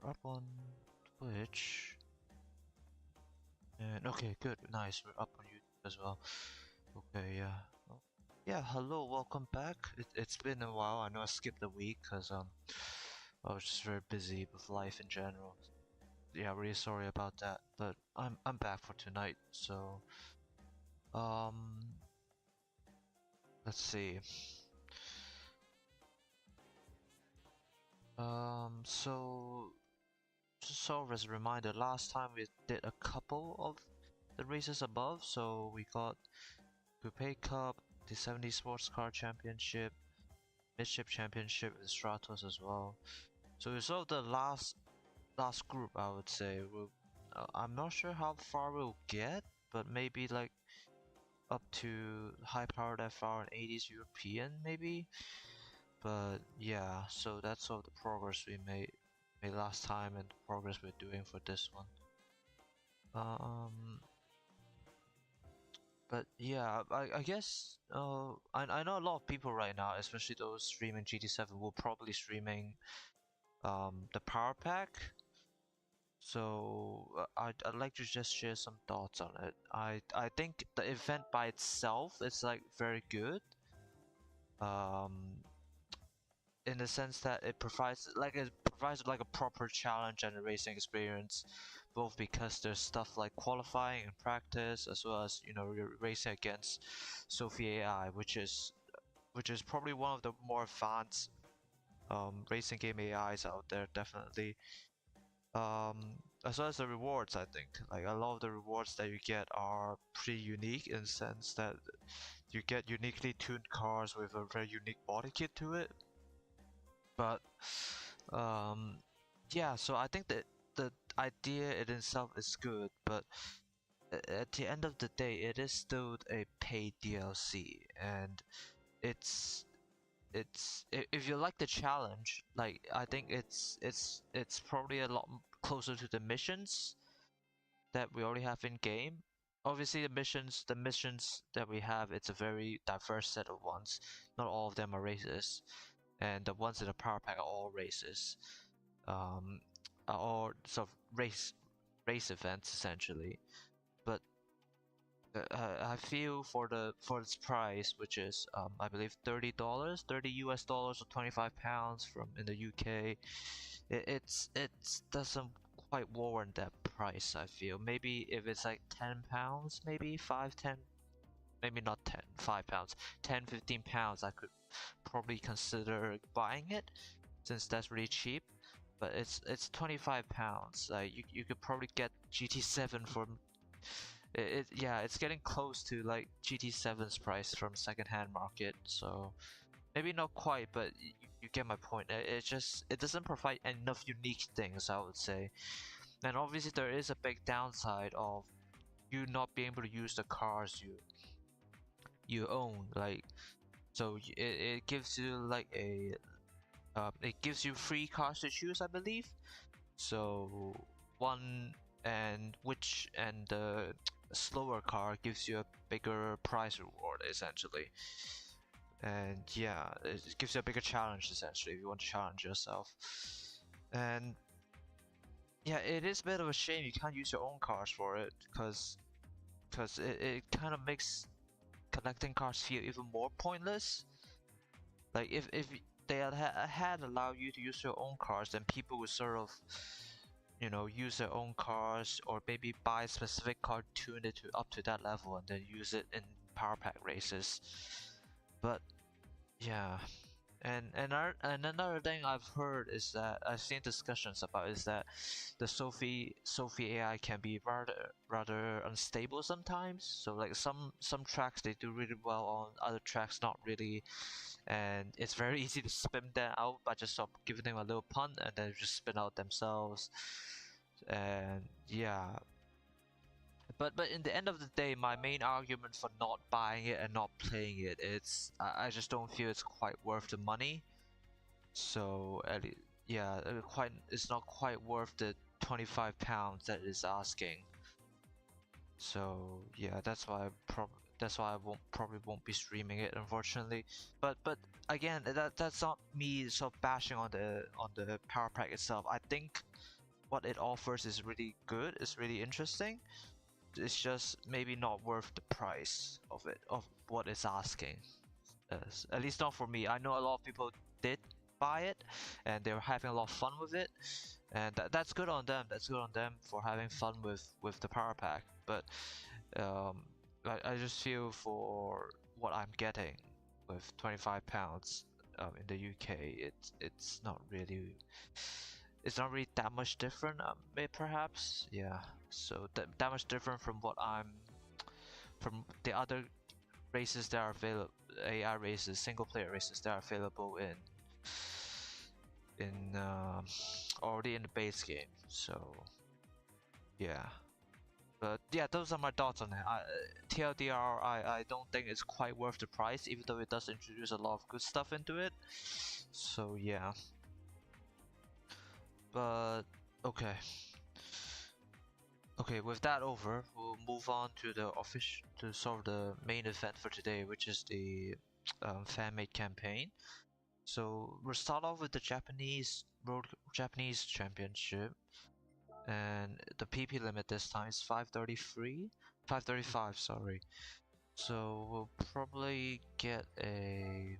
up on Twitch. And okay, good, nice. We're up on YouTube as well. Okay, yeah. Oh, yeah, hello, welcome back. It's been a while. I know I skipped a week because I was just very busy with life in general. Yeah, really sorry about that. But I'm back for tonight. So let's see. So as a reminder, last time we did a couple of the races above. So we got Coupe Cup, the 70 Sports Car Championship, Midship Championship with Stratos as well. So it's sort of the last group, I would say. I'm not sure how far we'll get, but maybe like up to high-powered FR and 80s European, maybe. But yeah, so that's sort of the progress we made last time and the progress we're doing for this one. But yeah, I guess I know a lot of people right now, especially those streaming GT7, will probably streaming the power pack. So I'd like to just share some thoughts on it. I think the event by itself is like very good. In the sense that it provides like a proper challenge and a racing experience, both because there's stuff like qualifying and practice, as well as you're racing against Sophie AI, which is probably one of the more advanced racing game AIs out there, definitely. As well as the rewards, I think like a lot of the rewards that you get are pretty unique in the sense that you get uniquely tuned cars with a very unique body kit to it. But yeah, so I think that the idea in itself is good, but at the end of the day, it is still a paid DLC, and it's if you like the challenge, like I think it's probably a lot closer to the missions that we already have in game. Obviously, the missions that we have, it's a very diverse set of ones. Not all of them are races, and the ones in the power pack are all races, are all sort of race events essentially. But I feel for its price, which is I believe $30, 30 US dollars or 25 pounds from in the UK, it doesn't quite warrant that price. I feel maybe if it's like 10 pounds, maybe 5, 10, maybe not 10, 5 pounds, 10, 15 pounds, I could probably consider buying it, since that's really cheap. But it's 25 pounds. Like you could probably get GT7 from yeah, it's getting close to like GT7's price from secondhand market. So maybe not quite, but you get my point. It doesn't provide enough unique things, I would say. And obviously there is a big downside of you not being able to use the cars you own. Like, so it gives you like it gives you free cars to choose, I believe. So the slower car gives you a bigger prize reward essentially. And yeah, it gives you a bigger challenge essentially if you want to challenge yourself. And yeah, it is a bit of a shame you can't use your own cars for it, because it kind of makes collecting cars feel even more pointless. Like if they had allowed you to use your own cars, then people would sort of use their own cars, or maybe buy a specific car, tune it to up to that level, and then use it in power pack races. But yeah, and another thing I've heard is that I've seen discussions about is that the Sophie AI can be rather unstable sometimes. So like some tracks they do really well on, other tracks not really, and it's very easy to spin them out by just sort of giving them a little punt and then just spin out themselves. And yeah, but in the end of the day, my main argument for not buying it and not playing it, I just don't feel it's quite worth the money. So yeah, it's not quite worth the 25 pounds that it's asking. So yeah, that's why I probably won't be streaming it, unfortunately. But again, that's not me sort of bashing on the power pack itself. I think what it offers is really good, it's really interesting. It's just maybe not worth the price of it, of what it's asking. At least not for me. I know a lot of people did buy it and they were having a lot of fun with it, and that's good on them. That's good on them for having fun with the power pack. But um, I just feel for what I'm getting with £25 in the UK, it's not really that much different. Perhaps, yeah. So that much different from what I'm from the other races that are available, AI races, single player races that are available in already in the base game. So yeah. But yeah, those are my thoughts on it. TLDR, I don't think it's quite worth the price, even though it does introduce a lot of good stuff into it. So yeah. But okay. Okay, with that over, we'll move on to the to sort of the main event for today, which is the fan-made campaign. So we'll start off with the Japanese Championship, and the PP limit this time is 535, sorry. So we'll probably get a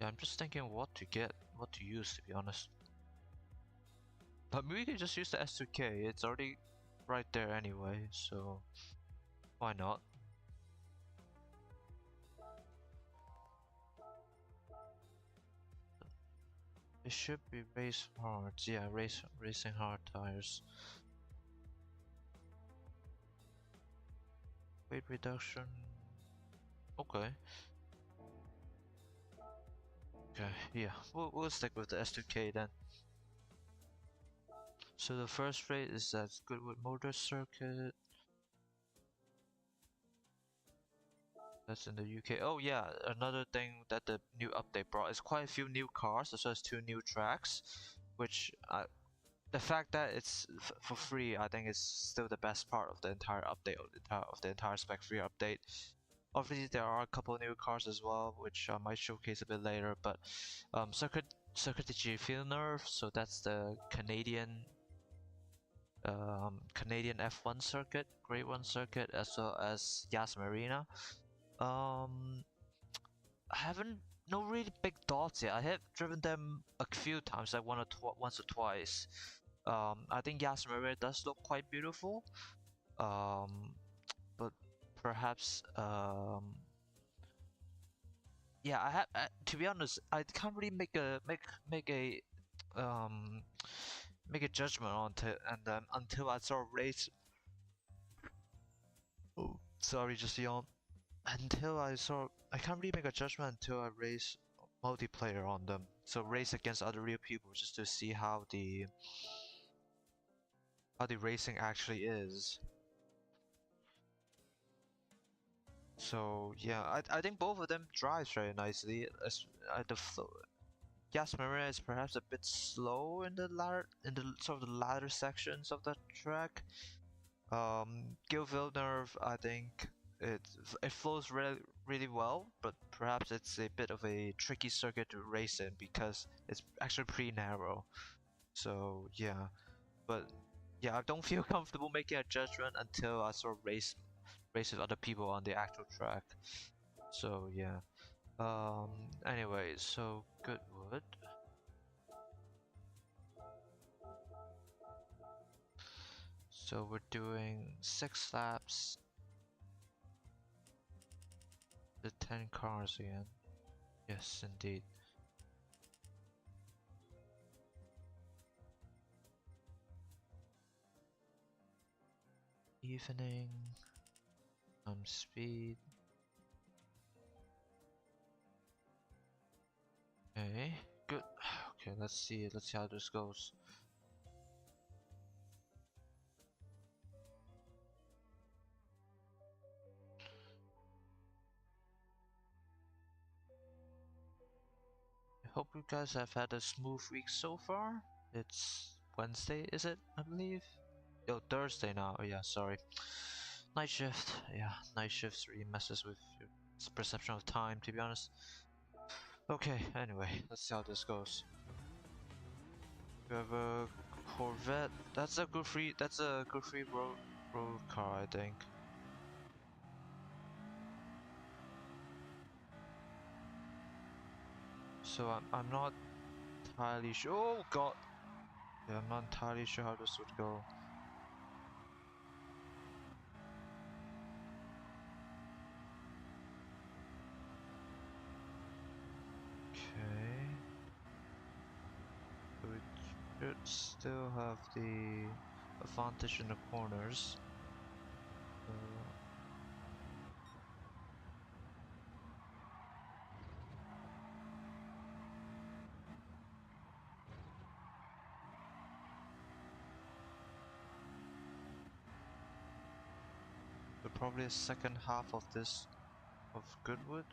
yeah, I'm just thinking what to get, what to use, to be honest. But we can just use the S2K, it's already right there anyway, so why not? It should be race hard, yeah, racing hard tires. Weight reduction, okay. Okay, yeah, we'll stick with the S2K then. So the first race is at Goodwood Motor Circuit. That's in the UK. Oh yeah, another thing that the new update brought is quite a few new cars as well as 2 new tracks, which the fact that it's for free, I think is still the best part of the entire update of the entire spec free update. Obviously, there are a couple new cars as well, which I might showcase a bit later. But Circuit de Villeneuve, so that's the Canadian F1 circuit, Grade 1 circuit, as well as Yas Marina. I haven't no really big thoughts yet. I have driven them a few times, like once or twice. I think Yas Marina does look quite beautiful. But perhaps yeah, to be honest, I can't really um make a judgment on it, and then until I sort of race. Oh, sorry, just yawn. Until I can't really make a judgment until I race multiplayer on them. So race against other real people just to see how the racing actually is. So yeah, I think both of them drives very nicely. As the flow, Yas Marina is perhaps a bit slow in the sort of the latter sections of the track. Gil Villeneuve, I think it flows really well, but perhaps it's a bit of a tricky circuit to race in because it's actually pretty narrow. So yeah, but yeah, I don't feel comfortable making a judgment until I sort of race with other people on the actual track. So yeah. Anyway, so Goodwood. So we're doing 6 laps, the 10 cars again. Yes, indeed. Evening, speed. Okay, good. Okay, let's see how this goes. I hope you guys have had a smooth week so far. It's Wednesday, is it? I believe. Oh, Thursday now. Oh, yeah, sorry. Night shift. Yeah, night shifts really messes with your perception of time, to be honest. Okay, anyway, let's see how this goes. We have a Corvette. That's a good free. That's a good free road car, I think. So I'm not entirely sure. Oh God. Yeah, I'm not entirely sure how this would go. Okay. So we should still have the advantage in the corners. So probably a second half of this of Goodwood.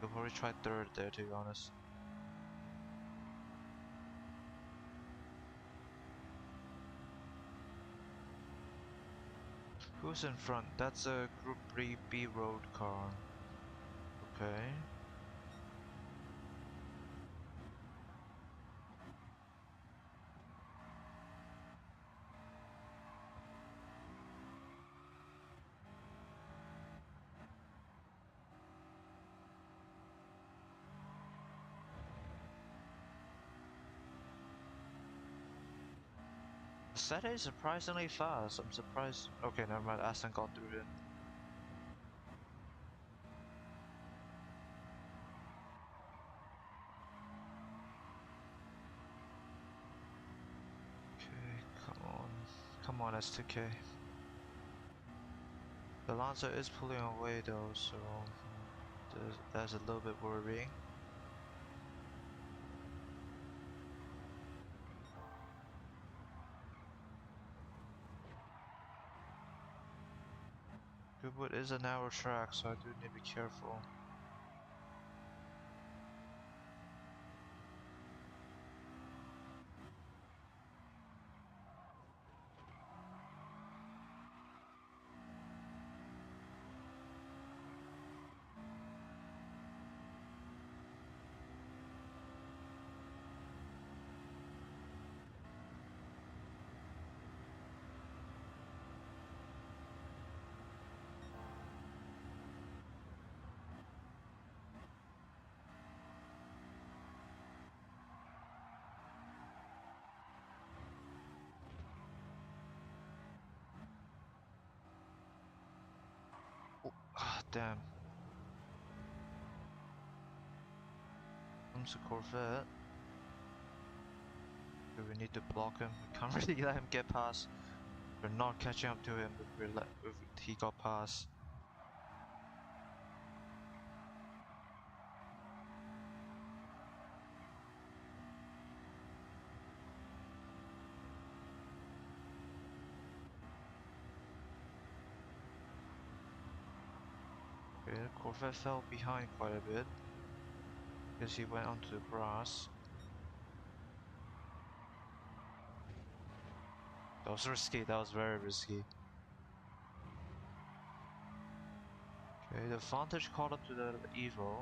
We'll probably try third there, to be honest. Who's in front? That's a Group 3B road car. Okay. Saturday is surprisingly fast. I'm surprised. Okay, never mind. Aston got through it. Okay, come on. Come on, S2K. The Lancer is pulling away though, so that's a little bit worrying. Goodwood is a narrow track, so I do need to be careful. Oh, ah, damn. Comes a Corvette. Okay, we need to block him. We can't really let him get past. We're not catching up to him if he got past. Okay, the Corvette fell behind quite a bit because he went onto the grass. That was risky, that was very risky. Okay, the Vantage caught up to the Evo.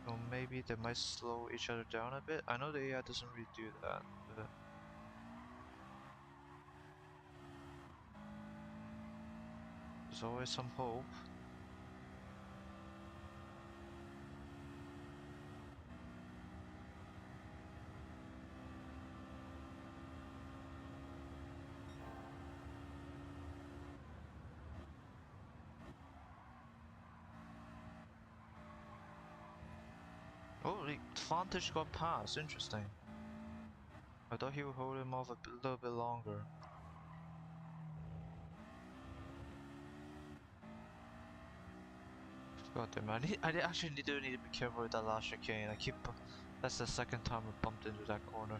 So maybe they might slow each other down a bit. I know the AI doesn't really do that, but there's always some hope. Oh, the Vantage got past, interesting. I thought he would hold him off a little bit longer. God damn, I actually do need to be careful with that last chicane. That's the second time I bumped into that corner.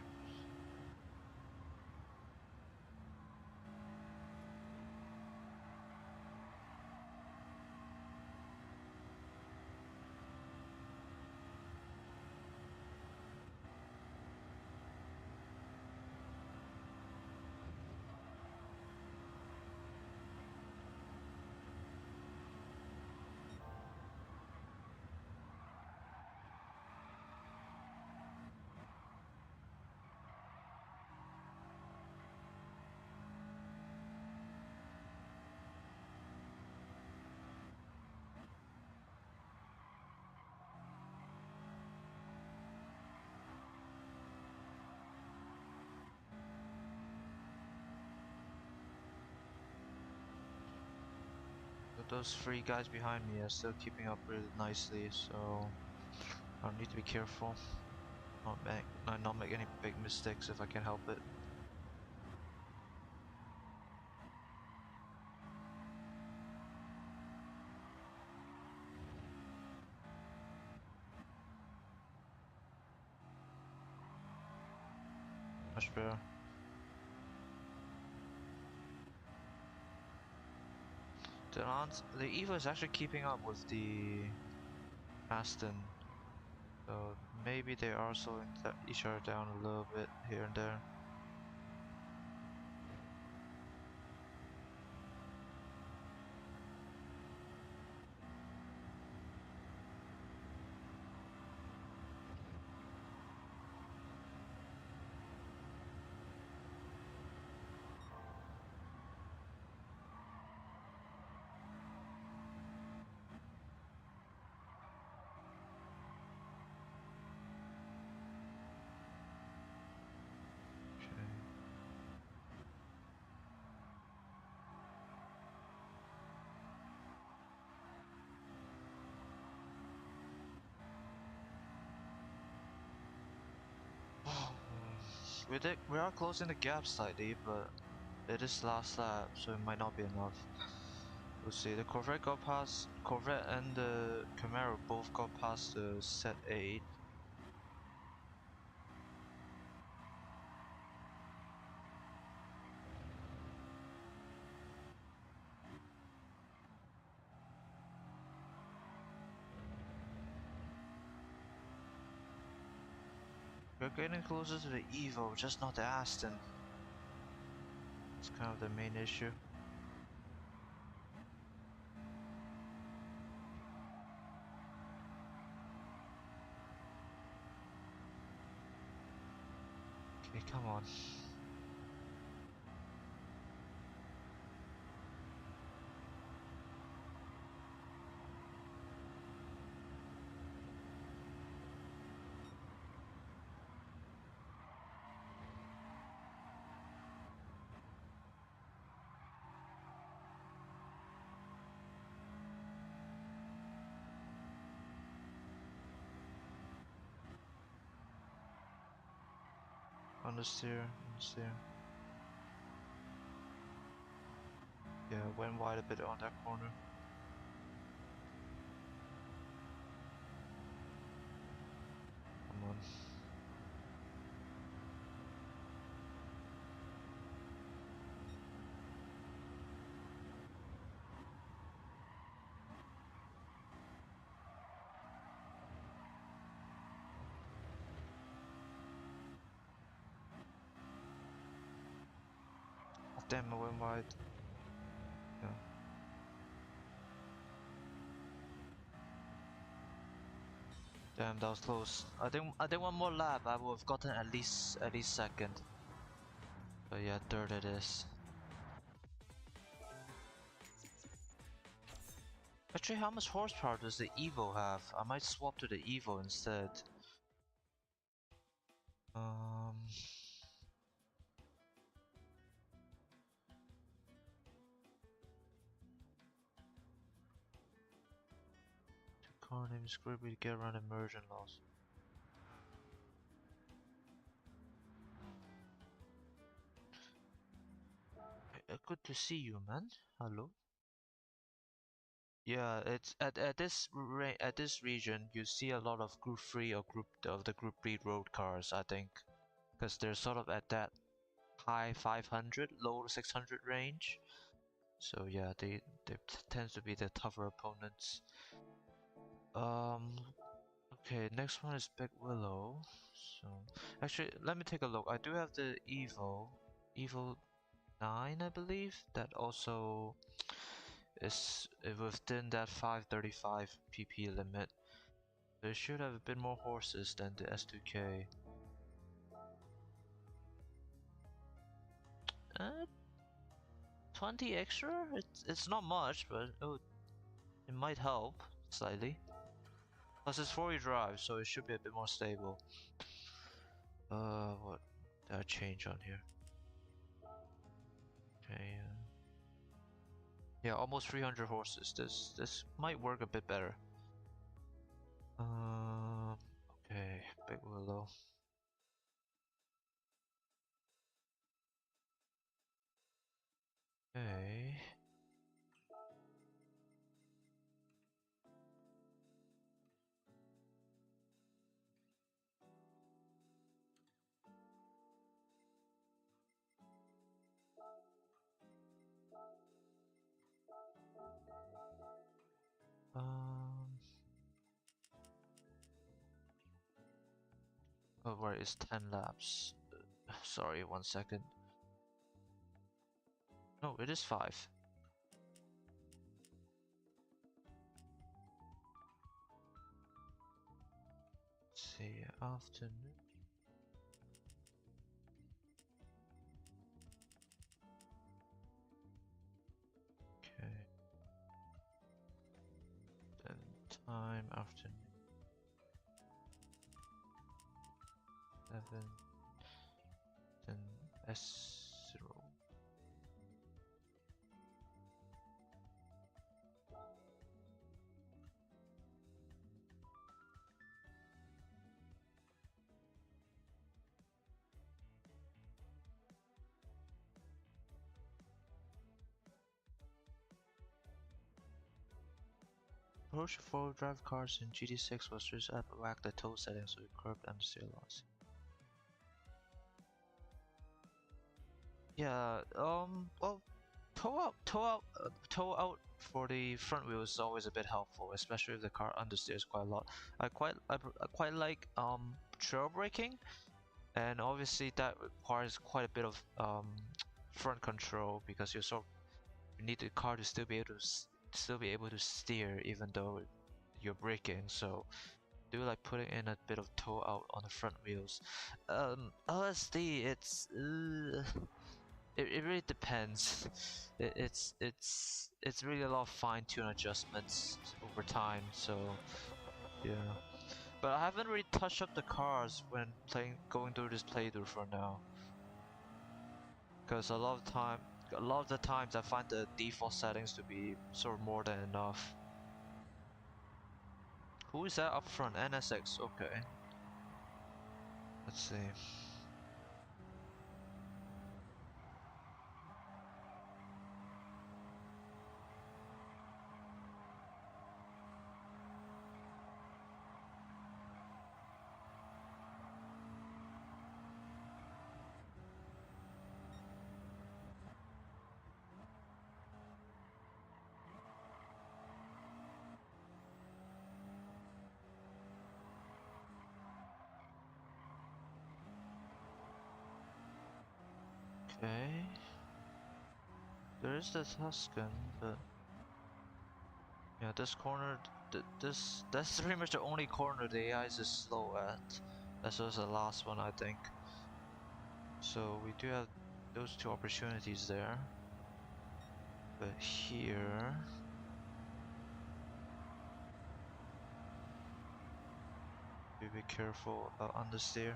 those three guys behind me are still keeping up really nicely, so I'll need to be careful. Not make any big mistakes if I can help it. Much better. The Evo is actually keeping up with the Aston, so maybe they are slowing each other down a little bit here and there. We are closing the gap slightly, but it is last lap, so it might not be enough. We'll see. The Corvette and the Camaro both got past the set 8. We're getting closer to the Evo, just not the Aston. It's kind of the main issue. Okay, come on. On the steer. Yeah, went wide a bit on that corner. Come on. Oh, damn, I went wide. Yeah. Damn, that was close. I think one more lap I would have gotten at least second. But yeah, third it is. Actually, how much horsepower does the Evo have? I might swap to the Evo instead. Car name is great, we get around immersion loss. Good to see you, man. Hello. Yeah, it's at this region you see a lot of Group 3 or Group B road cars, I think, because they're sort of at that high 500, low 600 range. So yeah, they tends to be the tougher opponents. Okay, next one is Big Willow. So actually, let me take a look. I do have the Evo 9, I believe, that also is within that 535 pp limit. It should have a bit more horses than the S2K. 20 extra? It's not much, but it might help slightly. Plus it's 4-wheel drive, so it should be a bit more stable. What did I change on here? Okay. Yeah, almost 300 horses. This might work a bit better. Okay, big willow. Okay. Um. Oh, where is 10 laps? Sorry, 1 second. No, it is 5. Let's see, afternoon. Okay. Then time afternoon. 7. Then S0. Approach four-wheel drive cars in GT6 was just at whack the tow settings so it curbed understeer loss. Yeah, well, tow out for the front wheel is always a bit helpful, especially if the car understeers quite a lot. I quite like trail braking, and obviously that requires quite a bit of front control because you need the car to still be able to steer even though you're braking. So do like putting in a bit of tow out on the front wheels. LSD, it really depends. It's really a lot of fine-tune adjustments over time. So yeah, but I haven't really touched up the cars when going through this playthrough for now, because a lot of the times I find the default settings to be sort of more than enough. Who is that up front? NSX. Okay. Let's see. Okay. There is the Tuscan, but yeah, this corner, that's pretty much the only corner the AI is slow at. That's also the last one, I think. So we do have those two opportunities there. But here, be careful about understeer.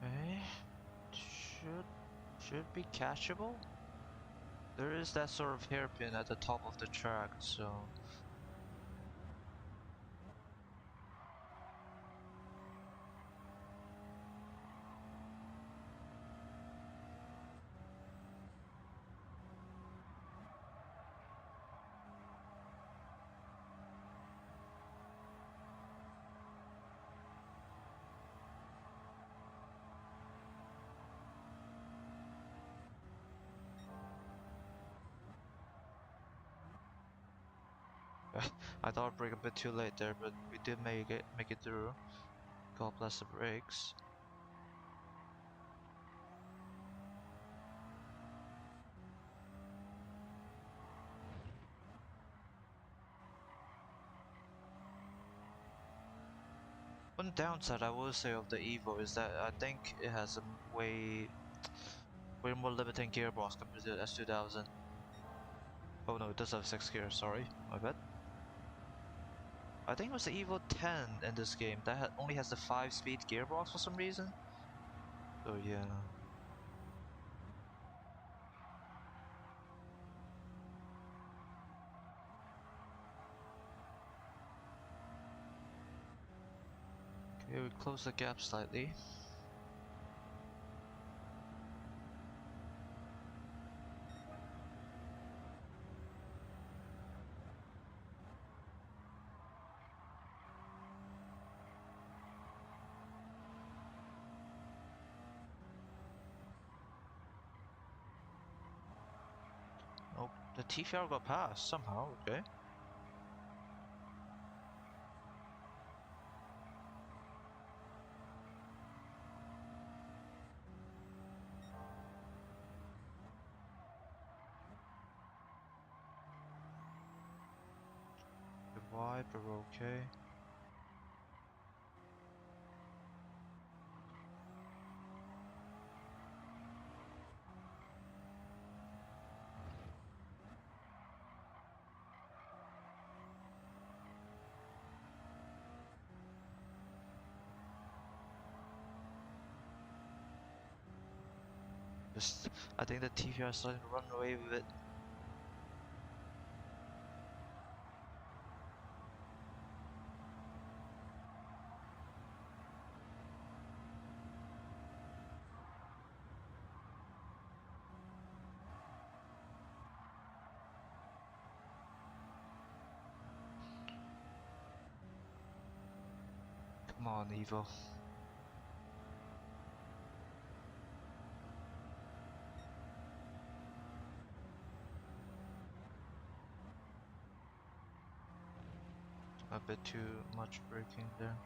Okay, should be catchable. There is that sort of hairpin at the top of the track, so I thought I'd brake a bit too late there, but we did make it through. God bless the brakes. One downside I will say of the Evo is that I think it has a way more limiting gearbox compared to the S2000. Oh no, it does have 6 gears, sorry, my bad. I think it was the Evo 10 in this game that only has the 5-speed gearbox for some reason. So yeah. Okay, we close the gap slightly. Oh, the TFR got passed somehow, okay. The wiper, okay. Just, I think the TFR is starting to run away with it. Come on, Evo. A bit too much braking there.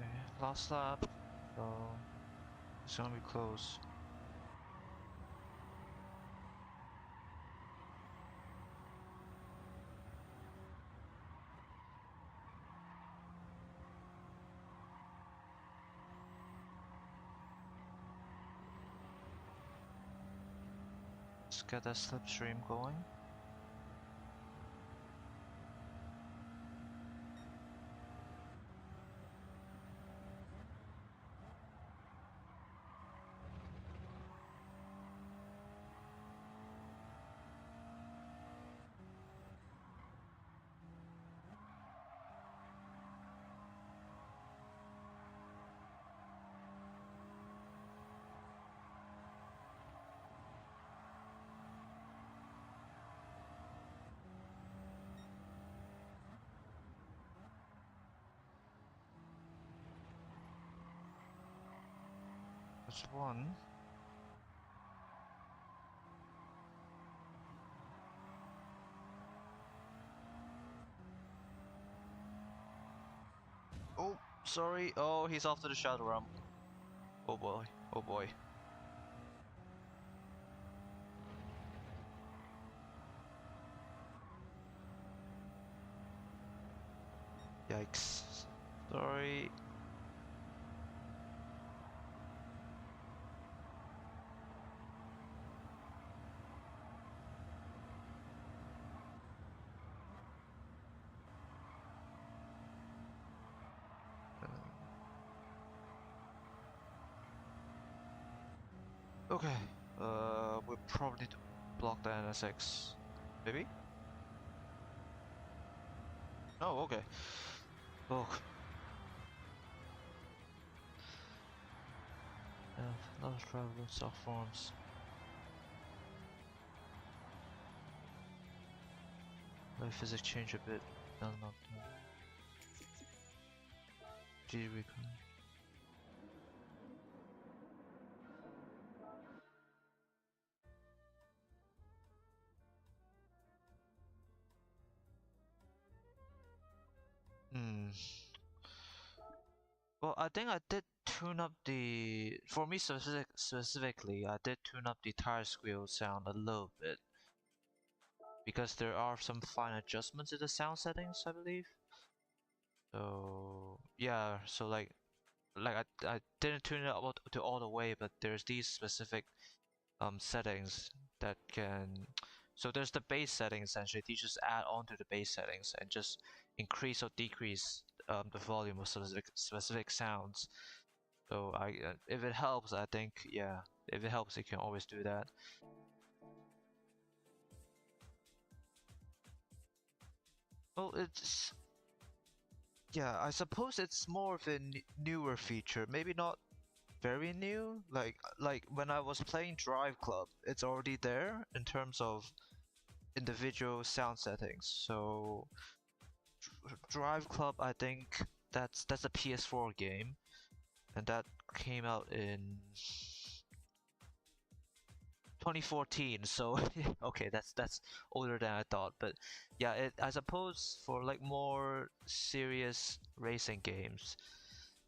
Okay, last lap. So it's gonna be close. Let's get that slipstream going. That's one. Oh, sorry. Oh, he's off to the shadow realm. Oh boy. Oh boy. Yikes. Sorry. Okay. We probably need to block the NSX. Maybe? Oh, okay. Oh. Yeah, a lot of travel soft forms. My physics change a bit. No, not no. G recon. Hmm. Well, I think I did tune up the. For me specifically, I did tune up the tire squeal sound a little bit because there are some fine adjustments in the sound settings, I believe. So yeah, so I didn't tune it up to all the way, but there's these specific settings that can. So there's the base settings essentially. These just add on to the base settings and just increase or decrease the volume of specific sounds. So if it helps, I think yeah, if it helps, you can always do that. Well, it's yeah, I suppose it's more of a newer feature. Maybe not very new. Like when I was playing Drive Club, it's already there in terms of individual sound settings. So Drive Club, I think that's a PS4 game, and that came out in 2014. So okay, that's older than I thought. But yeah, I suppose for like more serious racing games,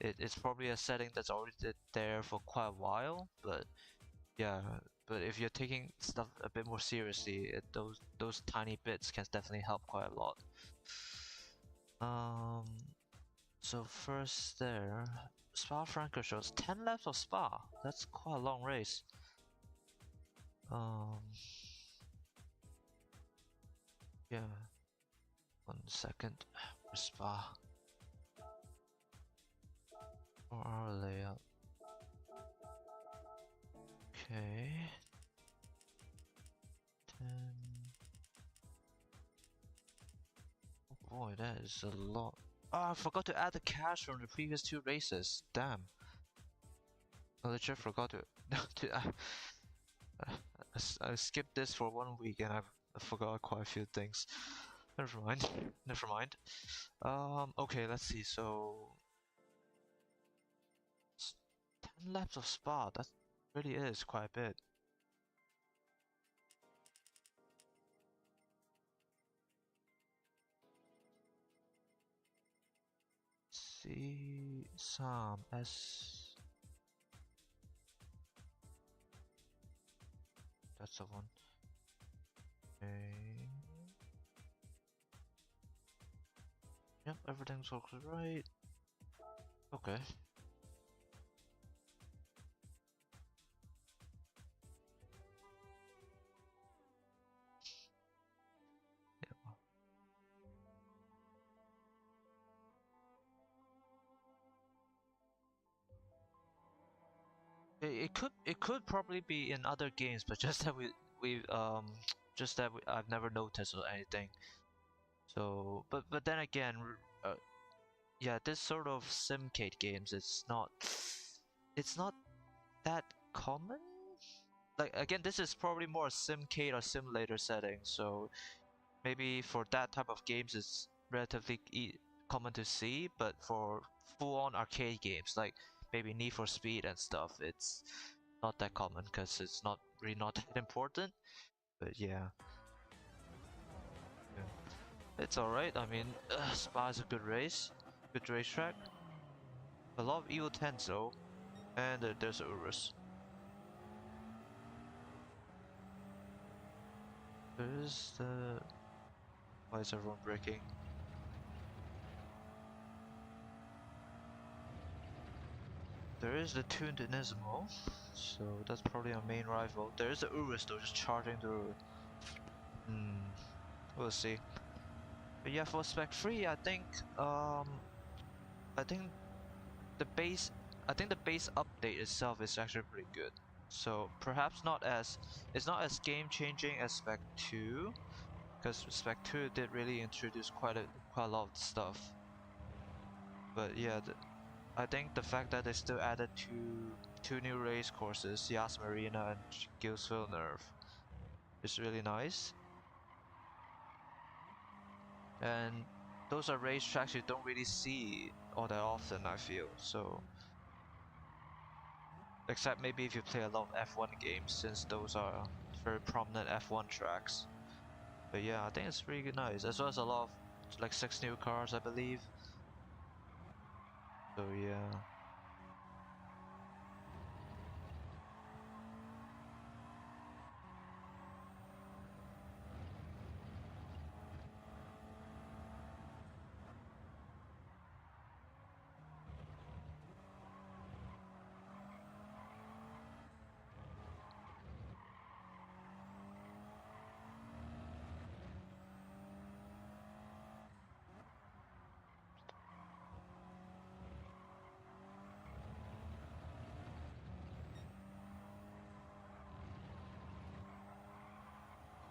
it's probably a setting that's already there for quite a while. But yeah, but if you're taking stuff a bit more seriously, those tiny bits can definitely help quite a lot. Um, so first there, Spa-Francorchamps, 10 laps of Spa. That's quite a long race. Yeah. 1 second. Spa. 4-hour layout. Okay. 10. Oh boy, that is a lot. Oh, I forgot to add the cash from the previous 2 races. Damn. I literally forgot to. I skipped this for 1 week and I forgot quite a few things. Never mind. Never mind. Okay, let's see. So 10 laps of Spa. That really is quite a bit. See some S. That's the one. Okay. Yep, everything looks right. Okay. Yeah. It could probably be in other games, but just that we just that I've never noticed or anything. So, but then again, uh, yeah, this sort of simcade games, it's not that common. Like again, this is probably more a simcade or simulator setting, so maybe for that type of games it's relatively common to see, but for full-on arcade games like maybe Need for Speed and stuff, it's not that common because it's not really not that important. But yeah, it's alright. I mean, Spa is a good race, good racetrack. A lot of Evo 10s though, and there's Urus. There's the. Why is everyone braking? There is the Tuned Inismo, so that's probably our main rival. There is the Urus though, just charging through. We'll see. But yeah, for Spec 3, I think the base, I think the base update itself is actually pretty good. So perhaps it's not as game changing as Spec 2, because Spec 2 did really introduce quite a lot of stuff. But yeah, I think the fact that they still added two new race courses, Yas Marina and Gilles Villeneuve, is really nice. and those are racetracks you don't really see all that often, I feel. So, except maybe if you play a lot of F1 games, since those are very prominent F1 tracks. But yeah, I think it's really nice, as well as a lot of like 6 new cars, I believe. So yeah.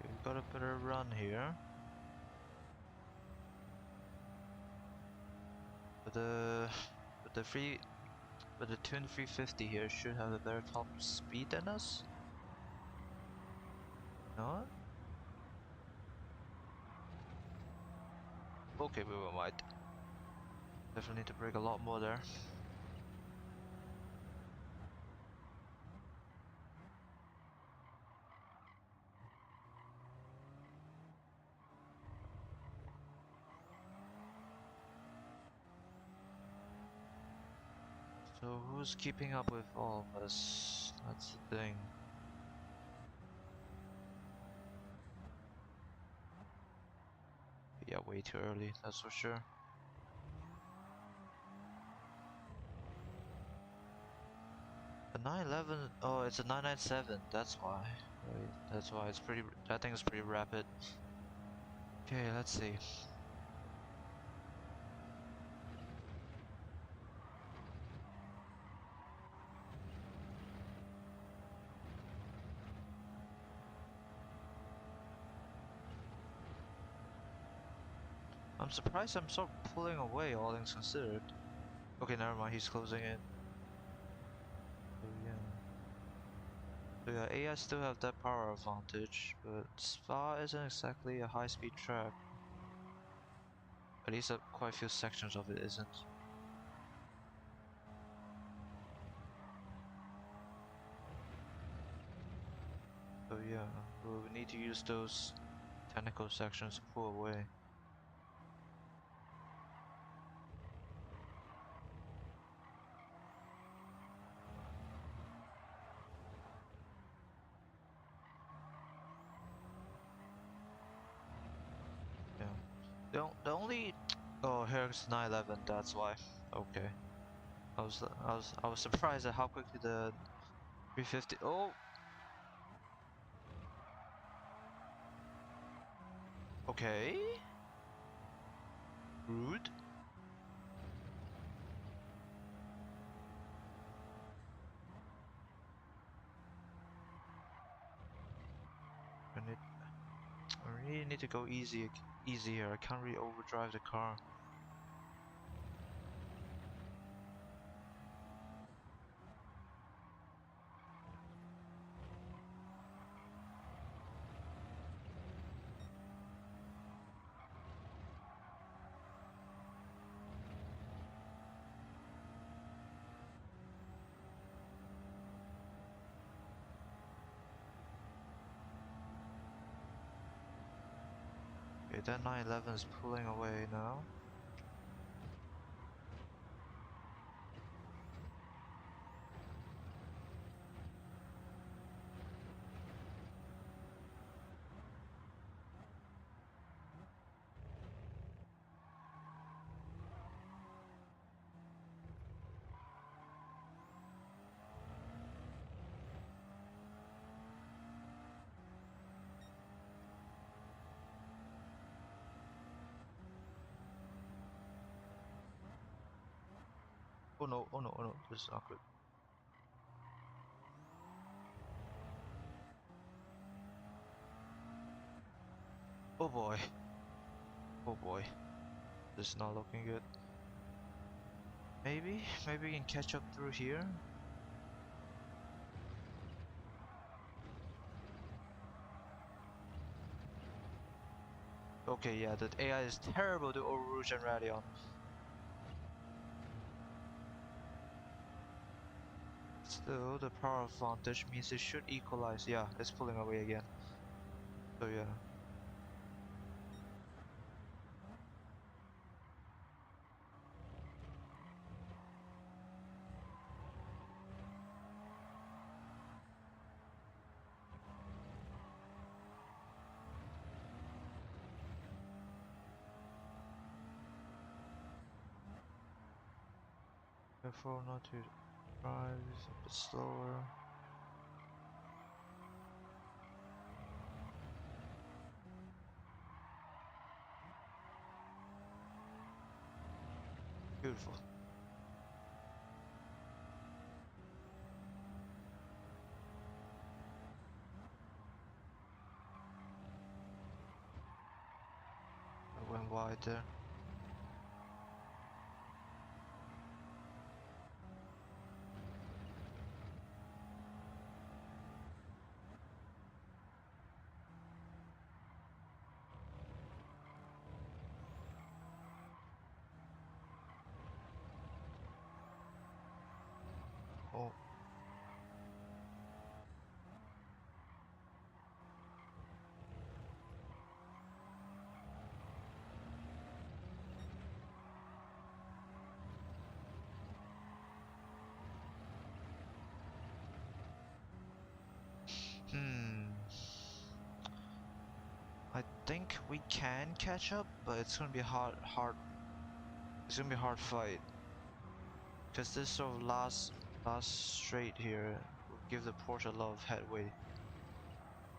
Okay, we got a better run here. But the Twin 350 here should have a better top speed than us. No? Okay, we might. Definitely need to brake a lot more there. So who's keeping up with all of us? That's the thing. Yeah, way too early, that's for sure. The 911, oh, it's a 997, that's why. Right, that's why it's pretty, that thing is pretty rapid. Okay, let's see. I'm surprised I'm sort of pulling away, all things considered. Okay, never mind, he's closing in. So yeah. So yeah, AI still have that power advantage, but Spa isn't exactly a high-speed track. At least quite a few sections of it isn't. So yeah, we'll need to use those technical sections to pull away. Yeah. The only oh, here's 911. That's why. Okay. I was surprised at how quickly the 350. Oh. Okay. Rude. I really need to go easy here. I can't really overdrive the car. Okay, that 911 is pulling away now. Oh no, oh no, oh no, this is not good. Oh boy. Oh boy. This is not looking good. Maybe we can catch up through here. Okay, yeah, the AI is terrible to Rouge and Radion. Still, the power advantage means it should equalize. Yeah, it's pulling away again. So yeah. Careful not to drive a bit slower. Beautiful. I went wide there. Oh. Hmm. I think we can catch up, but it's gonna be hard. It's gonna be a hard fight. Cause this sort of last straight here will give the Porsche a lot of headway,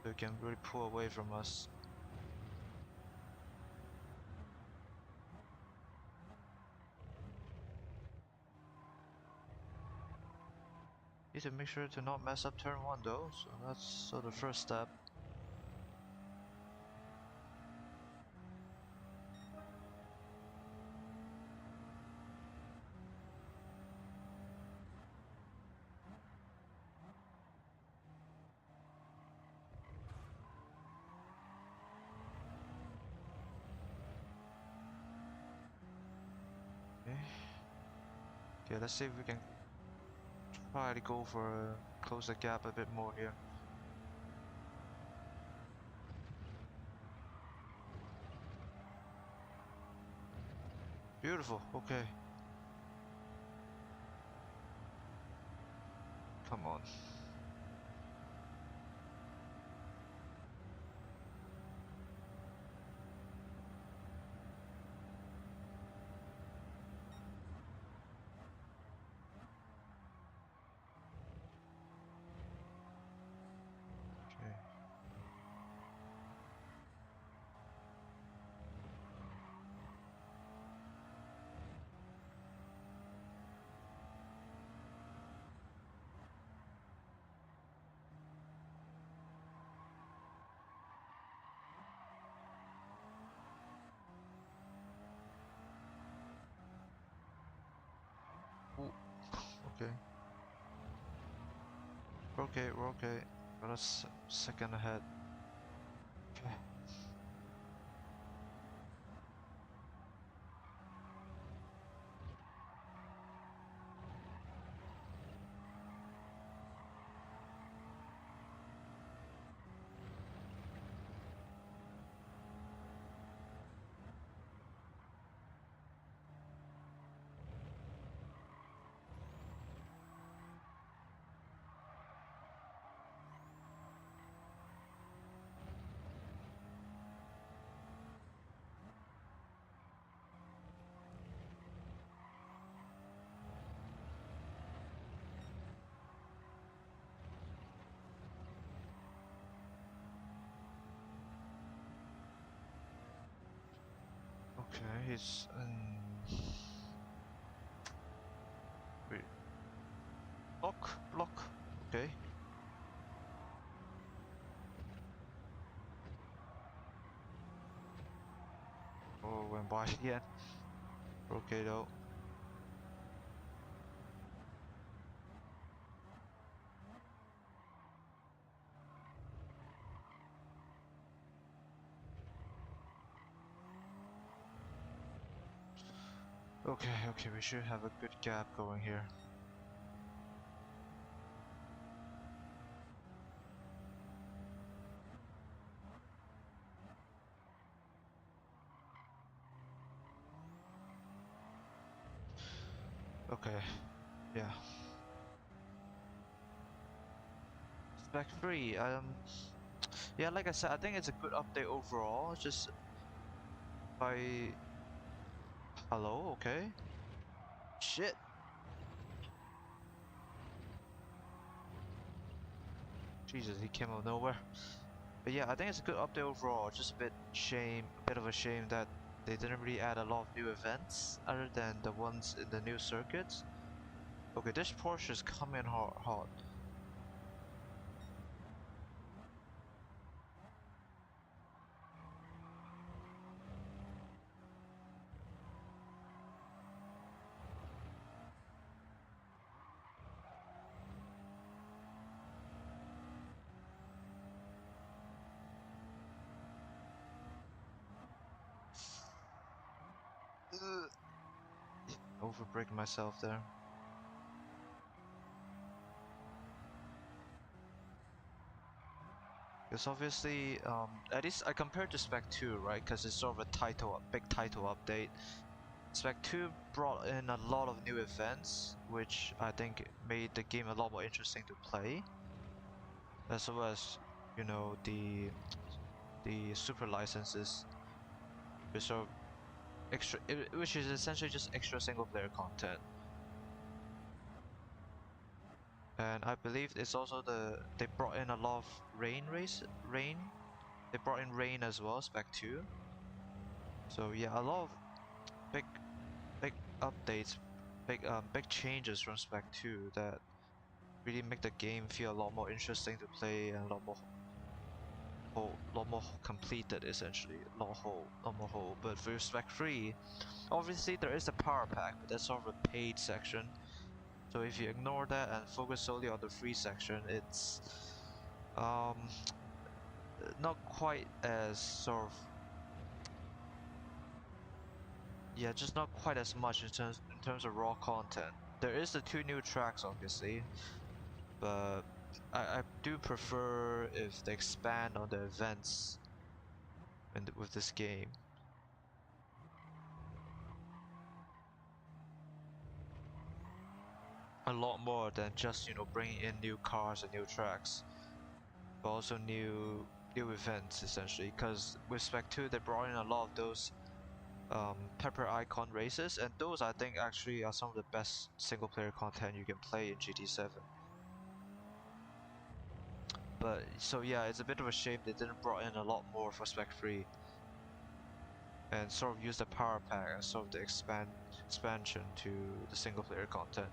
so it can really pull away from us. Need to make sure to not mess up turn 1 though, so that's sort of the first step. Okay. Okay, let's see if we can try to go for close the gap a bit more here. Beautiful, okay. Come on. Okay. Ooh. Okay. We're okay. Got a second ahead. Okay. Okay, he's wait. Block. Okay. Oh, went by again. Okay though. Okay, we should have a good gap going here. Okay, yeah. Spec 3, yeah, like I said, I think it's a good update overall. Just by hello, okay. Shit. Jesus, he came out of nowhere. But yeah, I think it's a good update overall. Just a bit of a shame that they didn't really add a lot of new events other than the ones in the new circuits. Okay, this Porsche is coming hot. Overbreak myself there. Because obviously, at least I compared to Spec 2, right? Because it's sort of a big title update. Spec 2 brought in a lot of new events, which I think made the game a lot more interesting to play. As well as, you know, the super licenses, which are which is essentially just extra single player content. And I believe it's also they brought in a lot of rain. They brought in rain as well, Spec 2. So yeah, a lot of big big updates, big changes from Spec 2 that really make the game feel a lot more interesting to play and a lot more completed essentially, lot more whole. But for Spec 3, obviously there is a power pack, but that's sort of a paid section. So if you ignore that and focus solely on the free section, it's um not quite as sort of yeah, just not quite as much in terms of raw content. There is the two new tracks obviously, but I do prefer if they expand on the events with this game. A lot more than just, you know, bringing in new cars and new tracks, but also new events essentially. Because with Spec 2, they brought in a lot of those pepper icon races, and those I think actually are some of the best single player content you can play in GT7. But so yeah, it's a bit of a shame they didn't brought in a lot more for Spec 3 and sort of use the power pack as sort of the expansion to the single player content.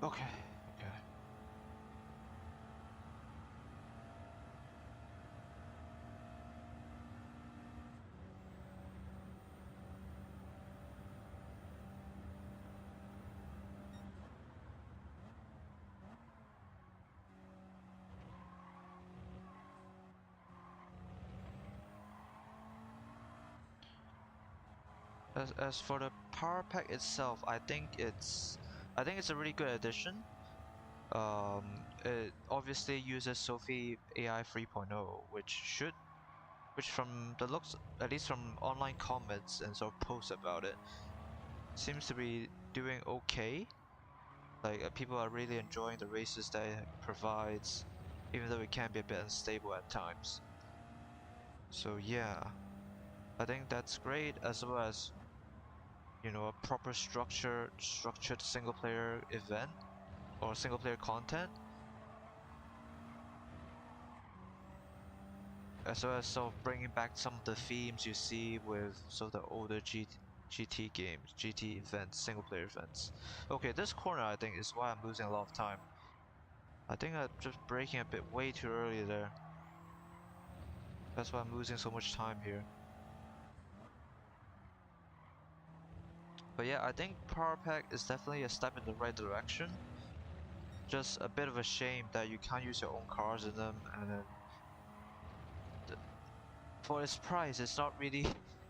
Okay, okay. As for the power pack itself, I think it's a really good addition. It obviously uses Sophie AI 3.0, which from the looks, at least from online comments and sort of posts about it, seems to be doing okay. Like people are really enjoying the races that it provides, even though it can be a bit unstable at times. So yeah, I think that's great, as well as, you know, a proper structured single player event or single player content, as well as sort of bringing back some of the themes you see with sort of the older GT games, GT events, single player events. Okay, this corner I think is why I'm losing a lot of time. I think I'm just braking a bit way too early there. That's why I'm losing so much time here. But yeah, I think Power Pack is definitely a step in the right direction. just a bit of a shame that you can't use your own cars in them, and then for its price, it's not really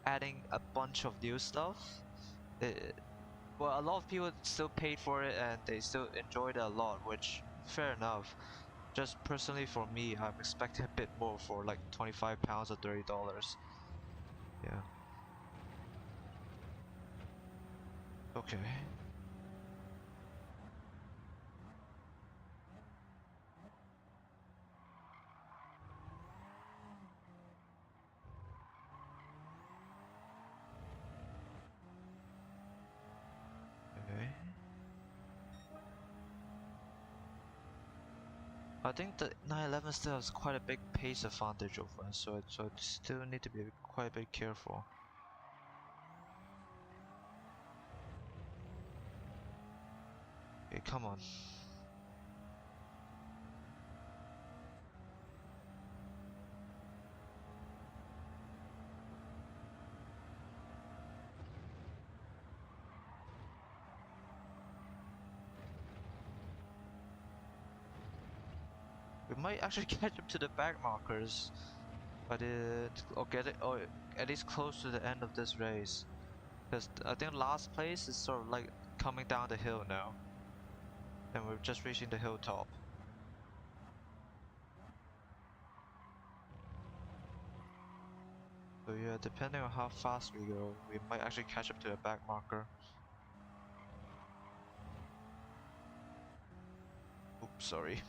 adding a bunch of new stuff. Well, a lot of people still paid for it and they still enjoyed it a lot, which fair enough. Just personally for me, I'm expecting a bit more for like £25 or $30. Yeah. Okay. Okay. I think the 911 still has quite a big pace advantage over us, so it still need to be quite a bit careful. Okay, come on. We might actually catch up to the back markers, but or get it, or at least close to the end of this race. Because I think last place is sort of like coming down the hill now, and we're just reaching the hilltop. So yeah, depending on how fast we go, we might actually catch up to the back marker. Oops, sorry.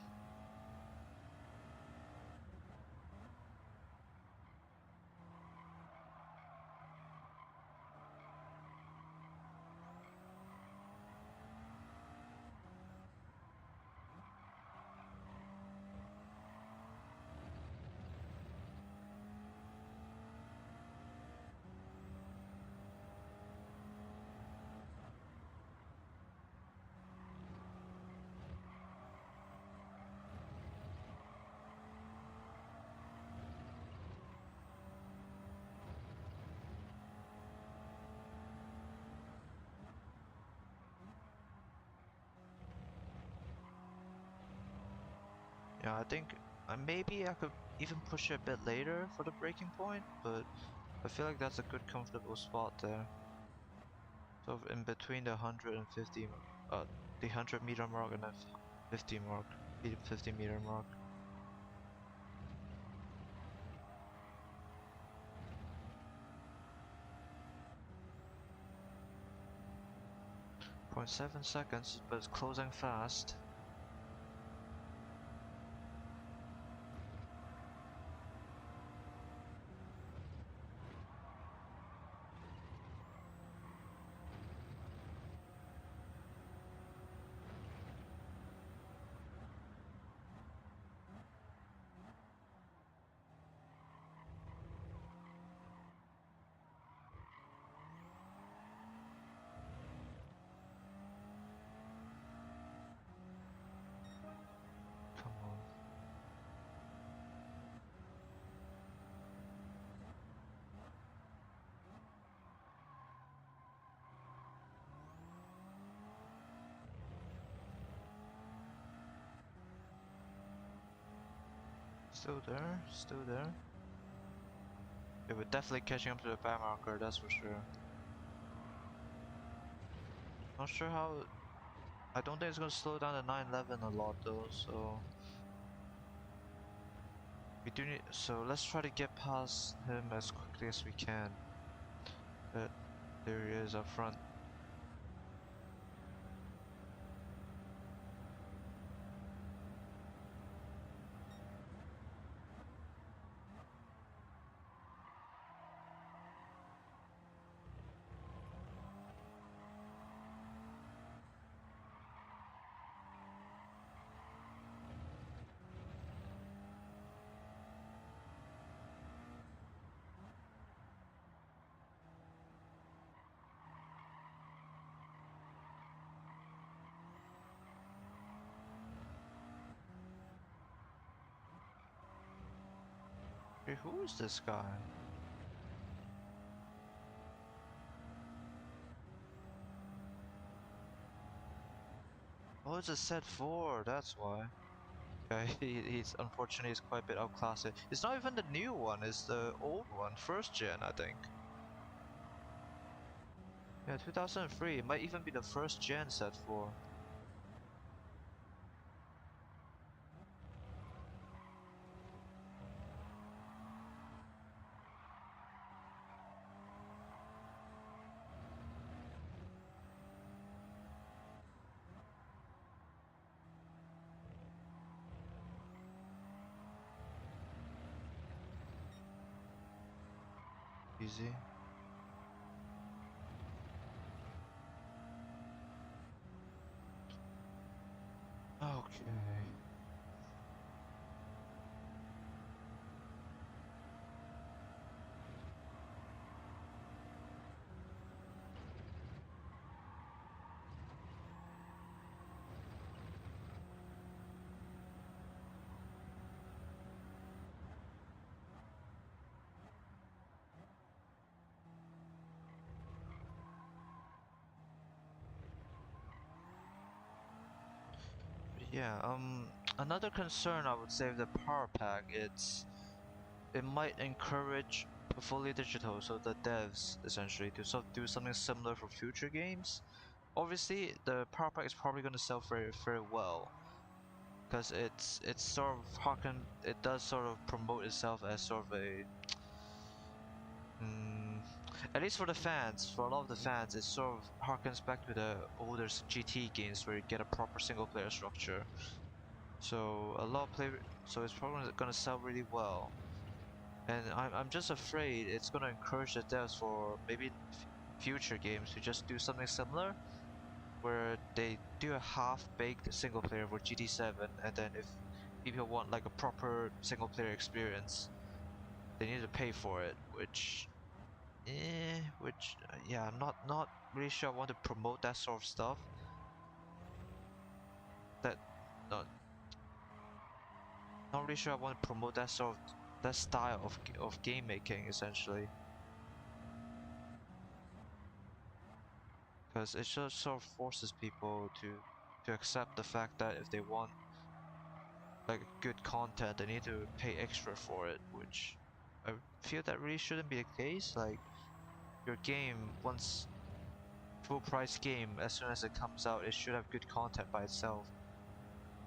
Yeah, I think maybe I could even push it a bit later for the breaking point, but I feel like that's a good comfortable spot there. Sort of in between the 150, the 100-meter mark and the 50 mark, 50-meter mark. 0.7 seconds, but it's closing fast. Come on. Still there, still there. Yeah, we're definitely catching up to the back marker, that's for sure. Not sure how. I don't think it's gonna slow down the 911 a lot though, so we do need. So let's try to get past him as quickly as we can. But there he is up front. Hey, who is this guy? Oh, it's a set 4, that's why. Yeah, he's unfortunately he's quite a bit outclassed. It's not even the new one, it's the old one, first gen, I think. Yeah, 2003. It might even be the first gen set 4. Easy. Okay. Yeah, another concern I would say with the power pack, it might encourage fully digital, so the devs essentially to do something similar for future games. Obviously, the power pack is probably going to sell very well because it's sort of it does sort of promote itself as sort of a at least for the fans, for a lot of the fans, it sort of harkens back to the older GT games where you get a proper single player structure. So so it's probably gonna sell really well. And I'm just afraid it's gonna encourage the devs for maybe future games to just do something similar, where they do a half-baked single player for GT7, and then if people want like a proper single player experience, they need to pay for it, yeah, I'm not really sure I want to promote that sort of stuff. That not not really sure I want to promote that style of game making essentially, because it just sort of forces people to accept the fact that if they want like good content, they need to pay extra for it, which I feel that really shouldn't be the case. Like your game, once full price game, as soon as it comes out, it should have good content by itself.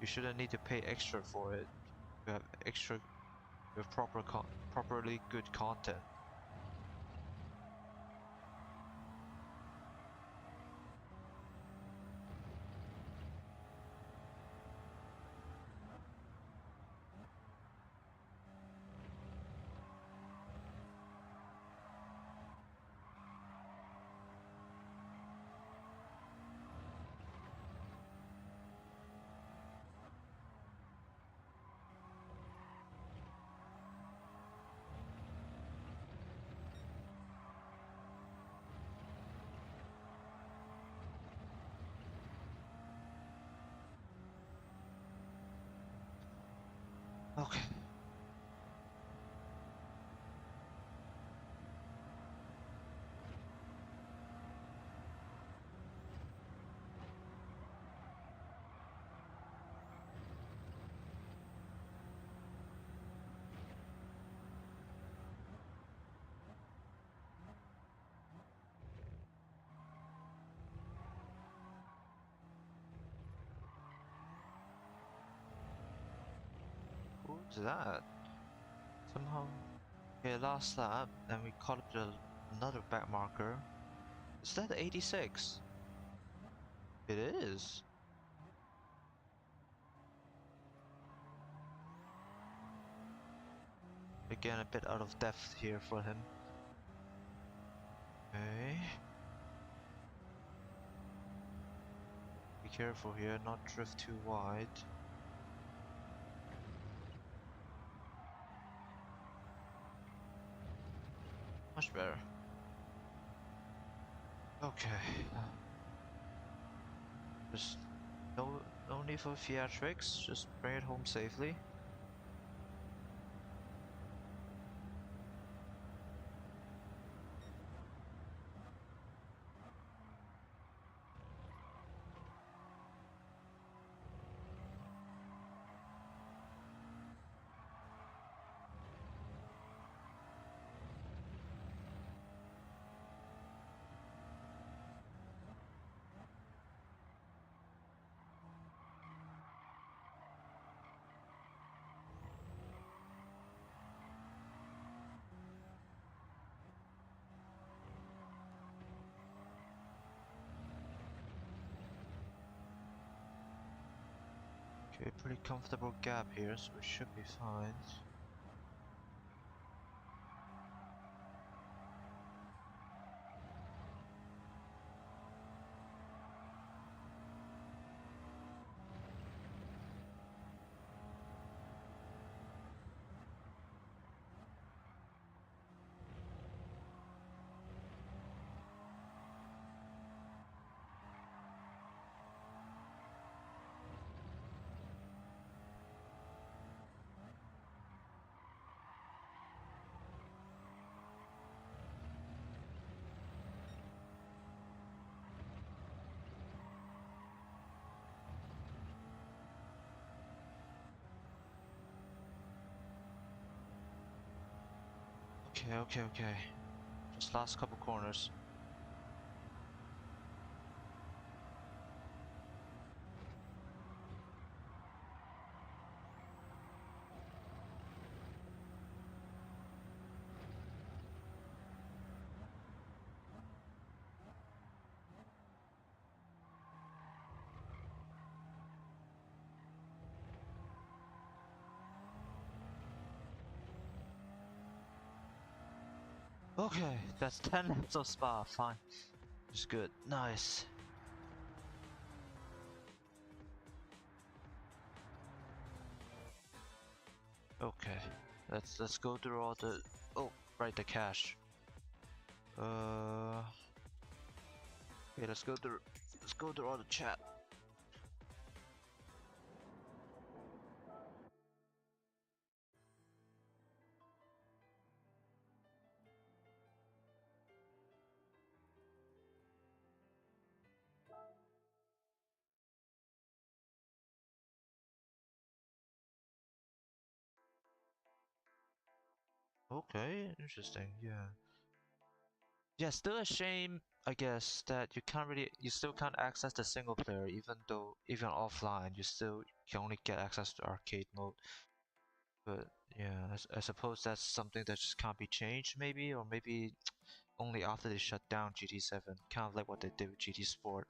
You shouldn't need to pay extra for it to have extra with properly good content. Okay. Who's that? Somehow. Okay, last lap, and we caught up to another back marker. Is that the 86? It is. Again, a bit out of depth here for him. Okay. Be careful here, not drift too wide. Much better. Okay. Just no need for theatrics, just bring it home safely. Okay, pretty comfortable gap here, so we should be fine. Okay. Just last couple corners. Okay, that's 10 laps of Spa, fine. It's good, nice. Okay, let's go through all the, oh, right, the cache. Okay, let's go through all the chat. Okay, interesting, yeah. Yeah, still a shame, I guess, that you still can't access the single player, even offline, you still can only get access to arcade mode. But yeah, I suppose that's something that just can't be changed, maybe, or maybe only after they shut down GT7, kind of like what they did with GT Sport.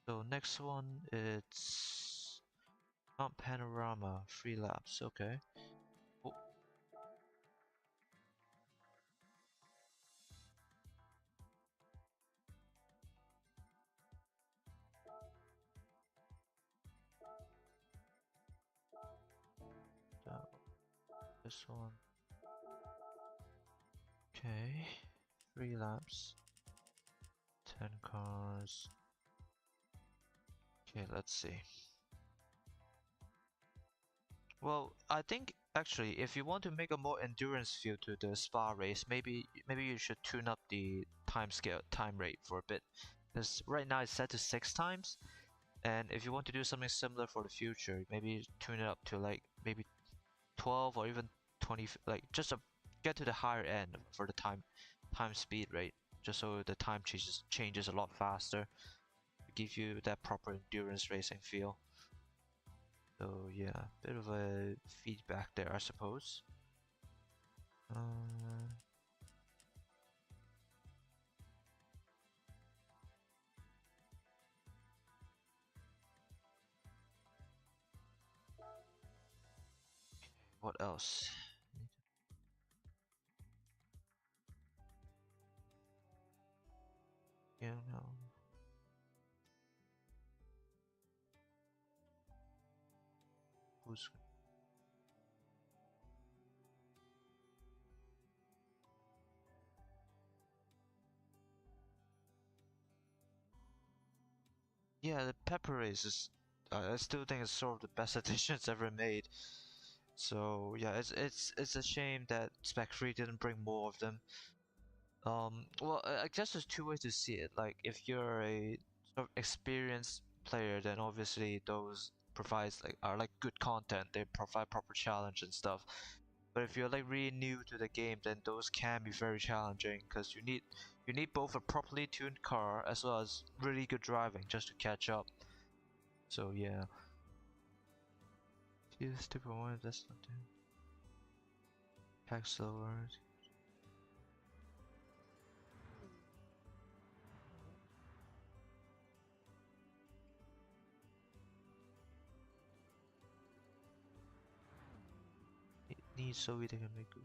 So next one, it's Mount Panorama, 3 laps, okay. Oh. This one. Okay, 3 laps, 10 cars. Okay, let's see. Well, I think actually, if you want to make a more endurance feel to the Spa race, maybe you should tune up the time rate for a bit, because right now it's set to 6 times, and if you want to do something similar for the future, maybe tune it up to like maybe 12 or even 20, like just to get to the higher end for the time speed rate, just so the time changes a lot faster to give you that proper endurance racing feel. So yeah, bit of a feedback there, I suppose. What else? Yeah, no. Who's yeah, the pepper race is. I still think it's sort of the best additions ever made. So yeah, it's a shame that Spec 3 didn't bring more of them. Well, I guess there's two ways to see it. Like, if you're a sort of experienced player, then obviously those are like good content. They provide proper challenge and stuff. But if you're like really new to the game, then those can be very challenging because you need both a properly tuned car as well as really good driving just to catch up. So yeah. Use stupid one, that's nothing. Pack slower. need so they can make good.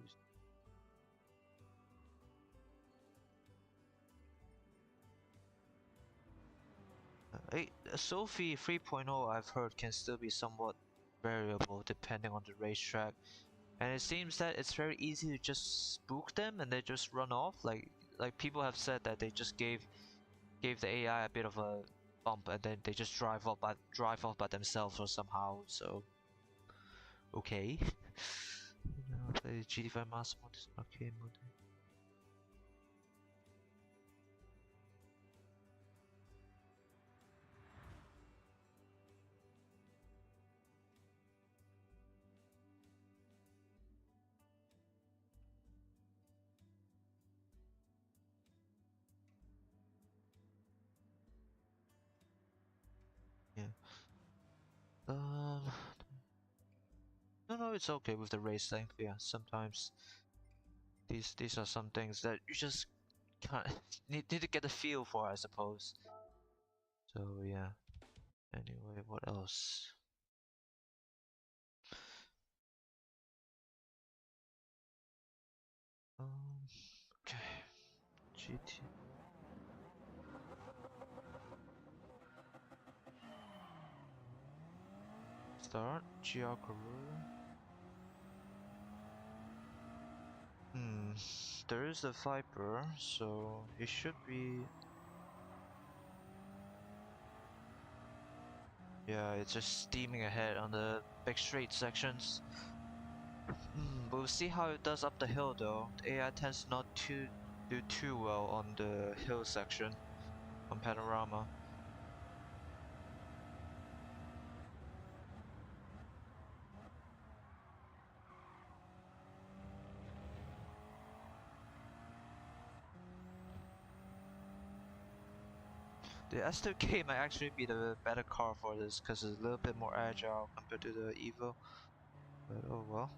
Sophie 3.0 I've heard can still be somewhat variable depending on the racetrack, and it seems that it's very easy to just spook them and they just run off. Like people have said that they just gave the AI a bit of a bump and then they just drive off by themselves or somehow. So okay. Play GT5 Master Mode, arcade mode. Yeah. No, it's okay with the race length. Yeah, sometimes these are some things that you just can't need to get a feel for, I suppose. So yeah. Anyway, what else? Okay. GT start Giacomo. There is a Viper, so it should be. Yeah, it's just steaming ahead on the big straight sections. We'll see how it does up the hill though. The AI tends not to do too well on the hill section on Panorama. The S2K might actually be the better car for this because it's a little bit more agile compared to the Evo. But oh well.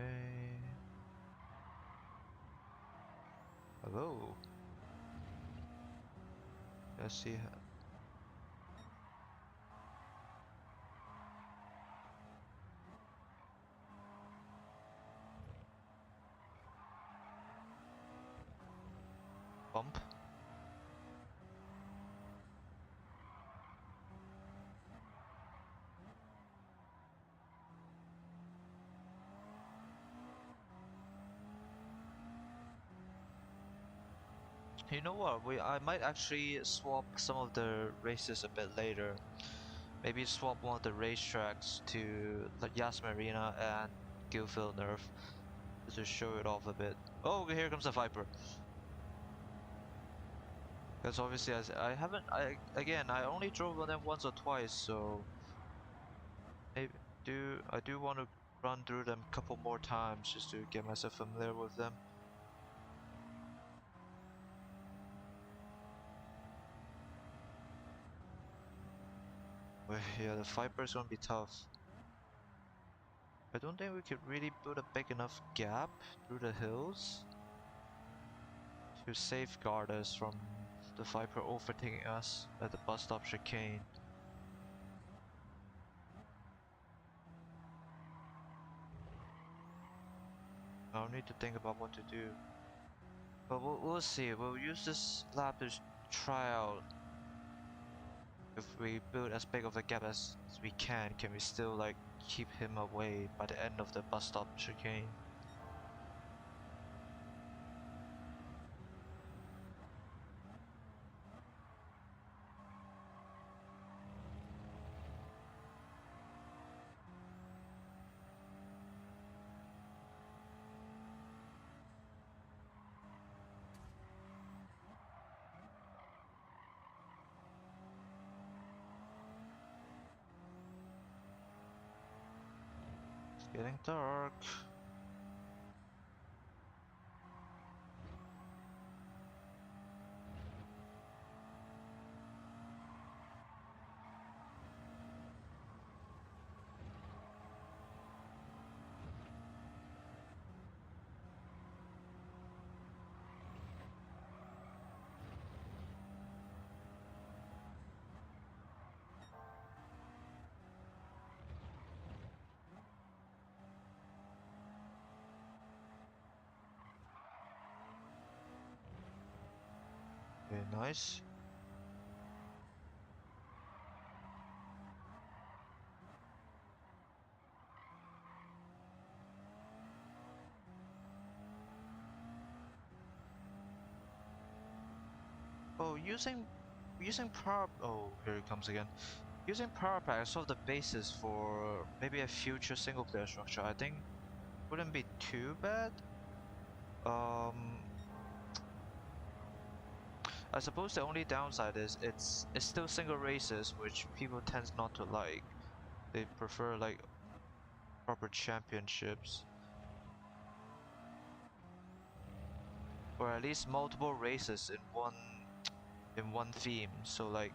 Okay. Hello. Let's see. Bump. You know what? I might actually swap some of the races a bit later. Maybe swap one of the racetracks to like Yas Marina and Gilfield Nerf just to show it off a bit. Oh, here comes the Viper. Because obviously, as I haven't, I only drove on them once or twice, so maybe I do want to run through them a couple more times just to get myself familiar with them. But yeah, the Viper's gonna be tough. I don't think we could really build a big enough gap through the hills to safeguard us from the Viper overtaking us at the bus stop chicane. I'll need to think about what to do. But we'll see. We'll use this lap to try out if we build as big of a gap as we can we still like keep him away by the end of the bus stop chicane? It's getting dark. Okay, nice. Oh, using power. Oh, here it comes again. Using power pack as sort of the basis for maybe a future single player structure, I think wouldn't be too bad. Um, I suppose the only downside is it's still single races, which people tend not to like. They prefer like proper championships, or at least multiple races in one theme. So like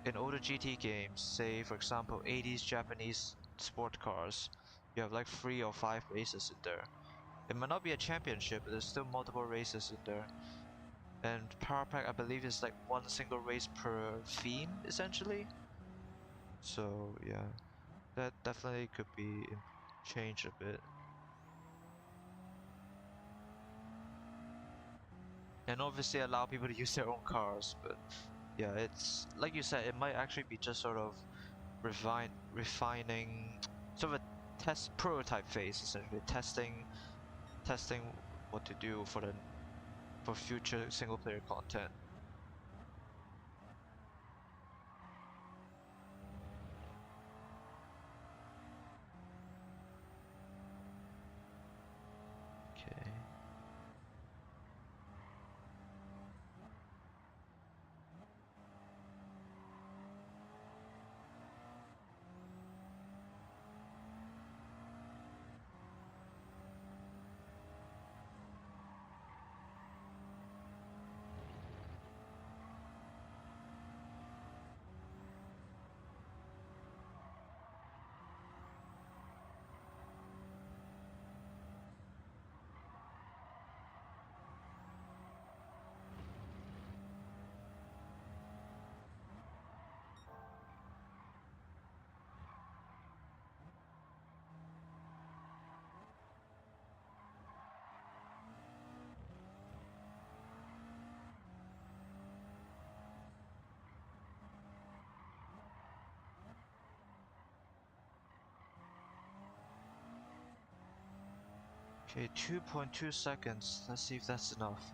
in older GT games, say for example 80s Japanese sport cars, you have like 3 or 5 races in there. It might not be a championship, but there's still multiple races in there. And Power Pack, I believe, is like one single race per theme, essentially. So yeah, that definitely could be changed a bit. And obviously allow people to use their own cars, but yeah, it's like you said, it might actually be just sort of refining, sort of a test prototype phase, essentially testing what to do for future single player content. Okay. Okay, 2.2 seconds. Let's see if that's enough.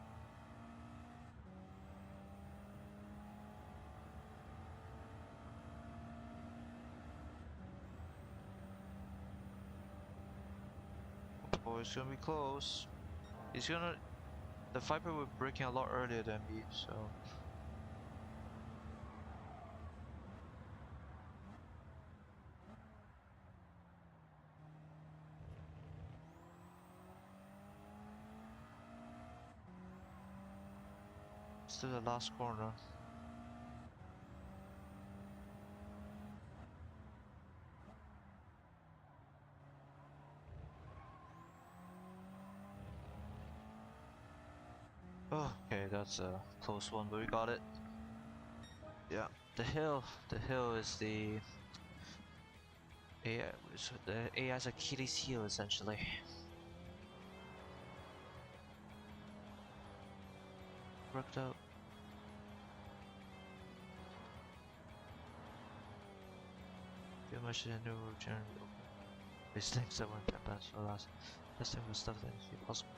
Oh, it's gonna be close. He's gonna. The Viper was braking a lot earlier than me, so. Still the last corner. Oh, okay, that's a close one, but we got it. Yeah, the hill. The hill is the AI. So the AI's Achilles heel, essentially. Worked out. Feel much in a new general. These things that went bad for last. Testing with stuff that is possible.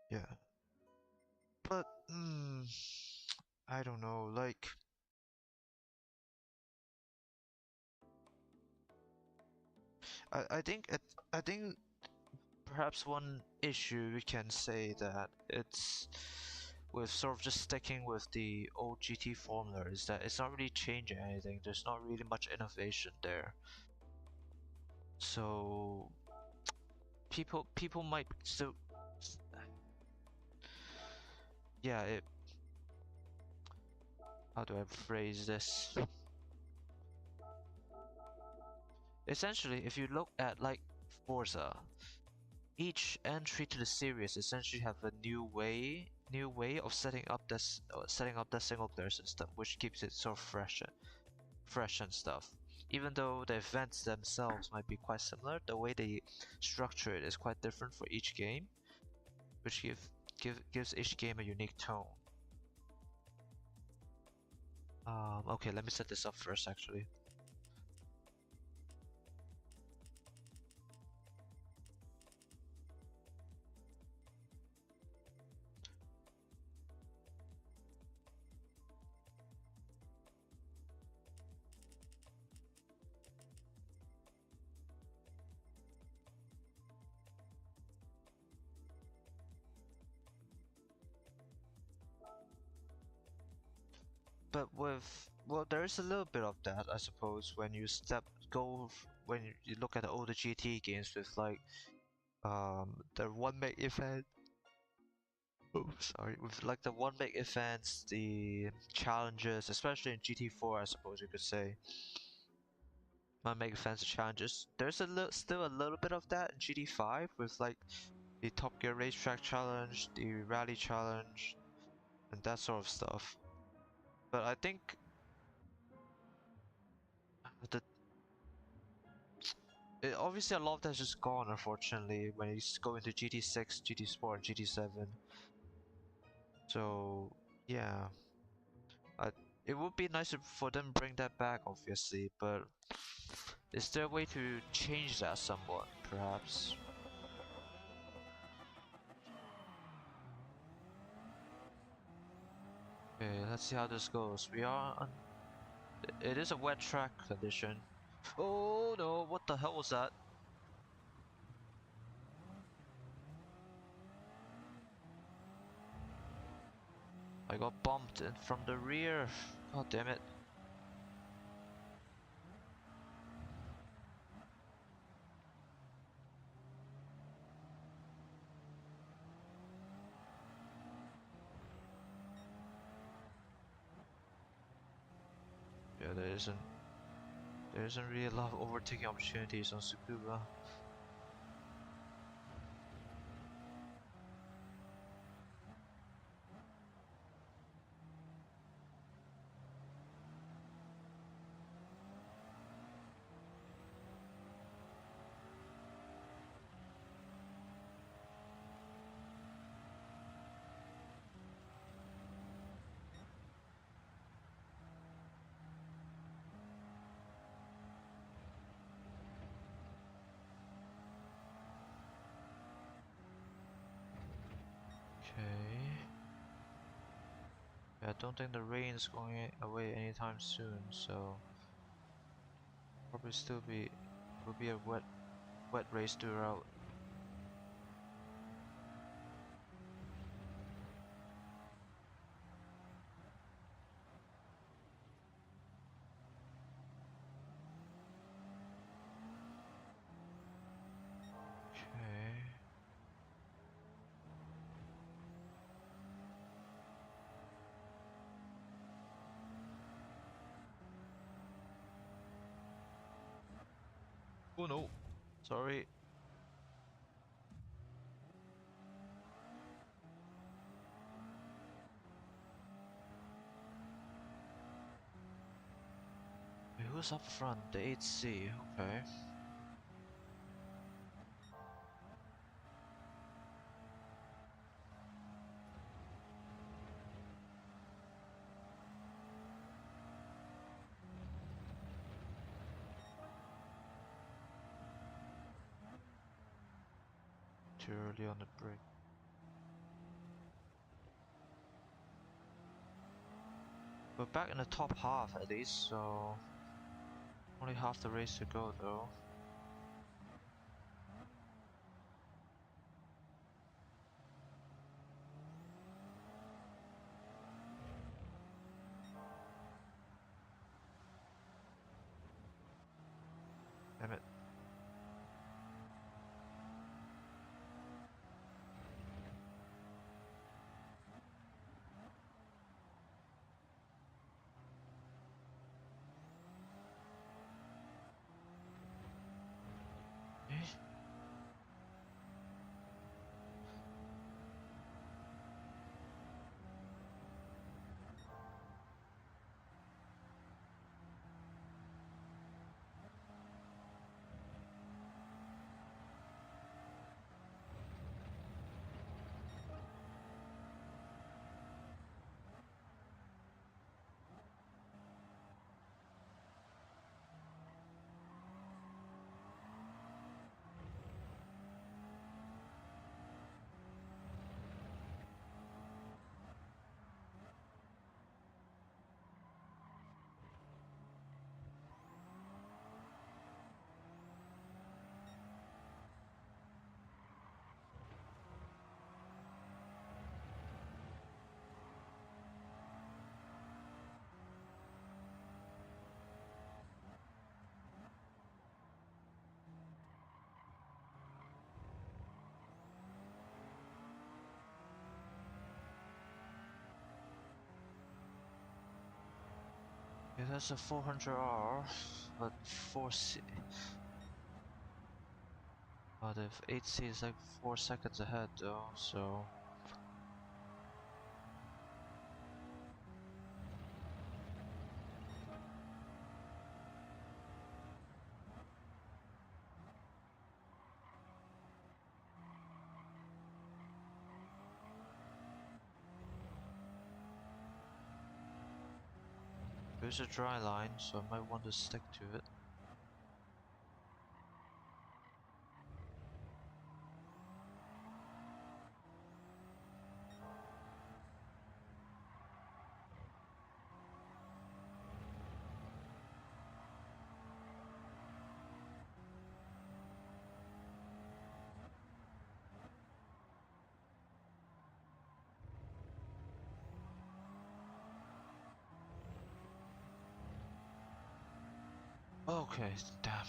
Yeah, but I don't know. Like, I think perhaps one issue we can say that it's with sort of just sticking with the old GT formula is that it's not really changing anything. There's not really much innovation there. So people might still, yeah. How do I phrase this? Essentially, if you look at like Forza, each entry to the series essentially have a new way new way of setting up the single player system, which keeps it so fresh and stuff. Even though the events themselves might be quite similar, the way they structure it is quite different for each game, which gives each game a unique tone. Okay, let me set this up first actually. But well, there is a little bit of that, I suppose, when you when you look at the older GT games with like the 1 meg event. Oh, sorry, with like the 1 meg events, the challenges, especially in GT4, I suppose you could say. 1 meg events and challenges. There's still a little bit of that in GT5 with like the Top Gear Racetrack challenge, the Rally challenge, and that sort of stuff. But I think the obviously a lot of that's just gone, unfortunately, when you go into GT6, GT Sport, GT7. So yeah, I, it would be nice for them to bring that back, obviously, but is there a way to change that somewhat, perhaps? Okay, let's see how this goes. It is a wet track condition. Oh no, what the hell was that? I got bumped in from the rear. God damn it. Yeah, there isn't really a lot of overtaking opportunities on Tsukuba. Okay. Yeah, I don't think the rain's going away anytime soon, so probably still be will be a wet race throughout. Okay. Oh no, sorry. Wait, who's up front? The 8C. Okay. Too early on the break. We're back in the top half at least, so only half the race to go though. Damn it. Yeah, that's a 400R, but 4C. But if 8C is like 4 seconds ahead though, so. There's a dry line, so I might want to stick to it. Okay, damn.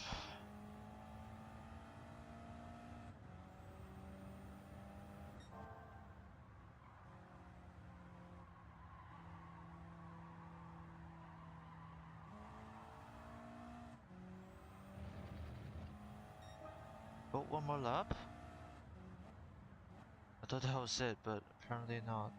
But one more lap? I thought that was it, but apparently not.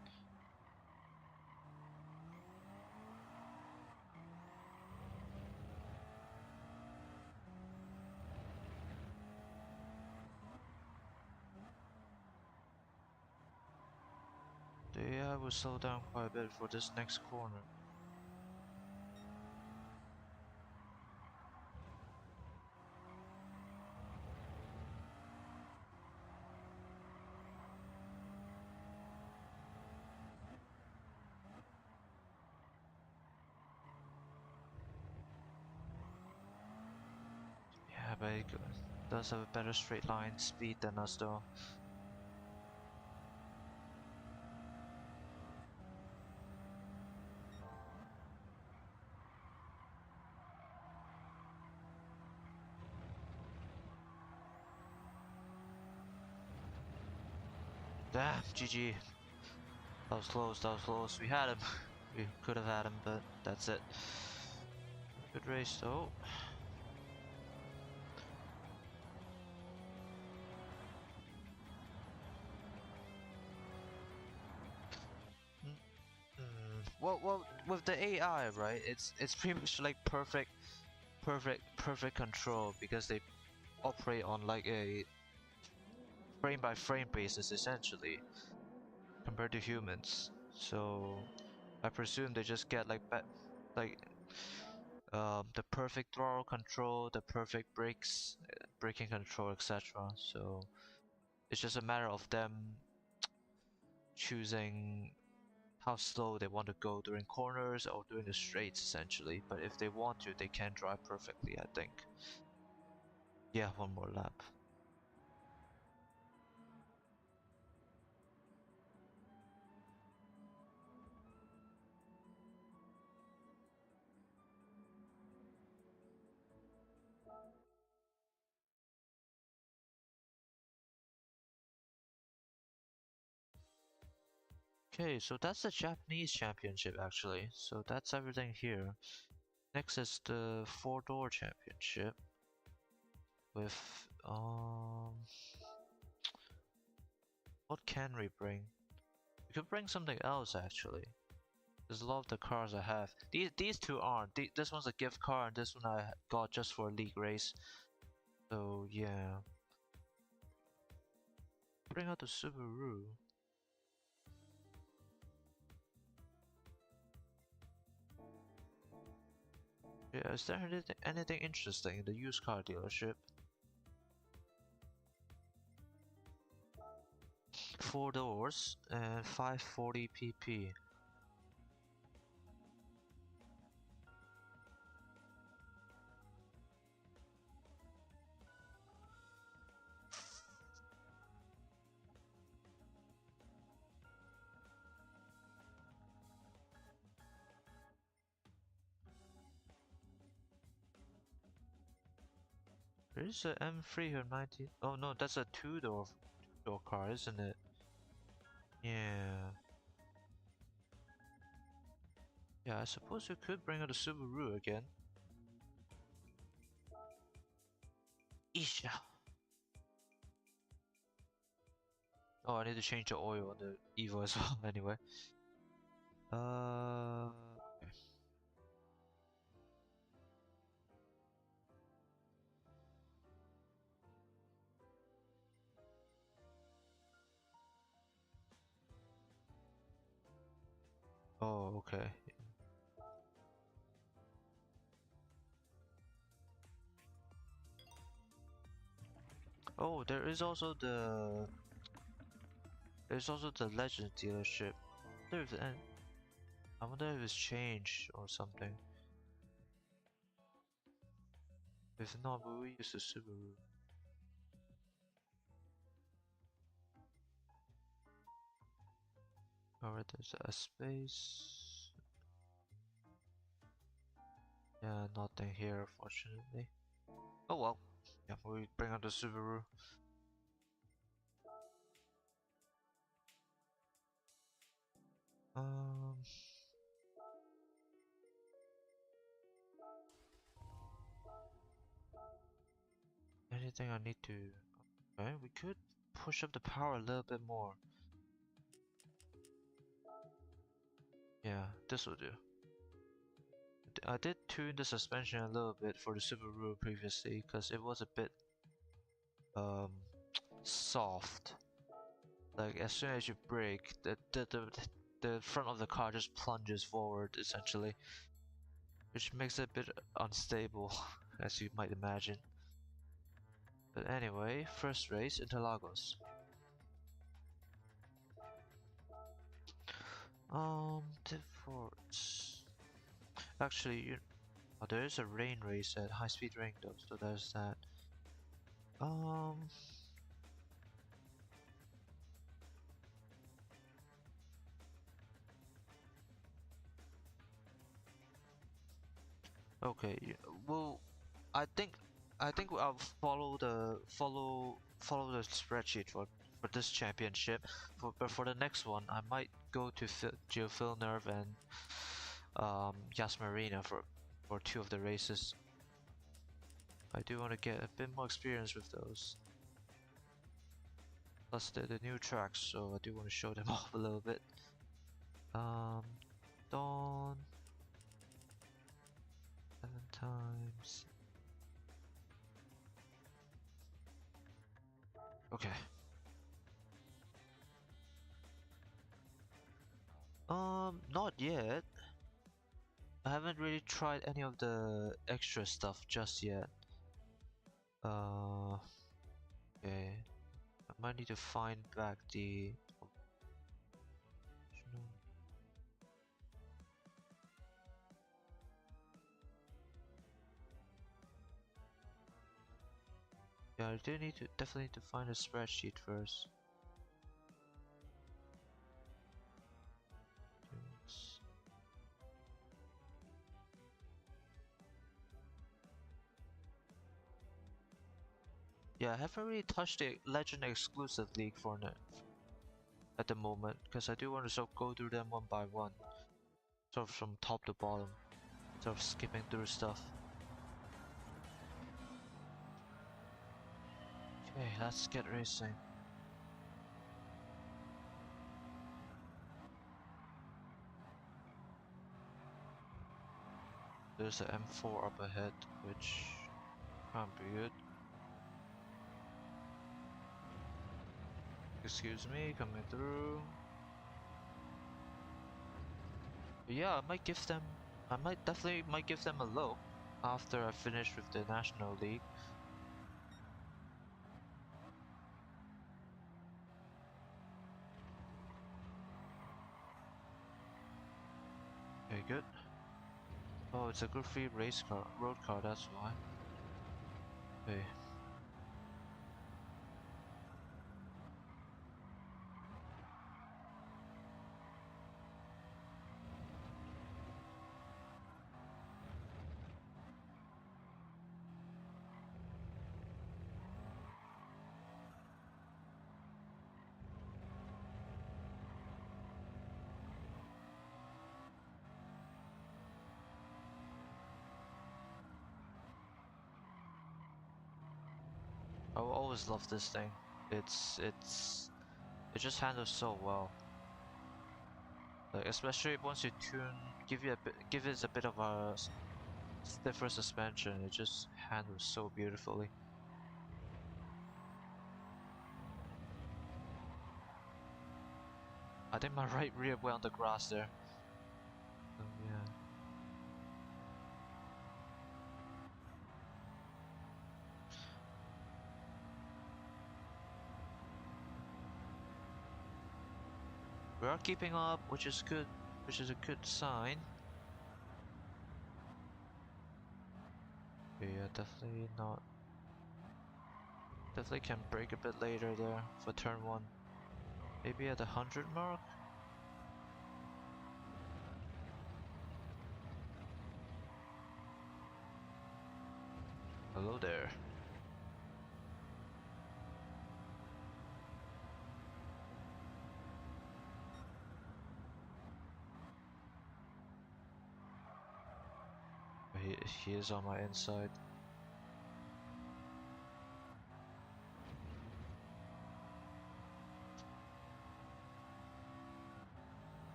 The AI will slow down quite a bit for this next corner. Yeah, but it does have a better straight line speed than us though. Damn, GG. That was close, that was close. We had him. We could have had him, but that's it. Good race though. Well, with the AI, right? It's pretty much like perfect control because they operate on like a frame by frame basis essentially compared to humans. So I presume they just get like the perfect throttle control, the perfect braking control, etc. So it's just a matter of them choosing how slow they want to go during corners or during the straights essentially. But if they want to, they can drive perfectly, I think. Yeah, one more lap. Okay, so that's the Japanese championship actually. So that's everything here. Next is the four-door championship with what can we bring? We could bring something else actually. There's a lot of the cars I have. These two aren't. This one's a gift car and this one I got just for a league race. So yeah. Bring out the Subaru. Yeah, is there anything interesting in the used car dealership? 4 doors and 540 pp. There's a M390. Oh no, that's a two-door car, isn't it? Yeah. Yeah, I suppose we could bring out the Subaru again. Isha. Oh, I need to change the oil on the Evo as well. Anyway. Okay. Oh, okay. Oh, there's also the Legend dealership. I wonder if it's changed or something. If not, we will use the Subaru. Alright, there's a space. Yeah, nothing here, unfortunately. Oh well. Yeah, we bring out the Subaru. Um, anything I need to... Okay, we could push up the power a little bit more. Yeah, this will do. I did tune the suspension a little bit for the Subaru previously because it was a bit um soft. Like as soon as you brake, the front of the car just plunges forward essentially, which makes it a bit unstable, as you might imagine. But anyway, first race Interlagos. Different. Actually, oh, there is a rain race at high speed ring though, so there's that. Um, okay. Well, I think I think I'll follow the spreadsheet for this championship. But for the next one, I might go to Geo Villeneuve and Yas Marina for two of the races. I do want to get a bit more experience with those. Plus the new tracks, so I do want to show them off a little bit. Um, Dawn, 7 times. Okay. Not yet. I haven't really tried any of the extra stuff just yet. Okay. I might need to find back the... Yeah, I do need to definitely need to find a spreadsheet first. Yeah, I haven't really touched the Legend exclusive league for now at the moment, because I do want to sort of go through them one by one, sort of from top to bottom, sort of skipping through stuff. Okay, let's get racing. There's an M4 up ahead, which can't be good. Excuse me, coming through. But yeah, I might definitely give them a look after I finish with the National League. Okay, good. Oh, it's a good free race car, road car, that's why. Okay. I will always love this thing. It just handles so well. Like especially once you give it a bit of a stiffer suspension, it just handles so beautifully. I think my right rear went on the grass there. So yeah. We are keeping up, which is good, which is a good sign. Yeah, definitely not. Definitely can brake a bit later there for turn 1. Maybe at the 100 mark? Hello there. He is on my inside.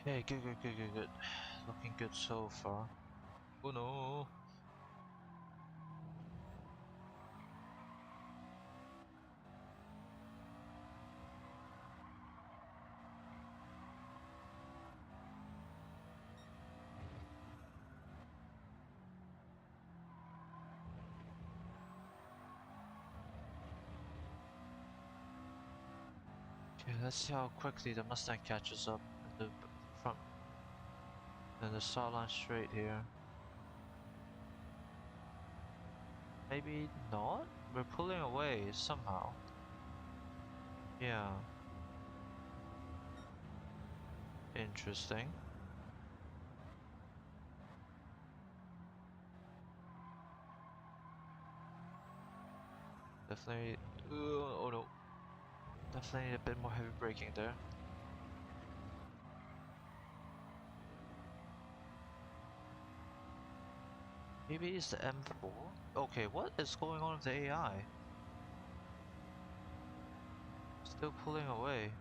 Okay, good. Looking good so far. Oh no! Okay, let's see how quickly the Mustang catches up in the front and the start line straight here. Maybe not? We're pulling away somehow. Yeah. Interesting. Definitely. Oh no. Definitely need a bit more heavy braking there. Maybe it's the M4? Okay, what is going on with the AI? Still pulling away.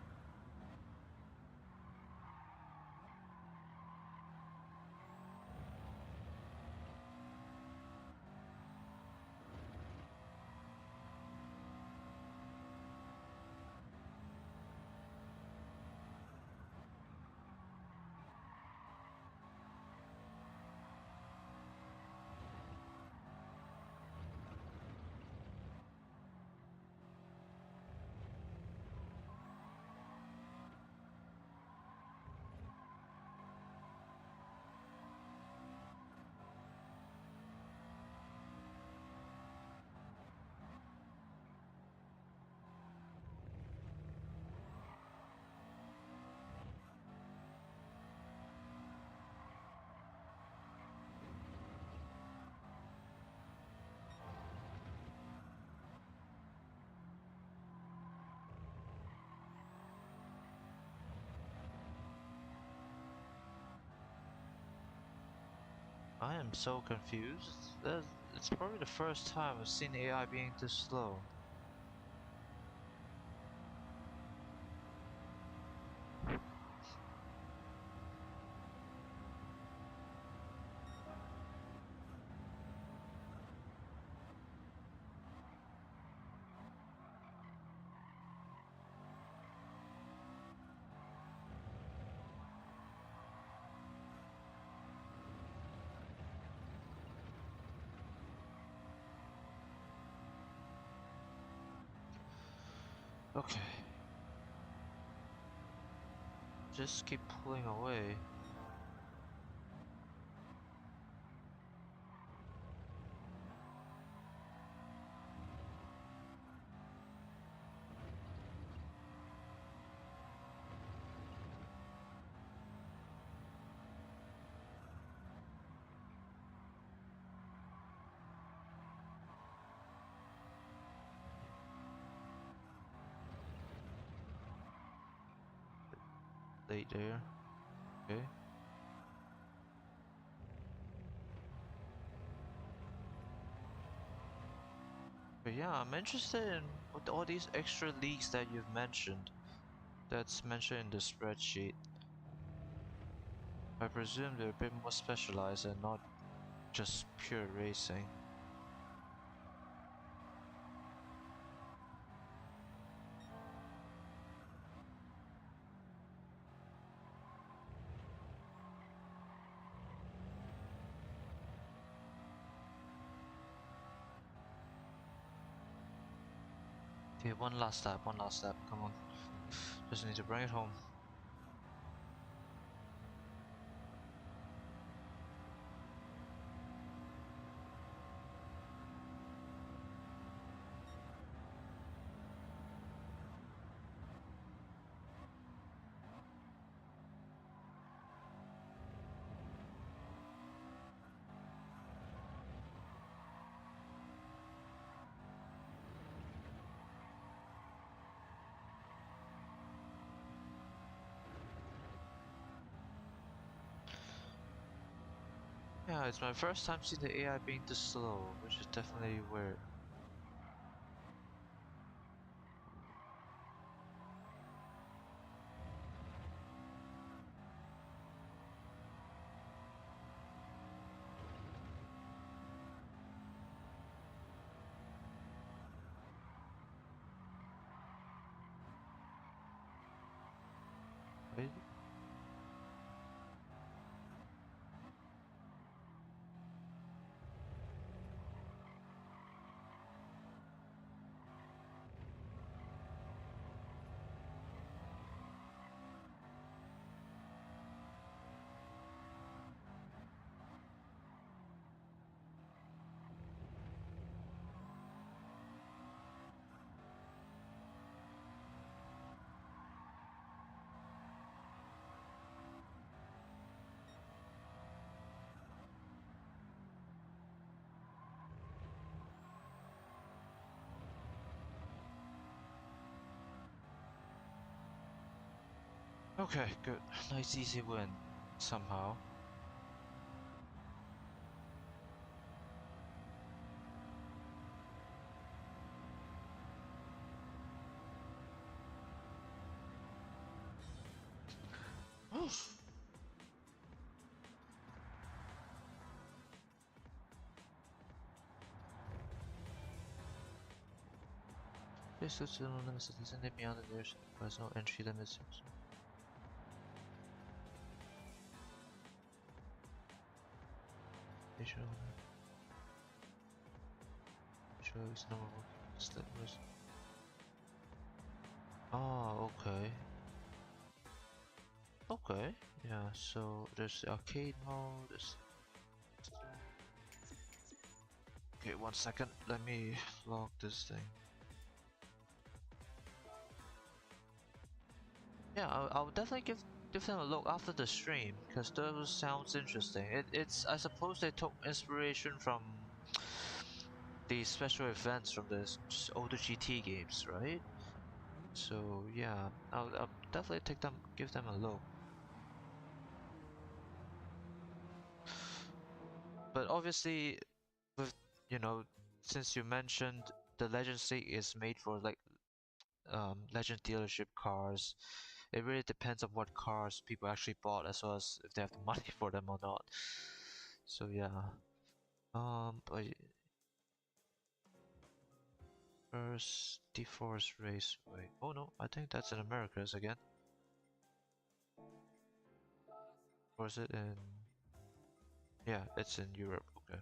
I am so confused. It's probably the first time I've seen AI being this slow. Okay. Just keep pulling away. plate there. Okay. But yeah, I'm interested in what all these extra leagues that you've mentioned. That's mentioned in the spreadsheet. I presume they're a bit more specialized and not just pure racing. Okay, one last step, come on. Just need to bring it home. Yeah, it's my first time seeing the AI being this slow, which is definitely weird. Right? Okay, good. Nice easy win. Somehow. This suits the limits of the beyond the there's no entry limits. Visual is no more working. Oh, okay. Okay, yeah, so there's the arcade mode. Okay, 1 second. Let me log this thing. Yeah, I'll definitely give them a look after the stream because those sounds interesting. It's I suppose they took inspiration from the special events from the older GT games, right? So yeah, I'll definitely give them a look. But obviously, with you know, since you mentioned the Legend League is made for like Legend dealership cars, it really depends on what cars people actually bought as well as if they have the money for them or not. So yeah. But first DeForest Raceway. Oh no, I think that's in Americas again. Or is it in? Yeah, it's in Europe. Okay.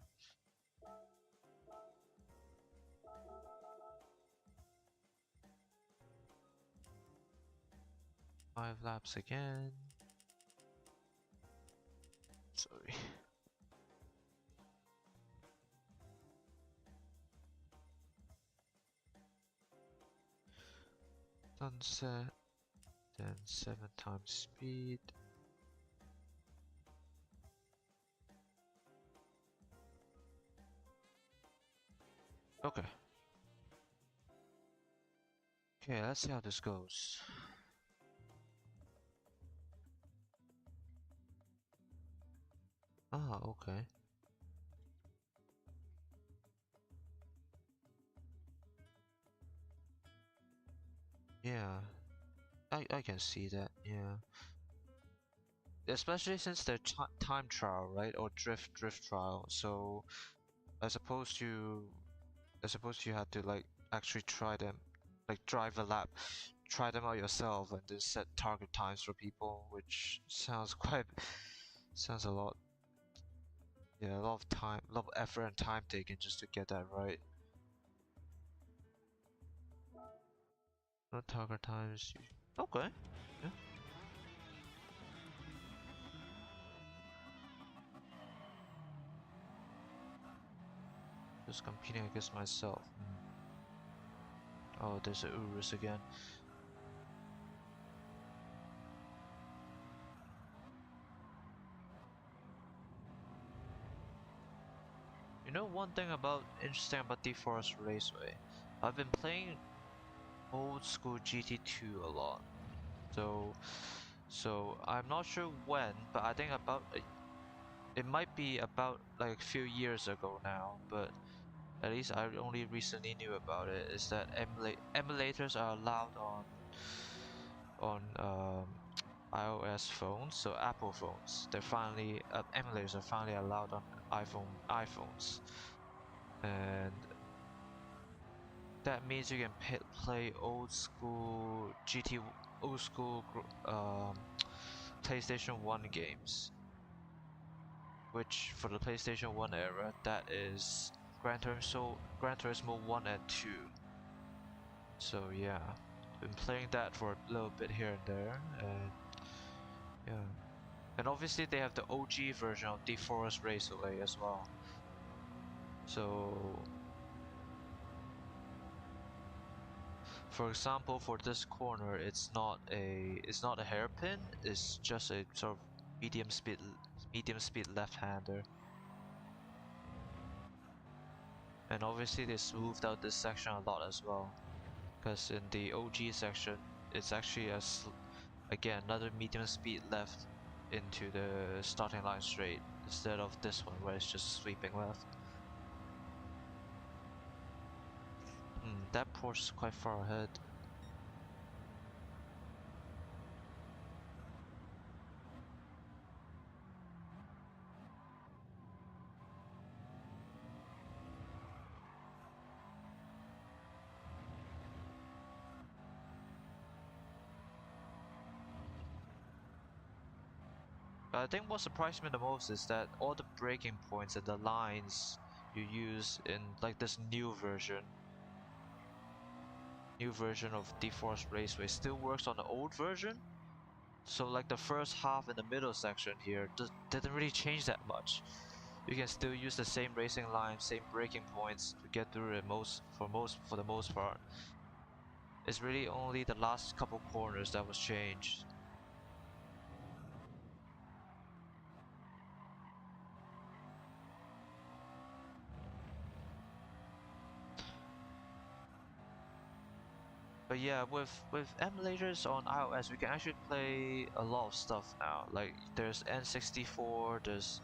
5 laps again. Sorry. Sunset. Then 7 times speed. Okay. Okay, let's see how this goes. Ah, okay. Yeah, I can see that. Yeah, especially since they're time trial, right? Or drift trial. So I suppose you had to like actually try them, like drive a lap, try them out yourself, and then set target times for people, which sounds quite sounds a lot. Yeah, a lot of time, a lot of effort and time taken just to get that right. No target times. Okay. Yeah. Just competing against myself. Oh, there's a Urus again. You know one thing about interesting about Deforest Raceway? I've been playing old school GT2 a lot. So I'm not sure when, but I think it might be about like a few years ago now, but at least I only recently knew about it, is that emulators are allowed on iOS phones, so Apple phones. They're finally emulators are finally allowed on iPhones, and that means you can play old school old school PlayStation 1 games, which for the PlayStation 1 era, that is Gran Turismo 1 and 2. So yeah, been playing that for a little bit here and there, and yeah. And obviously they have the OG version of Deforest Raceway as well. So, for example, for this corner, it's not a hairpin. It's just a sort of medium speed left-hander. And obviously they smoothed out this section a lot as well, because in the OG section, it's actually again another medium speed left into the starting line straight instead of this one where it's just sweeping left. That Porsche is quite far ahead. But I think what surprised me the most is that all the braking points and the lines you use in like this new version of Deforest Raceway still works on the old version. So like the first half and the middle section here didn't really change that much. You can still use the same racing line, same braking points to get through it for the most part. It's really only the last couple corners that was changed. But yeah, with emulators on iOS, we can actually play a lot of stuff now. Like there's N64, there's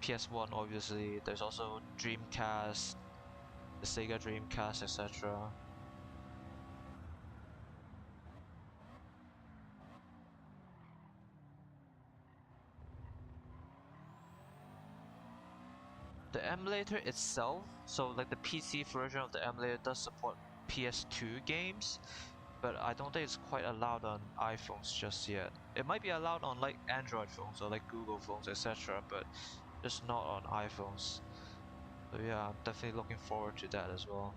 PS1 obviously, there's also Dreamcast, the Sega Dreamcast, etc. The emulator itself, so like the PC version of the emulator does support PS2 games, but I don't think it's quite allowed on iPhones just yet. It might be allowed on like Android phones or like Google phones, etc., but just not on iPhones. So yeah, I'm definitely looking forward to that as well.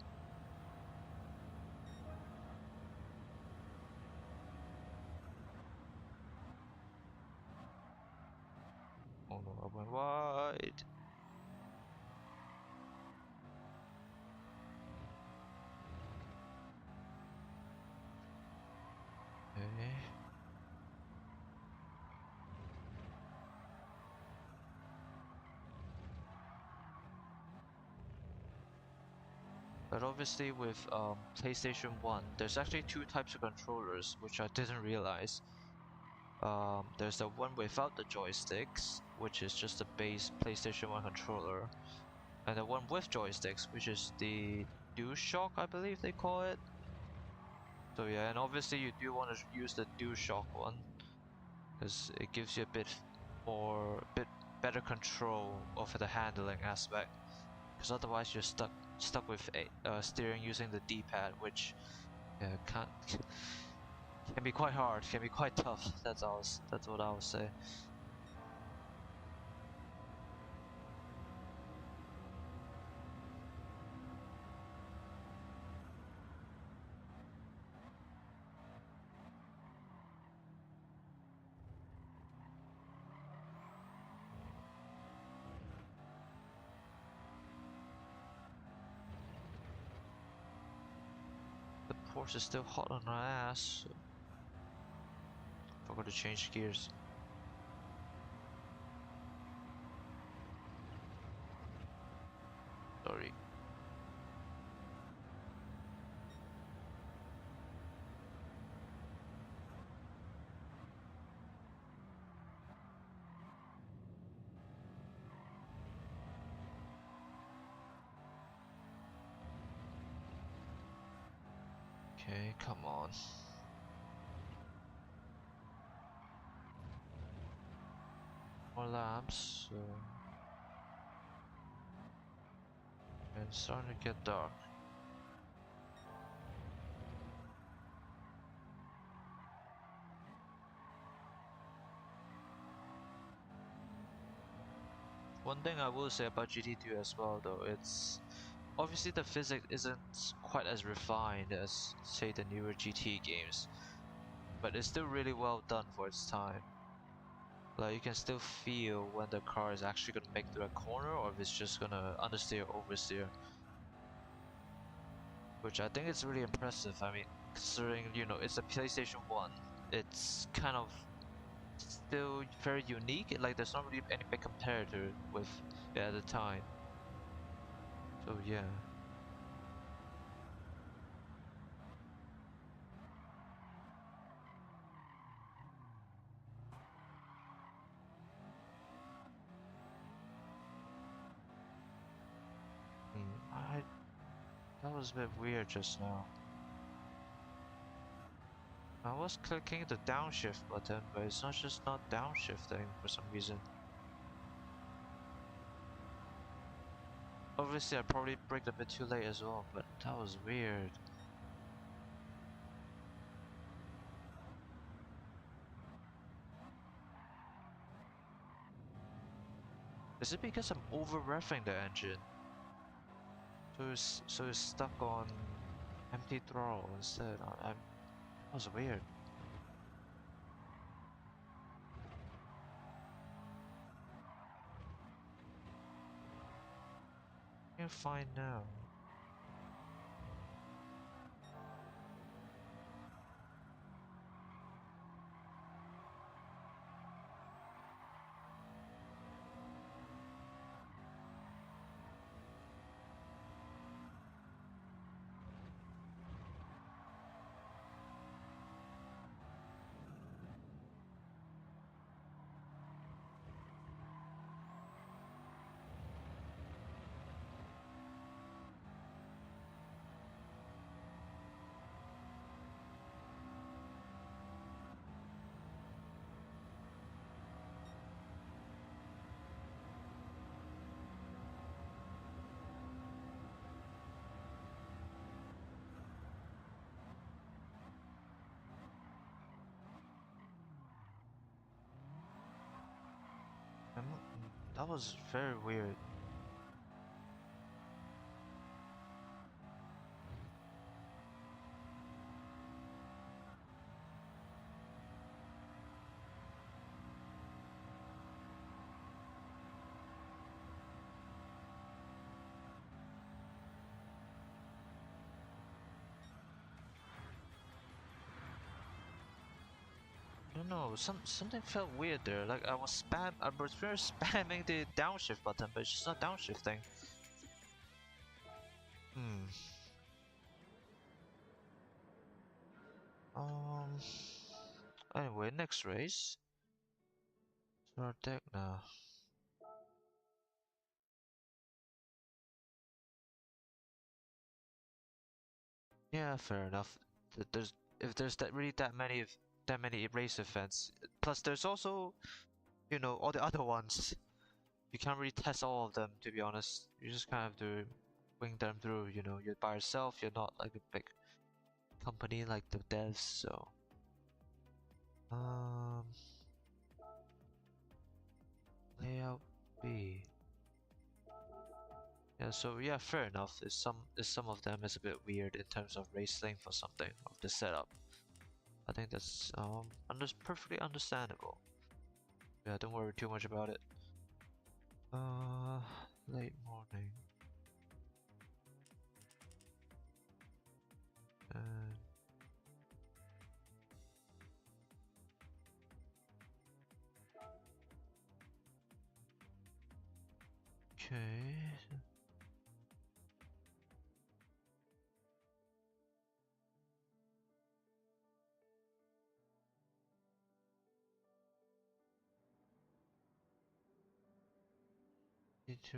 Oh no, I went wide. Okay. But obviously with PlayStation 1, there's actually two types of controllers, which I didn't realize. There's the one without the joysticks, which is just the base PlayStation 1 controller, and the one with joysticks, which is the DualShock, I believe they call it. So yeah, and obviously you do want to use the DualShock one, because it gives you a bit better control over the handling aspect. Because otherwise you're stuck with steering using the D-pad, which can be quite hard, can be quite tough. That's what I would say. The Porsche is still hot on our ass. So forgot to change gears. Sorry. Okay, come on. More laps. And it's starting to get dark. One thing I will say about GT2 as well, though, it's obviously the physics isn't quite as refined as, say, the newer GT games, but it's still really well done for its time. Like, you can still feel when the car is actually gonna make through a corner or if it's just gonna understeer or oversteer. Which I think is really impressive. I mean, considering, you know, it's a PlayStation 1, it's kind of still very unique. Like, there's not really any big competitor with it at the time. So, yeah. That was a bit weird just now. I was clicking the downshift button, but it's not downshifting for some reason. Obviously, I probably braked a bit too late as well, but that was weird. Is it because I'm over-revving the engine? So it's stuck on empty throttle instead. That was weird. Can't find now. That was very weird. I don't know, something felt weird there. Like I was very spamming the downshift button, but it's just not downshifting. Hmm. Um. Anyway, next race. Start deck now. Yeah, fair enough. There's if there's that many race events. Plus, there's also all the other ones. You can't really test all of them, to be honest. You just kind of have to wing them through. You're by yourself. You're not like a big company like the devs. So, um, layout B. Yeah, so yeah, fair enough. Some of them is a bit weird in terms of race length or something of the setup. I think that's perfectly understandable. Yeah, don't worry too much about it. Uh, late morning. And okay. Need to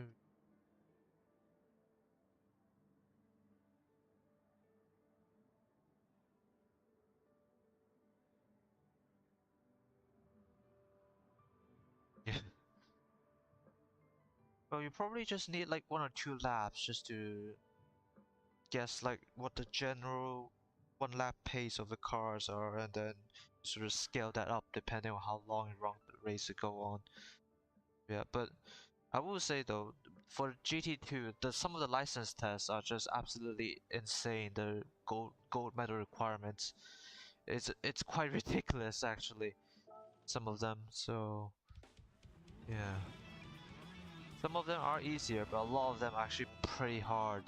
yeah. Well, you probably just need like 1 or 2 laps just to guess like what the general 1 lap pace of the cars are, and then sort of scale that up depending on how long and long the race will go on. Yeah, but I will say though, for GT2, some of the license tests are just absolutely insane. The gold medal requirements, it's quite ridiculous actually. Some of them, so yeah. Some of them are easier, but a lot of them are actually pretty hard.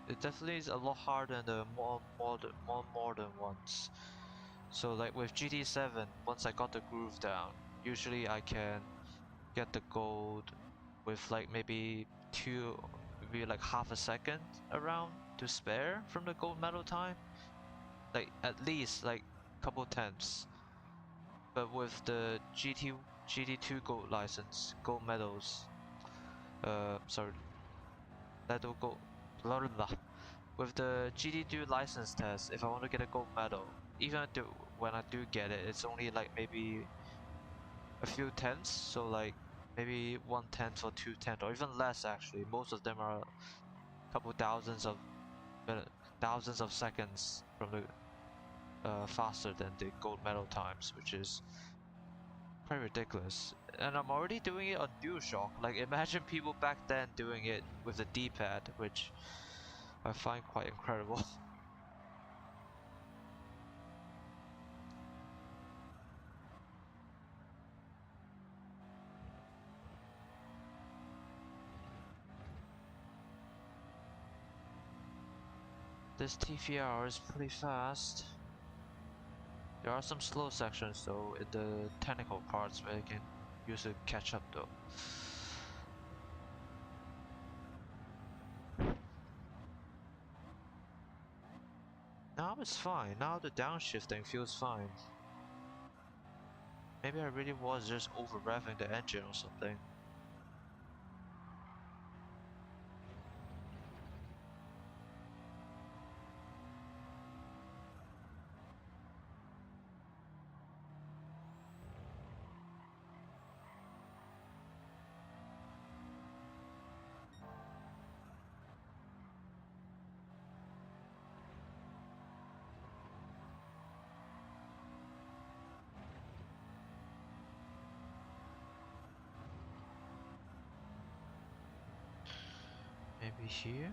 It definitely is a lot harder than the more modern ones. So like with GT7, once I got the groove down, usually I can get the gold with like maybe like half a second around to spare from the gold medal time. Like at least like couple tenths. But with the GT2 gold license, gold medals, sorry, medal gold, blah blah blah. With the GT2 license test, if I want to get a gold medal, even when I do get it, it's only like maybe a few tenths, so like maybe 1/10 or 2/10 or even less actually. Most of them are a couple thousands of seconds from the faster than the gold medal times, which is quite ridiculous. And I'm already doing it on DualShock. Like imagine people back then doing it with the D-pad, which I find quite incredible. This TVR is pretty fast. There are some slow sections though in the technical parts where you can use it to catch up though. Now it's fine, now the downshifting feels fine. Maybe I really was just over revving the engine or something. Maybe here?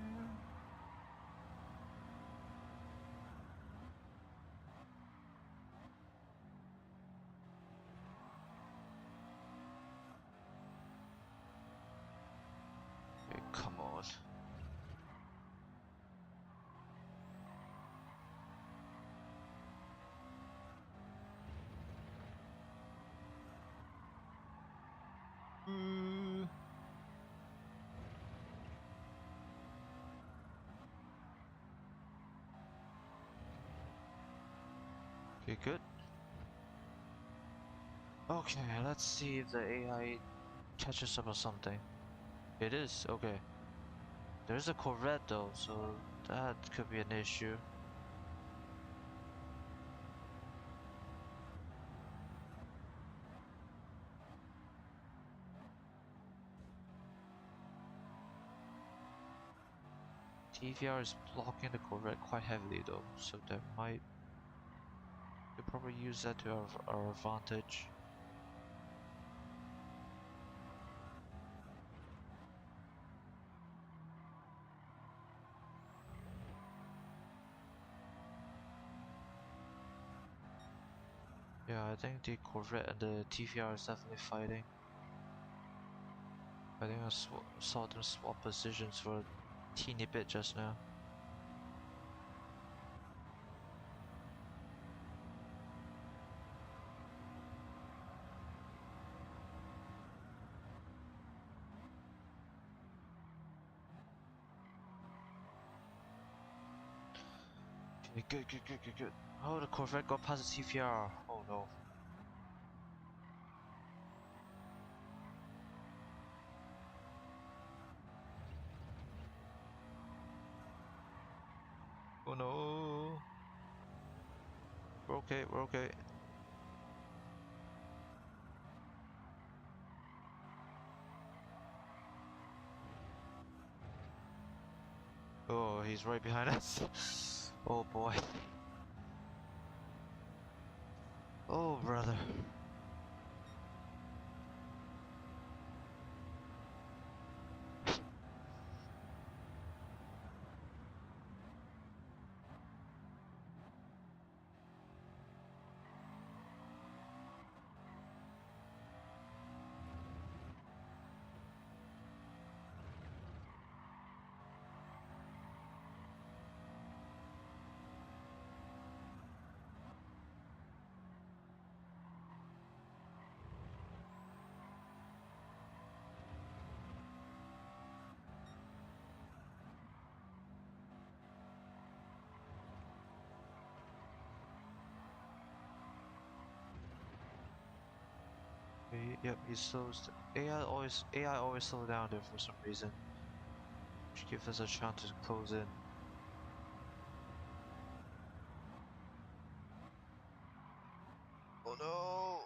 good. Okay, let's see if the AI catches up or something. It is, okay. There's a Corvette though, so that could be an issue. TVR is blocking the Corvette quite heavily though, so that might... We'll probably use that to our advantage. Yeah, I think the Corvette and the TVR is definitely fighting. I think I saw them swap positions for a teeny bit just now. Okay, good. Oh, the Corvette got past the TVR. Oh no. Oh no. We're okay. Oh, he's right behind us. Oh boy. Oh brother. Yep, he slows. AI always slow down there for some reason, which gives us a chance to close in. Oh no!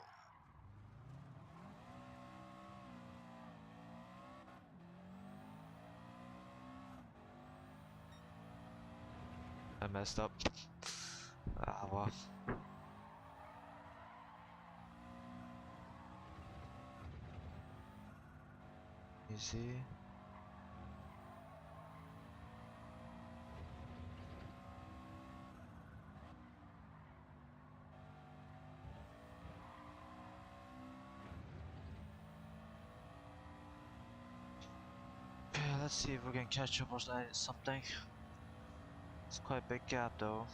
I messed up. Ah well. You see? Okay, let's see if we can catch up or something. It's quite a big gap though.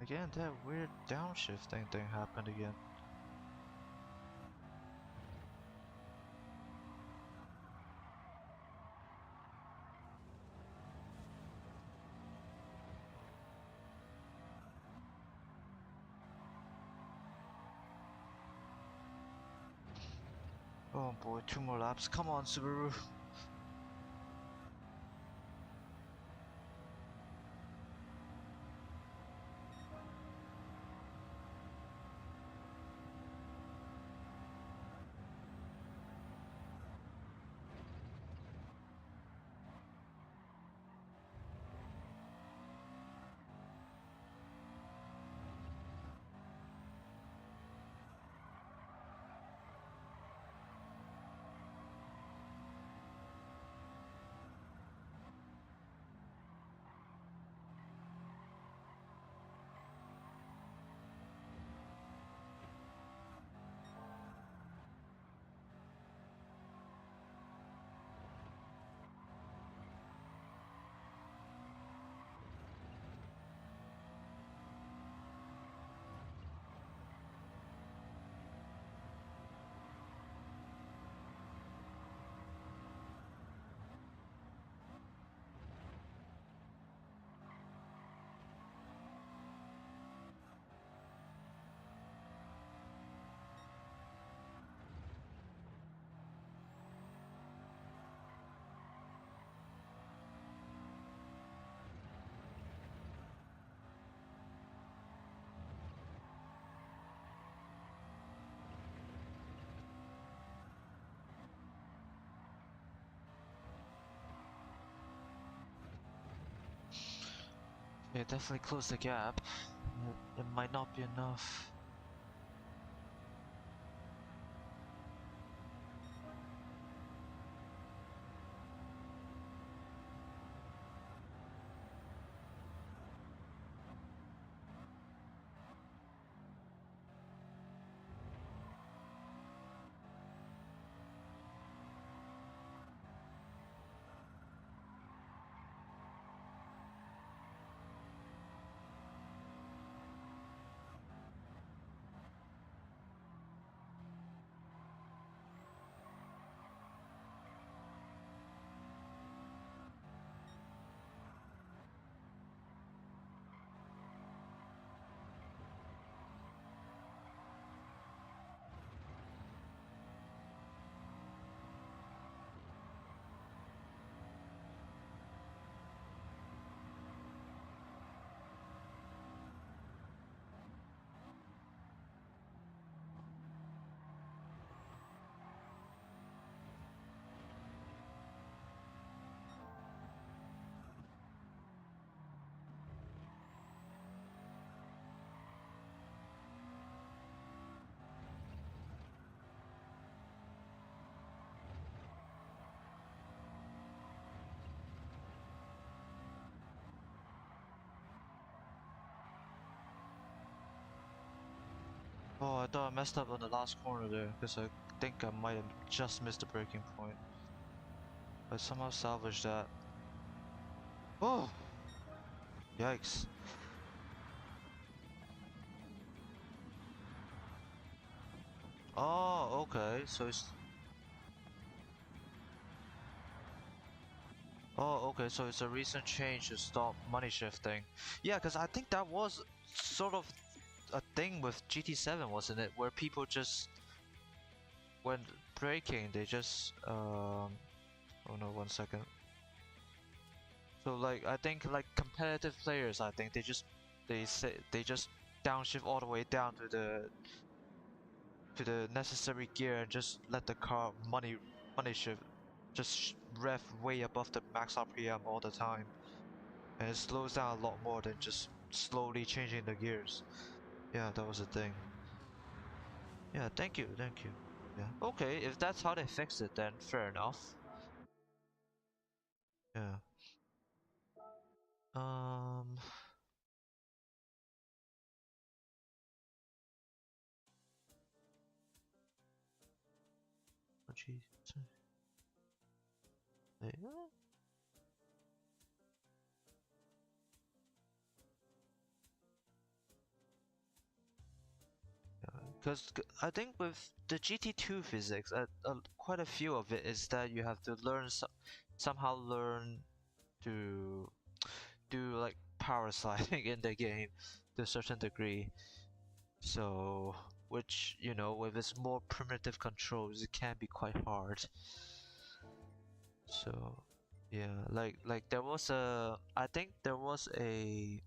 Again, that weird downshifting thing happened again. Oh boy, 2 more laps. Come on, Subaru. Yeah, definitely close the gap. It might not be enough. Oh, I thought I messed up on the last corner there, because I think I might have just missed the breaking point. But somehow salvaged that. Oh! Yikes. Oh, okay, so it's... Oh, okay, so it's a recent change to stop money shifting. Yeah, because I think that was sort of a thing with GT7, wasn't it? Where people just, when braking, they just, oh no, 1 second. So like, I think like competitive players, I think they just downshift all the way down to the necessary gear and just let the car money shift, just rev way above the max RPM all the time. And it slows down a lot more than just slowly changing the gears. Yeah, that was the thing. Yeah, thank you, thank you. Yeah. Okay, if that's how they fix it, then fair enough. Yeah. Um. Oh, jeez. Yeah. Because I think with the GT2 physics, quite a few of it is that you have to somehow learn to do like power sliding in the game to a certain degree. So, which, you know, with its more primitive controls, it can be quite hard. So, yeah, like there was I think there was a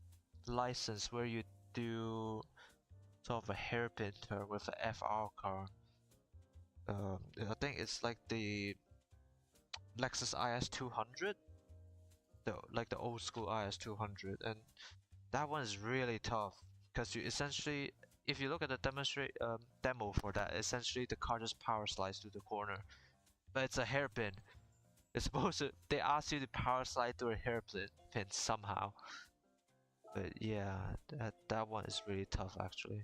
license where you do sort of a hairpin turn with a FR car. I think it's like the Lexus IS 200, like the old school IS 200, and that one is really tough because you essentially, if you look at the demo for that, essentially the car just power slides to the corner, but it's a hairpin. It's supposed to. They ask you to power slide through a hairpin pin somehow. But yeah, that one is really tough actually.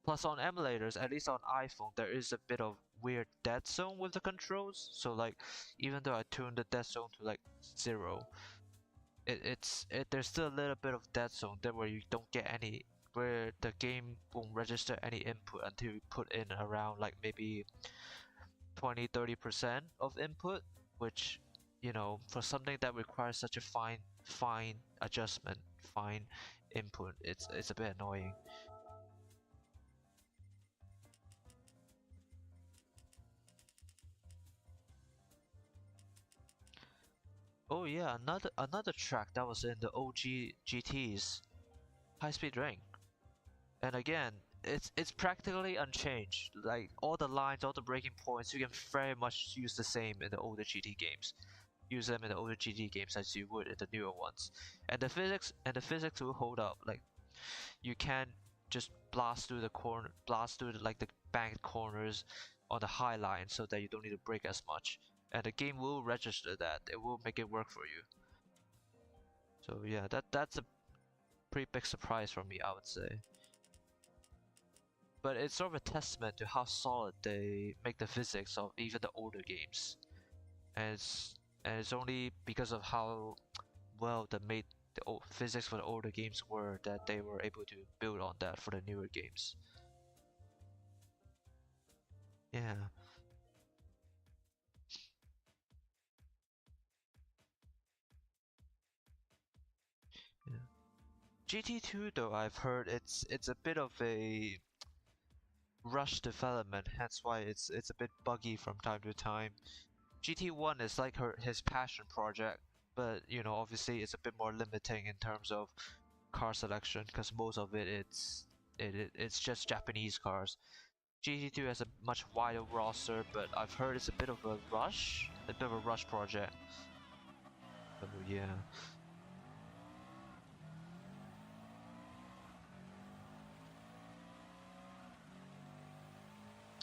Plus on emulators, at least on iPhone, there is a bit of weird dead zone with the controls. So like, even though I tuned the dead zone to like 0, there's still a little bit of dead zone there where you don't get any, where the game won't register any input until you put in around like maybe 20-30% of input, which, you know, for something that requires such a fine adjustment, fine input, it's a bit annoying. Oh yeah, another track that was in the OG GTs, High Speed Ring. And again, it's practically unchanged. Like all the lines, all the breaking points, you can very much use the same in the older GT games. use them in the older GT games as you would in the newer ones. And the physics will hold up. Like you can't just blast through the corner, blast through like the banked corners on the high line, so that you don't need to brake as much. And the game will register that. It will make it work for you. So yeah, that's a pretty big surprise for me, I would say. But it's sort of a testament to how solid they make the physics of even the older games. And it's only because of how well they made the physics for the older games were that they were able to build on that for the newer games. Yeah. Yeah. GT2 though, I've heard it's a bit of a rush development, hence why it's a bit buggy from time to time. GT1 is like his passion project, but you know, obviously it's a bit more limiting in terms of car selection because most of it's just Japanese cars. GT2 has a much wider roster, but I've heard it's a bit of a rush project. So yeah.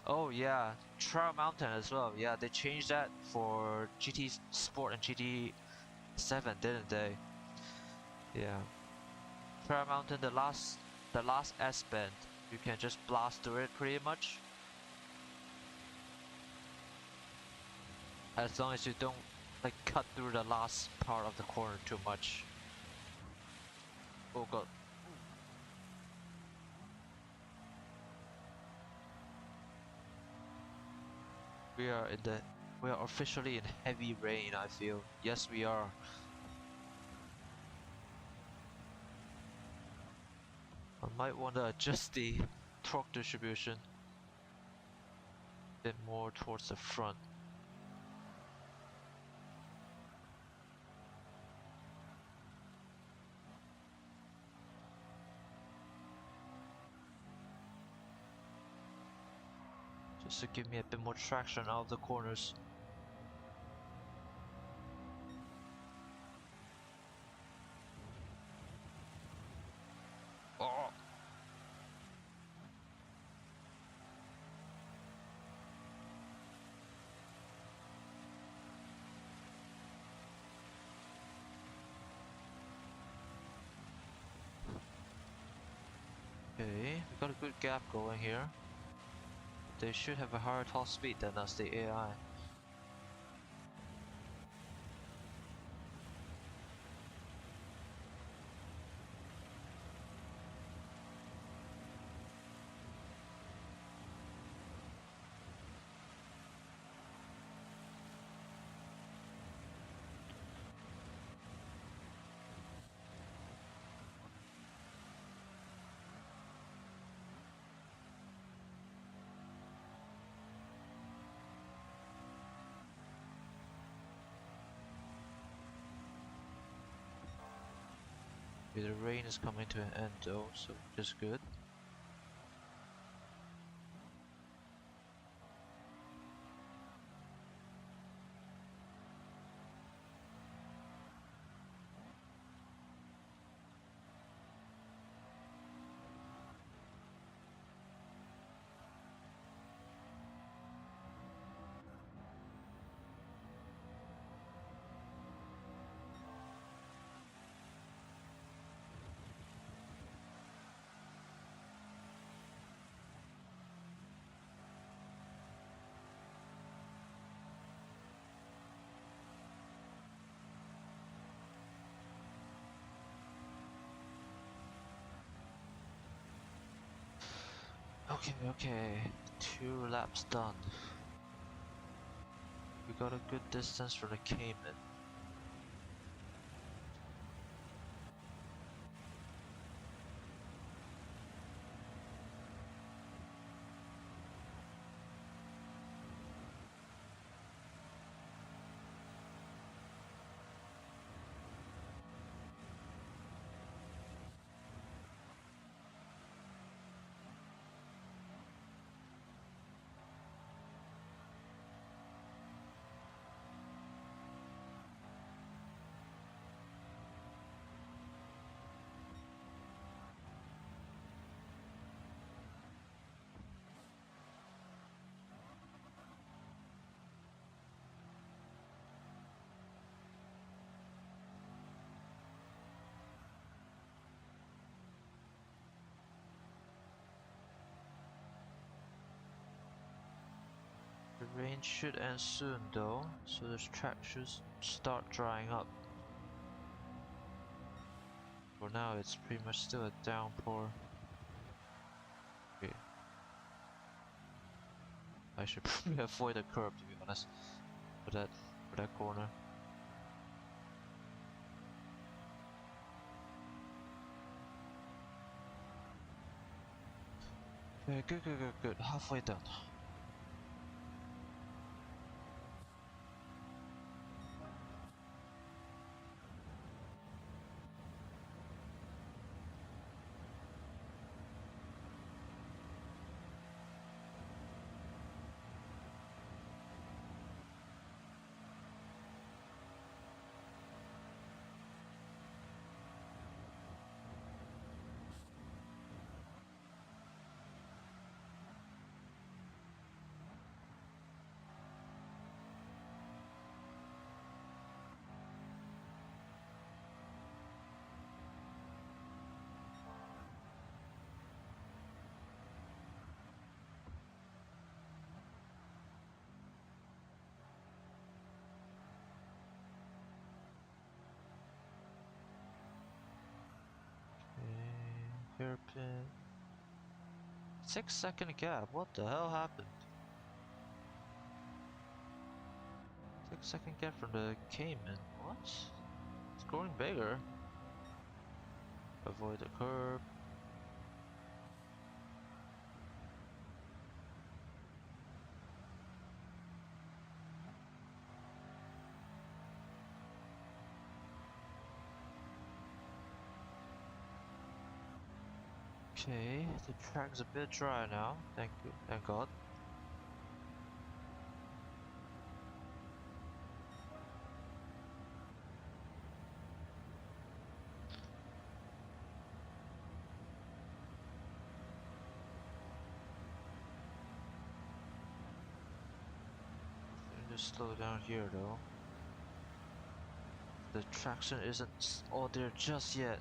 Oh yeah, Trial Mountain as well. Yeah, they changed that for GT Sport and GT7, didn't they? Yeah. Trial Mountain, the last S bend, you can just blast through it pretty much. As long as you don't like cut through the last part of the corner too much. Oh god. We are in the we are officially in heavy rain, I feel. Yes, we are. I might want to adjust the torque distribution a bit more towards the front. Just to give me a bit more traction out of the corners. Oh. Okay, we got a good gap going here. They should have a higher top speed than us, the AI. Okay, the rain is coming to an end though, so just good. Okay, 2 laps done. We got a good distance for the Cayman. rain should end soon though, so the track should start drying up. For now, it's pretty much still a downpour. Okay. I should probably avoid the curb, to be honest, for that corner. Okay, good. Halfway done. Hairpin. 6-second gap. What the hell happened? 6-second gap from the Cayman. What? It's growing bigger. Avoid the curb. Okay, the track's a bit dry now. Thank God. Just slow down here though. The traction isn't all there just yet.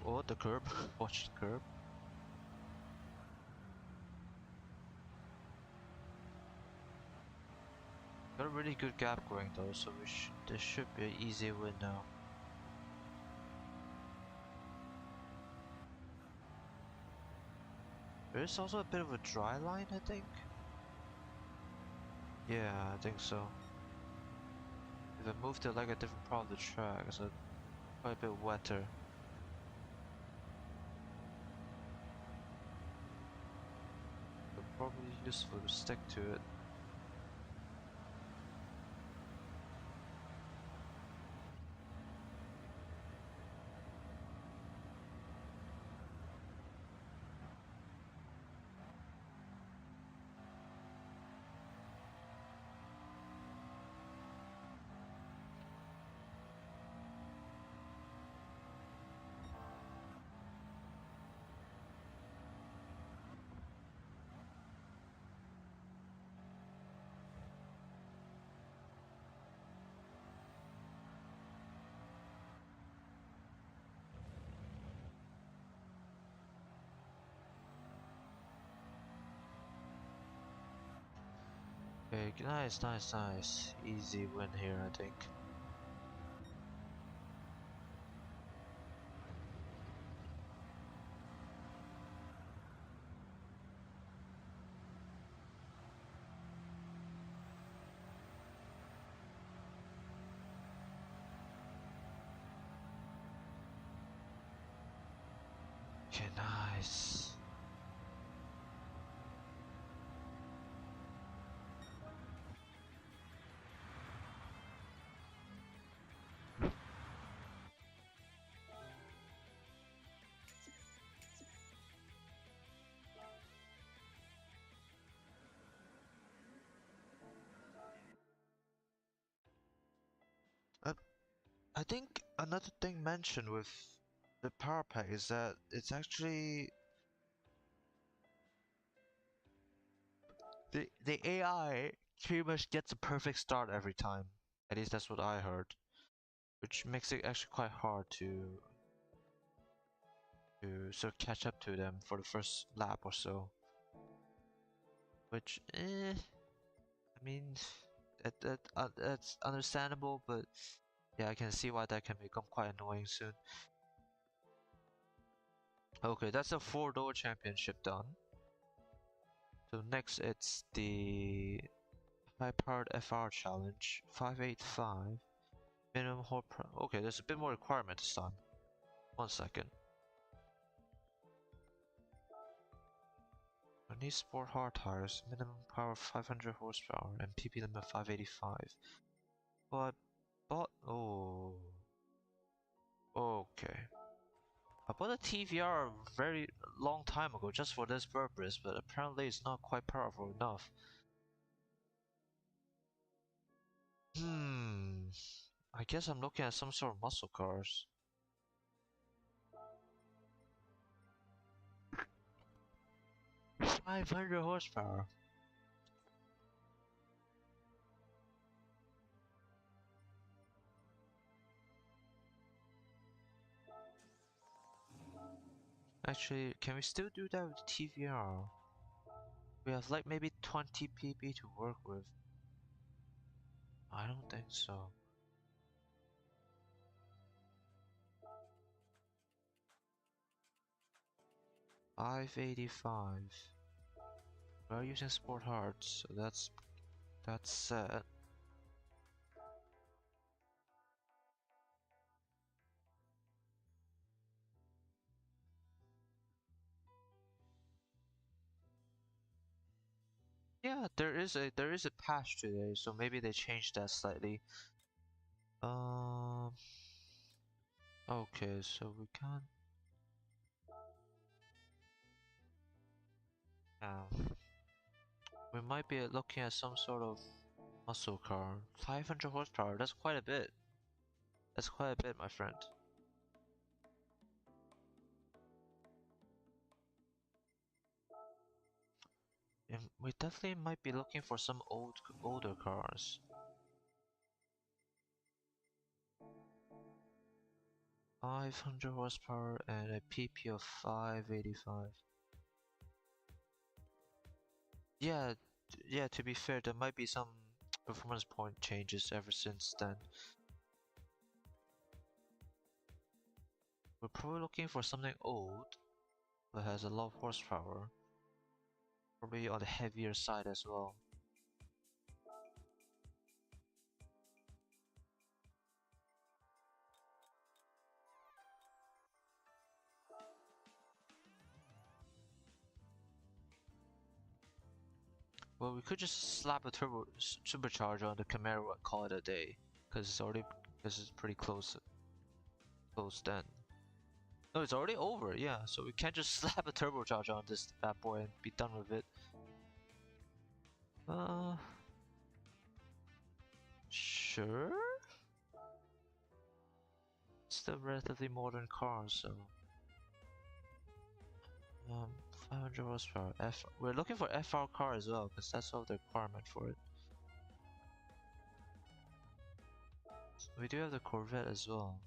Oh, the curb. Watch the curb. Got a really good gap going though, so this should be an easy win now. There is also a bit of a dry line, I think. Yeah, I think so. If I move to like a different part of the track, it's quite a bit wetter. But probably useful to stick to it. Okay, nice. Easy win here, I think. Okay, nice. I think another thing mentioned with the power pack is that it's actually the AI pretty much gets a perfect start every time. At least that's what I heard, which makes it actually quite hard to sort of catch up to them for the first lap or so. Which, I mean, that's understandable, but yeah, I can see why that can become quite annoying soon. Okay, that's a four-door championship done. So next it's the high-powered FR challenge, 585, minimum horsepower. Okay, there's a bit more requirement this time. 1 second. I need sport hard tires, minimum power 500 horsepower, and PP limit 585. But, oh, okay. I bought a TVR a very long time ago just for this purpose, but apparently it's not quite powerful enough. I guess I'm looking at some sort of muscle cars. $500 horsepower. Actually, can we still do that with TVR? We have like maybe 20 PB to work with. I don't think so. 585. We're using sport hard, so that's set. Yeah, there is a patch today, so maybe they changed that slightly. Um. Okay, so we can't. We might be looking at some sort of muscle car. 500 horsepower. That's quite a bit. That's quite a bit, my friend. And we definitely might be looking for some older cars. 500 horsepower and a PP of 585. Yeah, yeah, to be fair, there might be some performance point changes ever since then. We're probably looking for something old that has a lot of horsepower. Probably on the heavier side as well. Well, we could just slap a turbo supercharger on the Camaro and call it a day, because it's pretty close then. No, it's already over, yeah. So we can't just slap a turbocharger on this bad boy and be done with it. Uh, sure. It's still relatively modern car, so 500 horsepower. We're looking for FR car as well, because that's all the requirement for it. We do have the Corvette as well.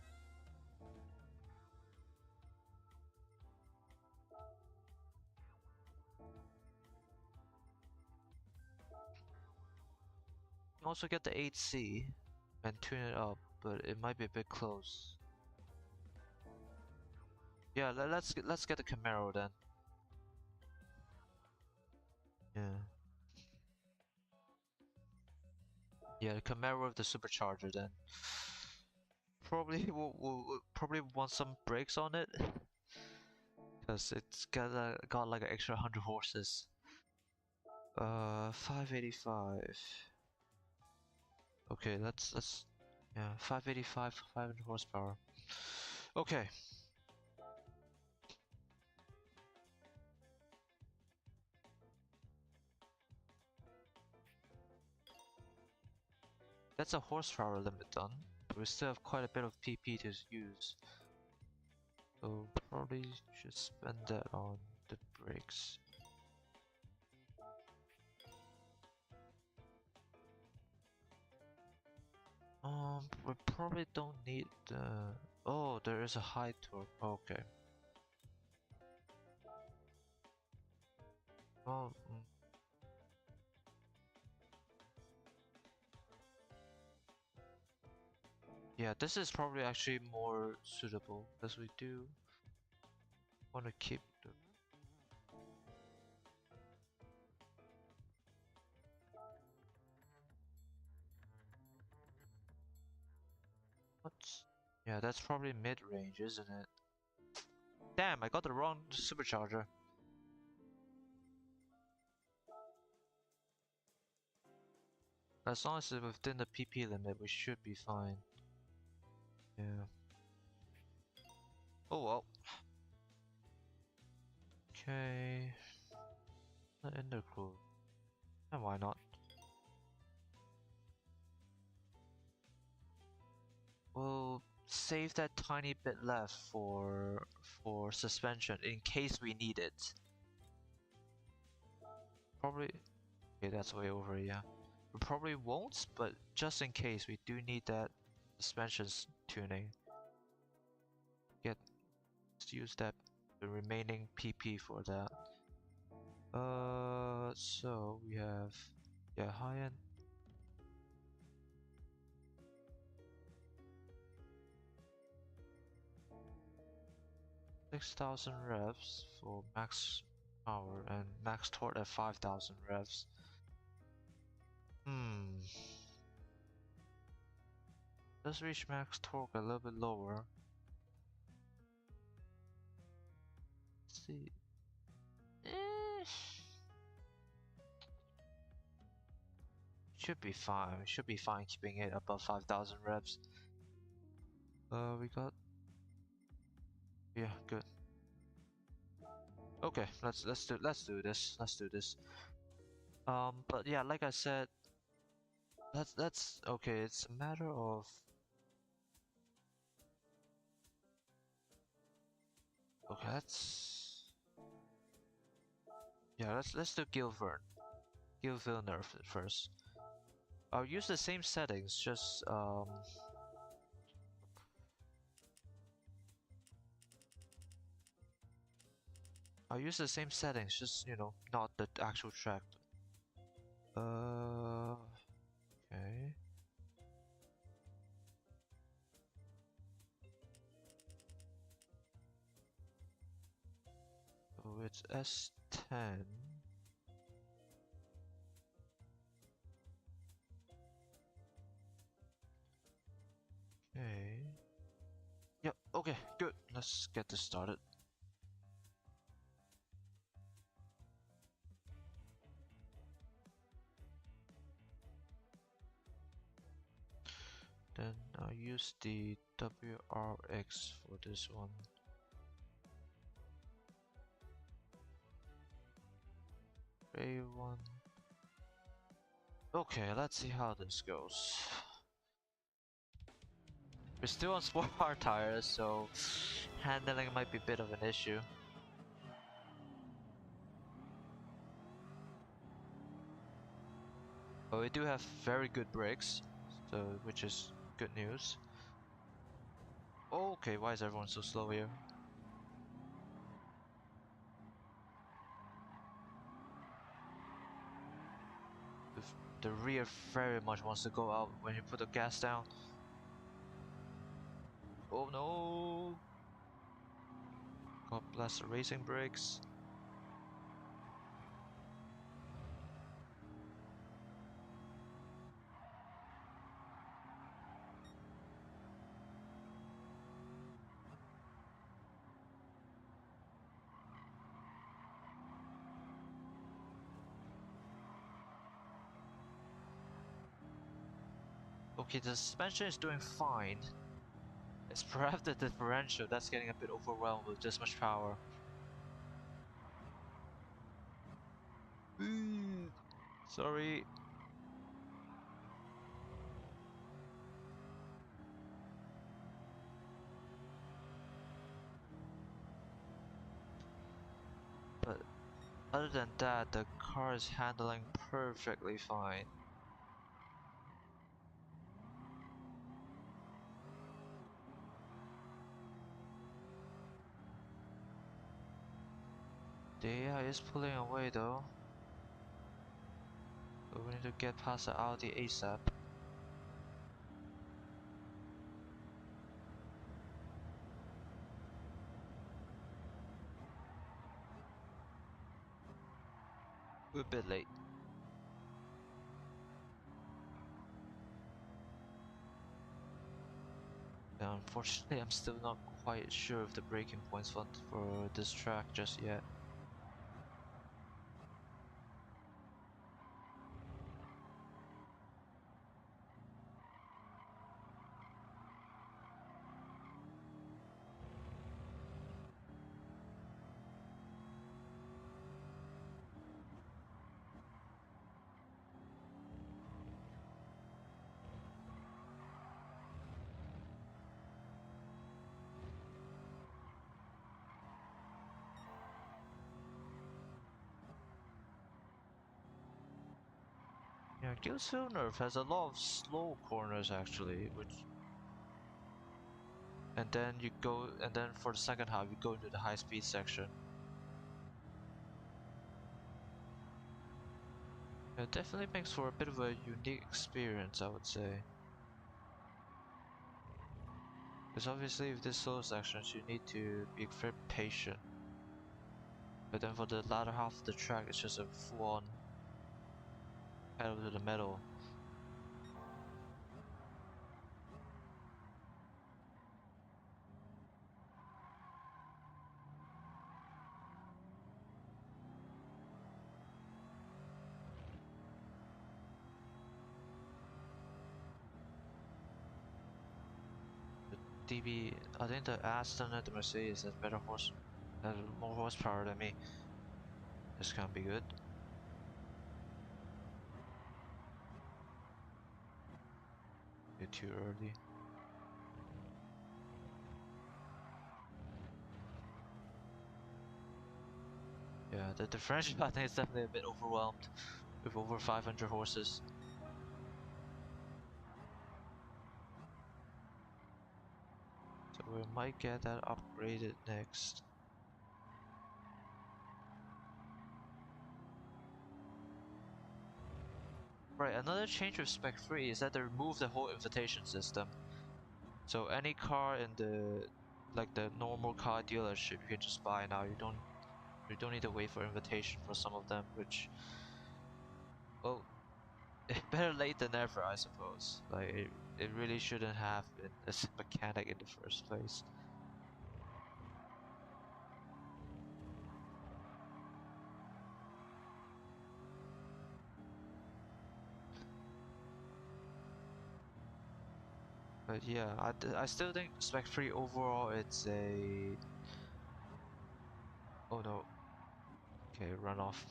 You can also get the 8C and tune it up, but it might be a bit close. Yeah, let's get the Camaro then. Yeah. Yeah, the Camaro with the supercharger then. Probably we'll probably want some brakes on it, because it's got like an extra 100 horses. 585. Okay, let's yeah, 585, 500 horsepower. Okay. That's a horsepower limit done. we still have quite a bit of PP to use. So probably should spend that on the brakes. We probably don't need the... Oh, there is a high torque. Okay. Well, yeah, this is probably actually more suitable because we do want to keep the... What? Yeah, that's probably mid-range, isn't it? Damn, I got the wrong supercharger. As long as it's within the PP limit, we should be fine. Yeah. Oh well. Okay. The intercool. And why not? We'll save that tiny bit left for suspension in case we need it. Probably. Okay, that's way over. Yeah. We probably won't, but just in case, we do need that suspension tuning. Let's use that the remaining PP for that. So we have high end. 6,000 revs for max power and max torque at 5,000 revs. Let's reach max torque a little bit lower. Let's see. Should be fine. We should be fine keeping it above 5,000 revs. We got... Yeah, good. Okay, let's do this. Let's do this. But yeah, like I said, that's okay. It's a matter of... Okay, let's do Gilvilner first. I'll use the same settings, just I'll use the same settings, just you know, not the actual track. Okay. So it's S10. Okay. Yep, okay, good. Let's get this started. Then I'll use the WRX for this one. A1. Okay, let's see how this goes. We're still on sport hard tires, so handling might be a bit of an issue. But we do have very good brakes, so which is good news. Okay, why is everyone so slow here? The rear very much wants to go out when you put the gas down. Oh no! God bless the racing brakes. Okay, the suspension is doing fine. It's perhaps the differential that's getting a bit overwhelmed with this much power. Sorry. But other than that, the car is handling perfectly fine. The AI is pulling away though. But we need to get past the Audi ASAP. We're a bit late. Yeah, unfortunately, I'm still not quite sure of the braking points for this track just yet. Yeah, Gilsville Nerve has a lot of slow corners actually, and then for the second half you go into the high speed section. It definitely makes for a bit of a unique experience, I would say. Because obviously with these slow sections you need to be very patient. But then for the latter half of the track it's just a full on pedal to the metal. I think the Aston and the Mercedes has more horsepower than me. This can be good. Bit too early. Yeah, the differential I think is definitely a bit overwhelmed with over 500 horses. So we might get that upgraded next. Right, another change with Spec 3 is that they removed the whole invitation system. So any car in the normal car dealership you can just buy now. You don't need to wait for invitation for some of them, which, well, better late than never, I suppose. Like it really shouldn't have been a mechanic in the first place. But yeah, I still think Spec 3 overall it's a... Oh no. Okay, run off.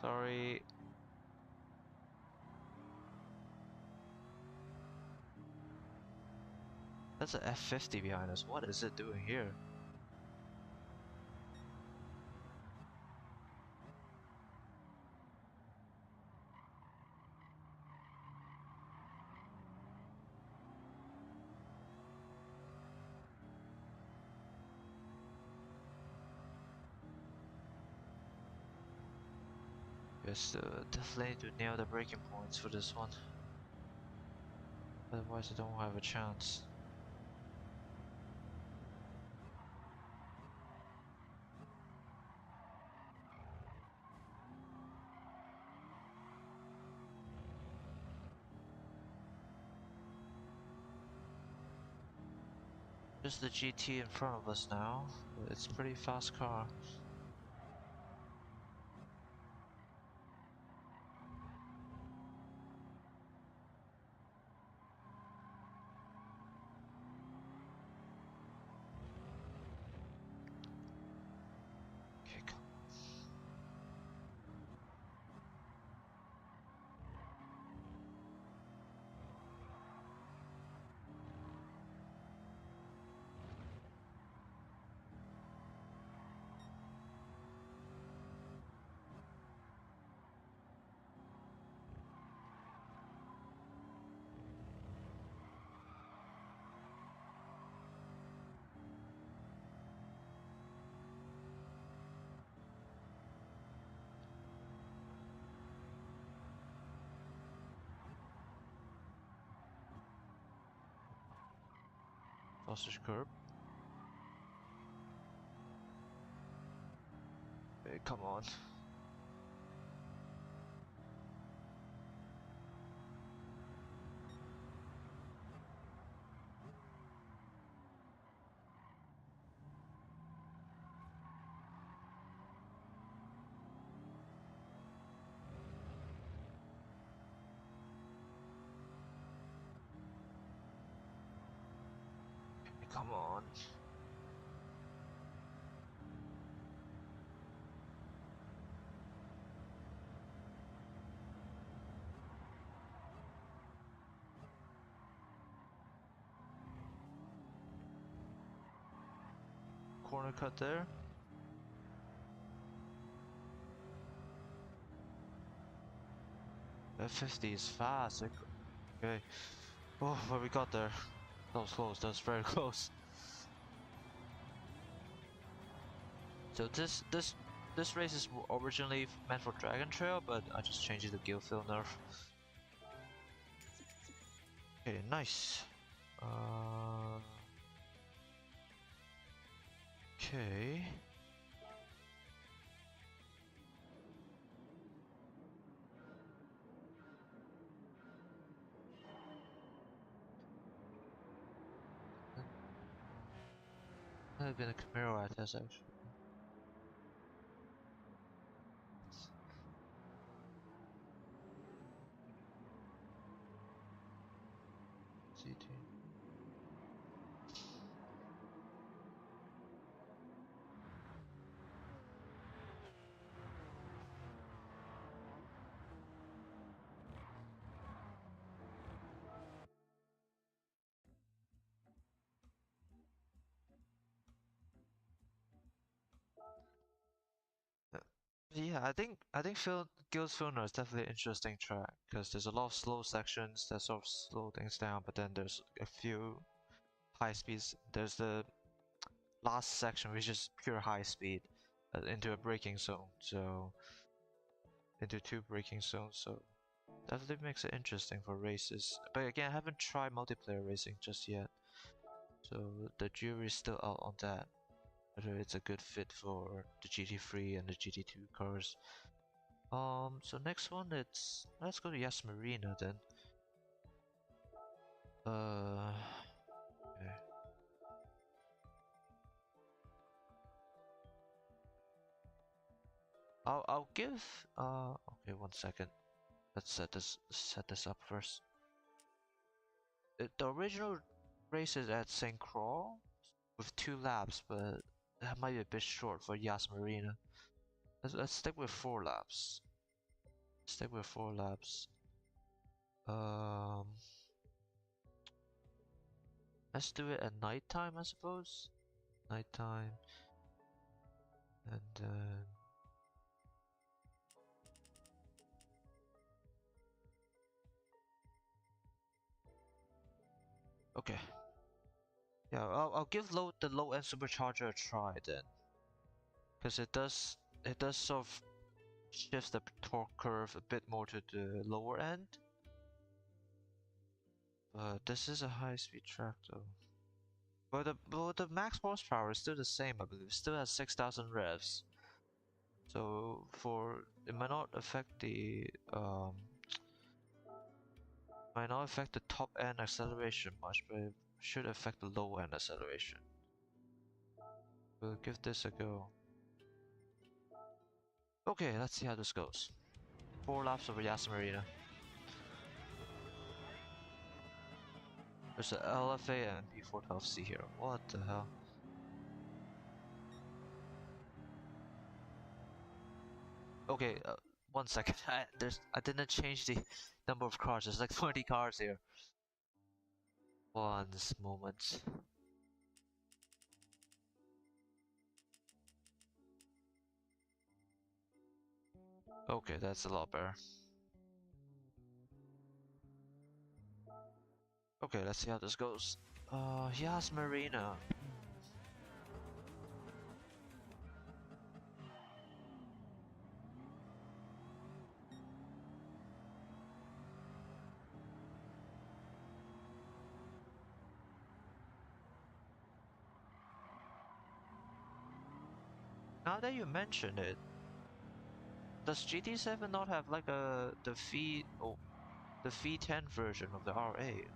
Sorry. That's an F50 behind us. What is it doing here? Yes, definitely need to nail the braking points for this one. Otherwise I don't have a chance. Just the GT in front of us now. It's a pretty fast car. Okay, come. Sausage curb. Hey, come on. Hey, come on. Corner cut there. That 50 is fast. Okay. Oh, what we got there? That was close. That was very close. So this race is originally meant for Dragon Trail, but I just changed it to Gilfield Nerf. Okay, nice. Okay. Might have been a Camaro at this actually. CT. Yeah, I think Gil's Filner is definitely an interesting track because there's a lot of slow sections that sort of slow things down, but then there's a few high speeds. There's the last section which is pure high speed into a braking zone, so into two braking zones, so definitely makes it interesting for races. But again, I haven't tried multiplayer racing just yet, so the jury's still out on that. Whether it's a good fit for the GT3 and the GT2 cars. So next one, let's go to Yas Marina then. Okay. I'll give okay, 1 second. Let's set this up first. The original race is at St. Croix with 2 laps, but that might be a bit short for Yas Marina. Let's stick with 4 laps. Stick with 4 laps. Um, let's do it at nighttime, I suppose. Nighttime, and then okay. Yeah, I'll give the low end supercharger a try then, because it does sort of shifts the torque curve a bit more to the lower end. But this is a high speed track though. But the max horsepower is still the same, I believe. It still has 6,000 revs. So it might not affect the top end acceleration much, but it should affect the low end acceleration. We'll give this a go. Okay, let's see how this goes. 4 laps over Yas Marina. There's an LFA and B412C here. What the hell? Okay, 1 second. I didn't change the number of cars. There's like 20 cars here. One moment. Okay, that's a lot better. Okay, let's see how this goes. Yas Marina. Now that you mention it, does GT7 not have like the V10 version of the R8?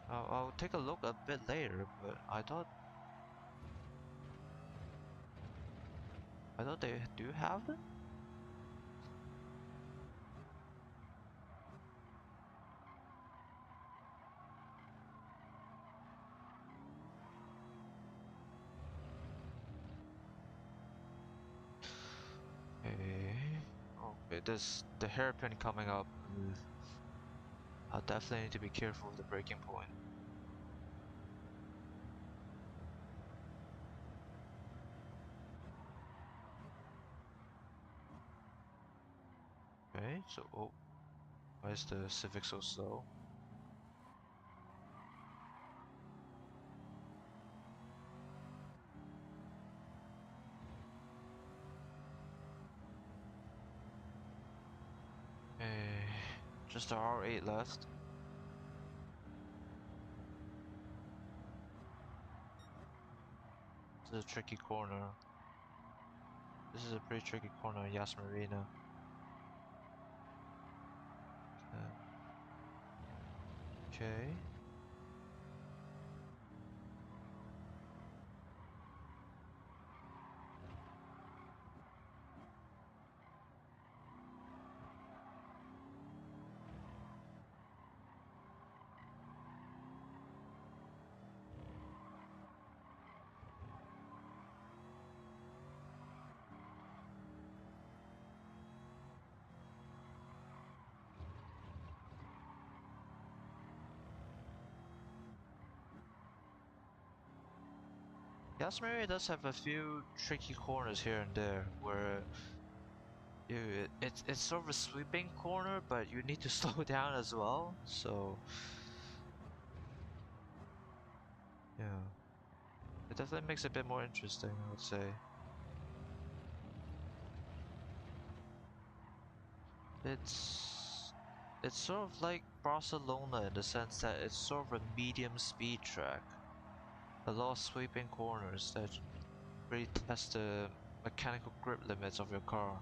I'll take a look a bit later, but I thought they do have them. Okay. Okay, this the hairpin coming up. Ugh. I'll definitely need to be careful with the braking point. Okay, so oh, why is the Civic so slow? Okay, just the R8 left. This is a tricky corner. This is a pretty tricky corner in Yas Marina. Okay. Yas Marina does have a few tricky corners here and there where it's sort of a sweeping corner, but you need to slow down as well. So yeah, it definitely makes it a bit more interesting, I would say. It's it's sort of like Barcelona in the sense that it's sort of a medium speed track. A lot of sweeping corners that really test the mechanical grip limits of your car.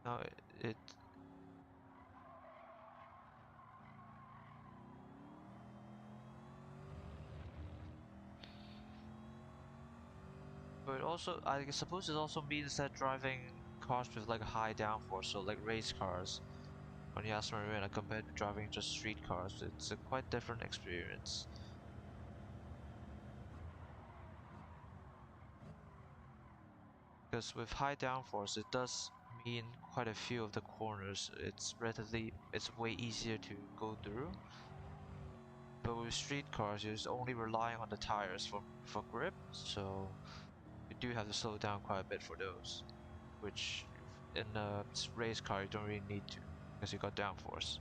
Now it but also I suppose it also means that driving cars with like a high downforce, so like race cars on Yas Marina compared to driving just street cars, it's a quite different experience. Because with high downforce, it does mean quite a few of the corners. It's way easier to go through. But with street cars, you're just only relying on the tires for grip, so you do have to slow down quite a bit for those. Which in a race car you don't really need to, because you got downforce.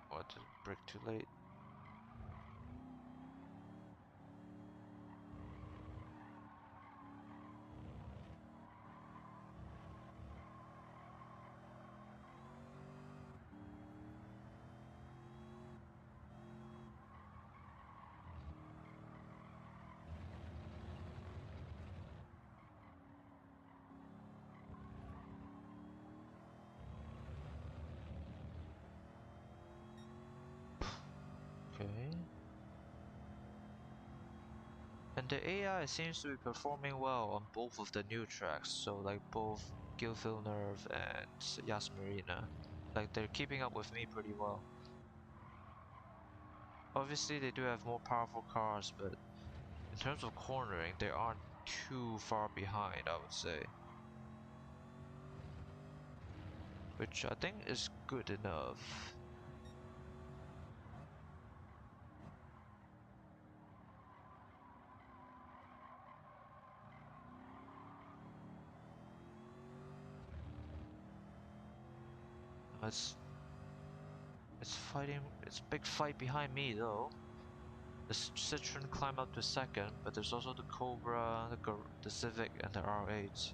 What, to brake too late? Okay. And the AI seems to be performing well on both of the new tracks, so like both Gilfilnerve and Yas Marina. Like they're keeping up with me pretty well. Obviously they do have more powerful cars, but in terms of cornering, they aren't too far behind, I would say. Which I think is good enough. It's it's fighting. It's a big fight behind me though. The Citroen climb up to second, but there's also the Cobra, the Civic, and the R8.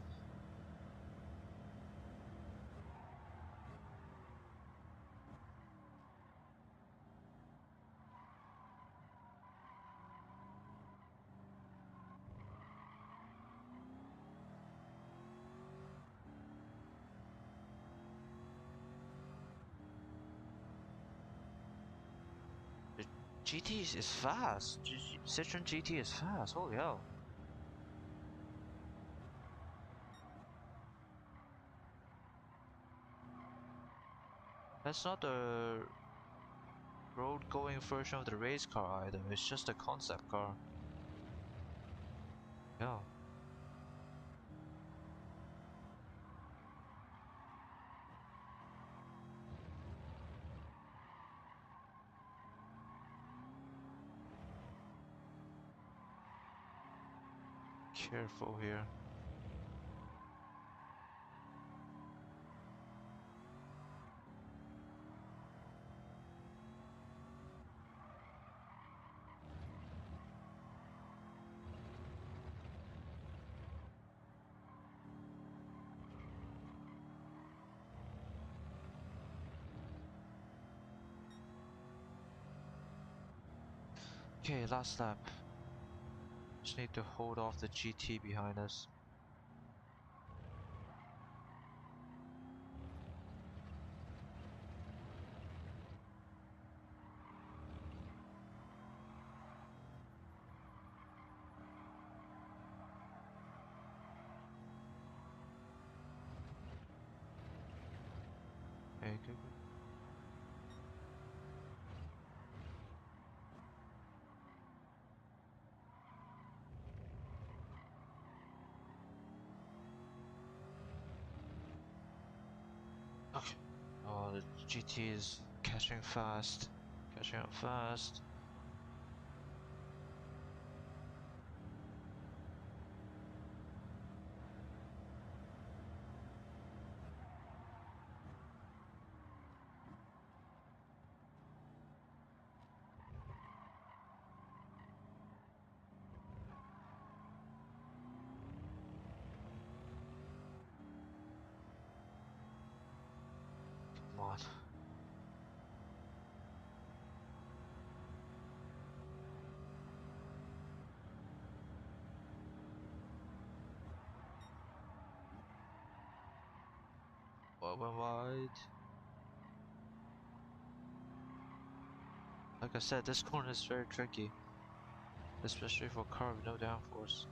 The GT is fast. Citroen GT is fast. Holy hell! That's not the road-going version of the race car either. It's just a concept car. Yeah. Careful here. Okay, last lap. Just need to hold off the GT behind us. Okay, good, good. Okay. Oh, the GT is catching fast. Catching up fast. Come on. Went wide. Like I said, this corner is very tricky. Especially for a car with no downforce.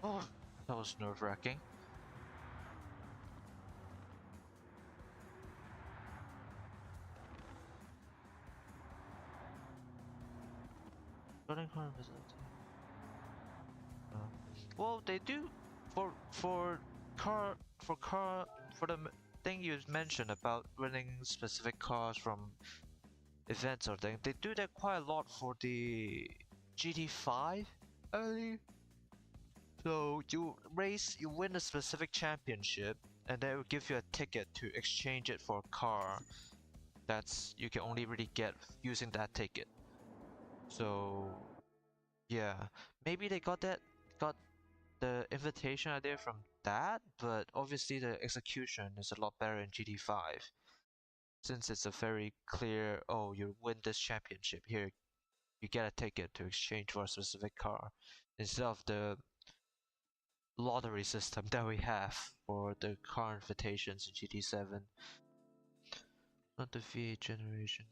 Oh, that was nerve-wracking. Running harm is well, they do for car for the thing you mentioned about winning specific cars from events or thing. They do that quite a lot for the GT5 early. So you win a specific championship, and they will give you a ticket to exchange it for a car that's you can only really get using that ticket. So yeah, maybe they got the invitation idea from that, but obviously the execution is a lot better in GT5 since it's a very clear, oh, you win this championship here, you get a ticket to exchange for a specific car instead of the lottery system that we have for the car invitations in GT7. Not the V8 generation.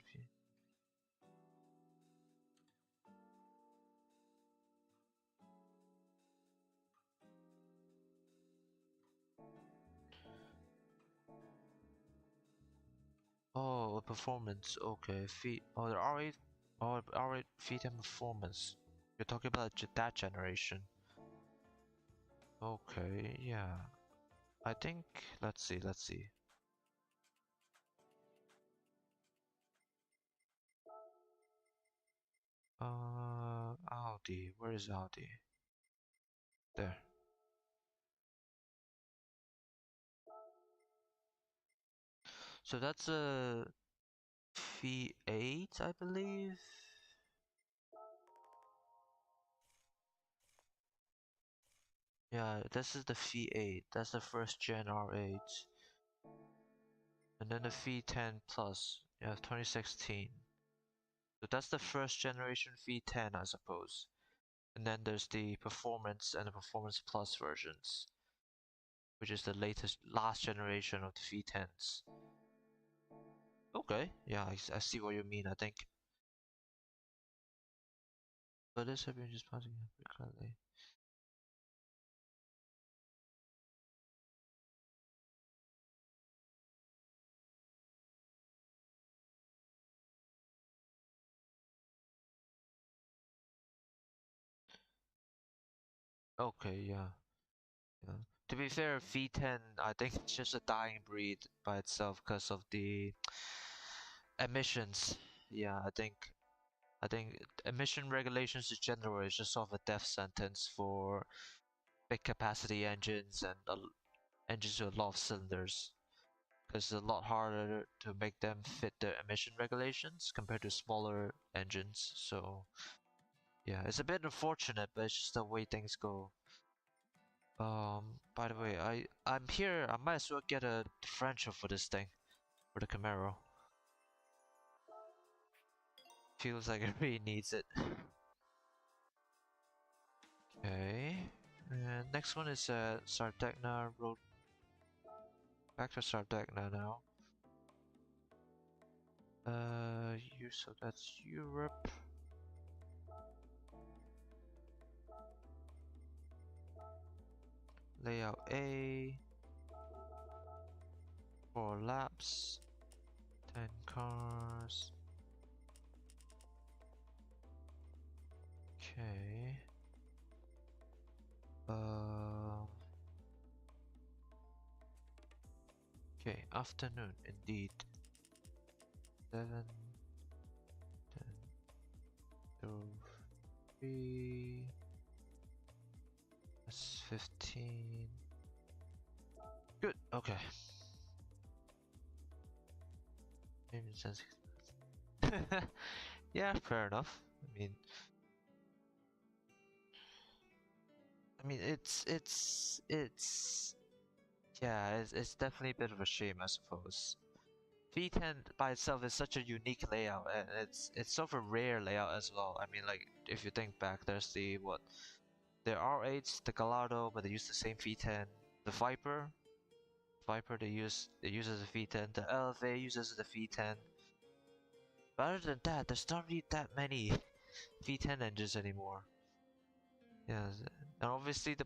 Oh, performance. Okay, feet. Oh, the R8. Oh, R8 feet and performance. You're talking about that generation. Okay, yeah. I think. Let's see. Let's see. Audi. Where is Audi? There. So that's a V8, I believe. Yeah, this is the V8. That's the first gen R8. And then the V10 Plus. Yeah, 2016. So that's the first generation V10, I suppose. And then there's the Performance and the Performance Plus versions, which is the last generation of the V10s. Okay, yeah, I see what you mean, I think. But this have been just passing frequently. Okay, yeah. Yeah. To be fair, V10, I think it's just a dying breed by itself because of the emissions. Yeah, I think emission regulations in general is just sort of a death sentence for big capacity engines and engines with a lot of cylinders. Because it's a lot harder to make them fit the emission regulations compared to smaller engines. So yeah, it's a bit unfortunate, but it's just the way things go. By the way, I'm here. I might as well get a differential for this thing, for the Camaro. Feels like it really needs it. Okay. And next one is Sardegna Road. Back to Sardegna now. So that's Europe. Layout A. 4 laps. 10 cars. Okay. Okay, afternoon indeed. 7, 10, 12, 3. That's 15. Good, okay. Maybe sense. Yeah, fair enough. I mean, it's yeah, it's definitely a bit of a shame, I suppose. V10 by itself is such a unique layout, and it's sort of a rare layout as well. I mean, like if you think back, there's the what, the R8s, the Gallardo, but they use the same V10. The Viper they uses a V10. The LFA uses the V10. But other than that, there's not really that many V10 engines anymore. Yeah, and obviously the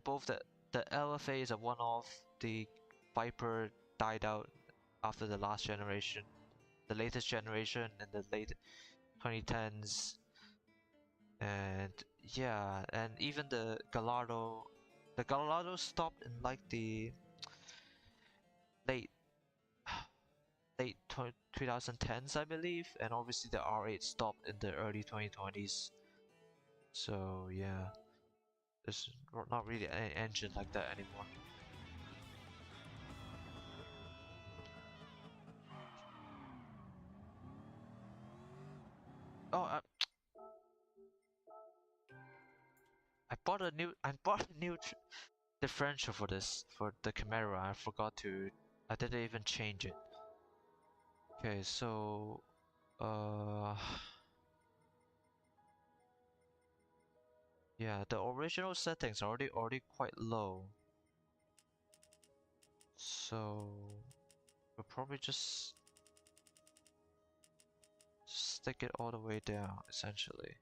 LFA is a one-off. The Viper died out after the last generation, the latest generation in the late 2010s, and yeah, and even the Gallardo stopped in like the late late 2010s, I believe, and obviously the R8 stopped in the early 2020s. So yeah, there's not really any engine like that anymore. Oh, I bought a new differential for this for the Camaro. I forgot to. I didn't even change it. Okay, so uh, yeah, the original settings are already quite low. So we'll probably just stick it all the way down, essentially.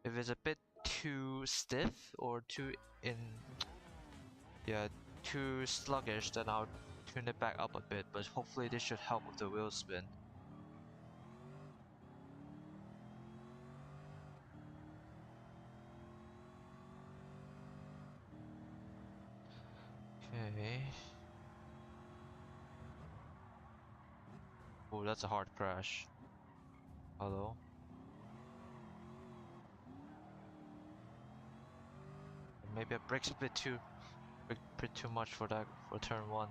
If it's a bit too stiff or too in, yeah, too sluggish, then I'll tune it back up a bit, but hopefully this should help with the wheel spin. Okay. Oh, that's a hard crash. Hello? Maybe I brakes a bit too much for that for turn 1.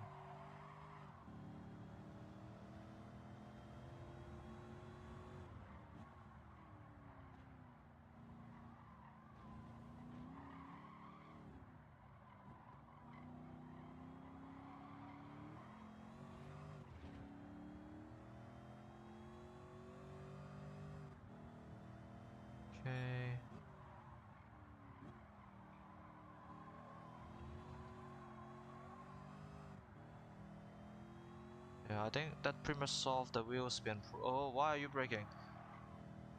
Okay. Yeah, I think that pretty much solved the wheel spin. Oh, why are you braking?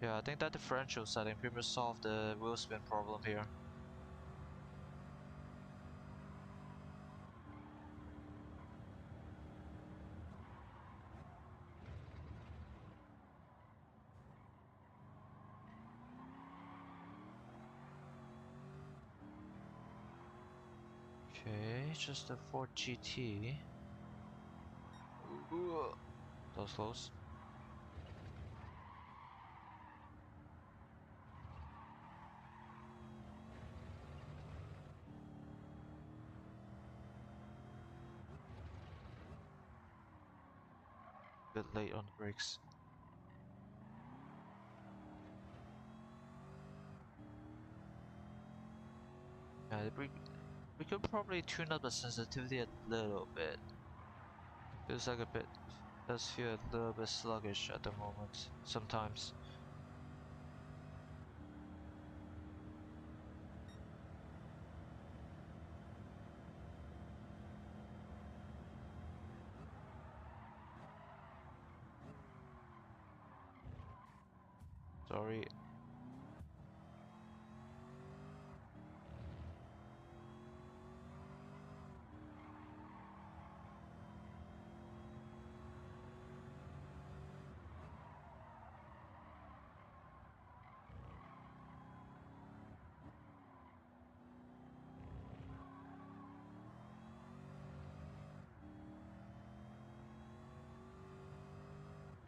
Yeah, I think that differential setting pretty much solved the wheel spin problem here. Okay, just a Ford GT. Ooh, that was close. Bit late on the brakes. Yeah, we could probably tune up the sensitivity a little bit. Feels like does feel a little bit sluggish at the moment, sometimes. Sorry.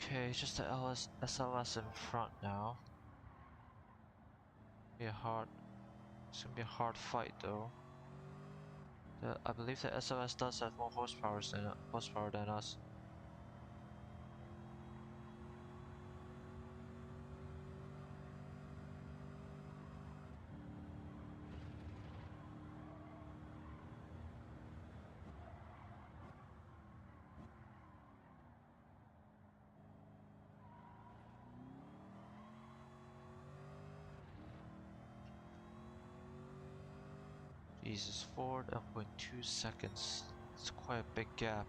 Okay, just the SLS in front now. It's gonna be a hard fight though. I believe the SLS does have more horsepower than us. Jesus, 4.2 seconds. It's quite a big gap.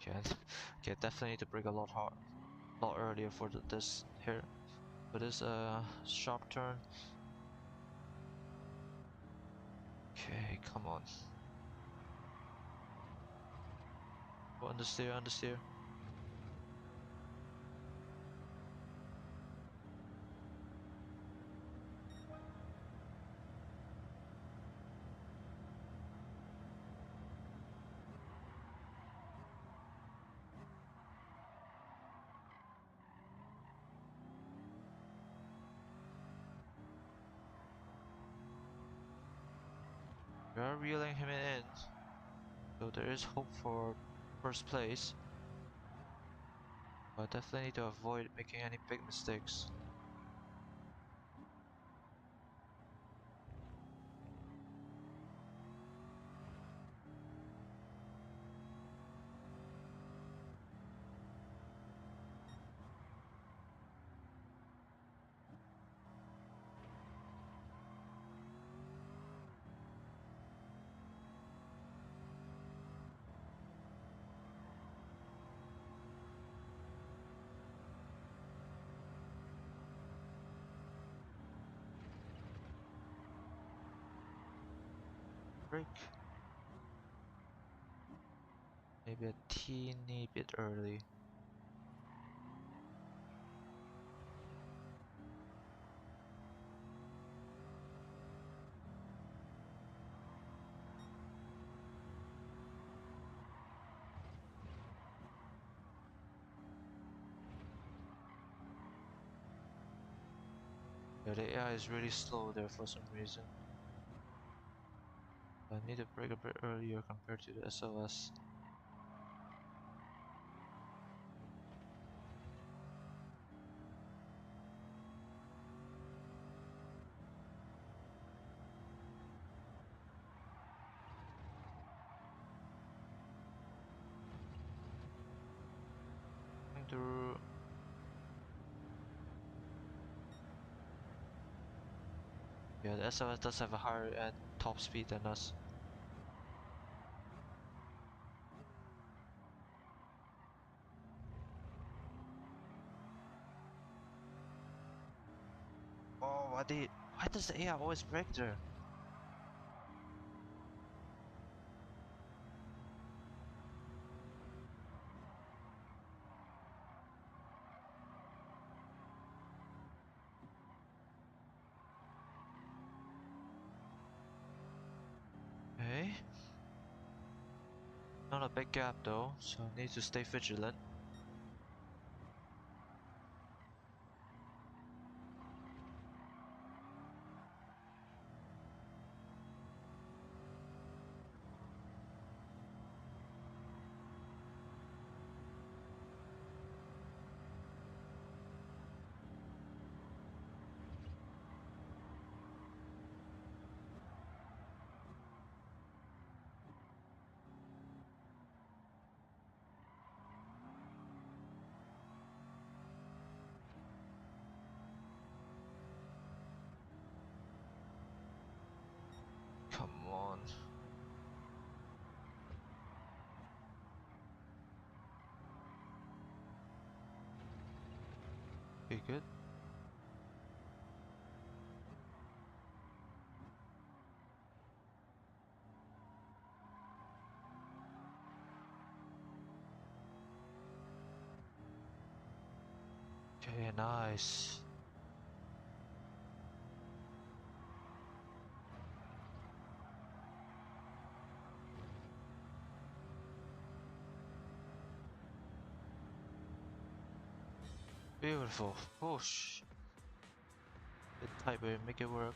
Okay, okay, definitely need to brake a lot earlier for this here. For this sharp turn. Okay, come on. Oh, understeer, understeer. We are reeling him in, so there is hope for first place. But definitely need to avoid making any big mistakes. break. Maybe a teeny bit early. Yeah, the AI is really slow there for some reason. I need to brake a bit earlier compared to the SOS. Going through. Yeah, the SOS does have a higher end top speed than us. Oh, why does the AI always break there? Okay. Not a big gap though, so I need to stay vigilant. Come on. Be good. Okay, nice. Beautiful. Whoosh. Bit tight, but make it work.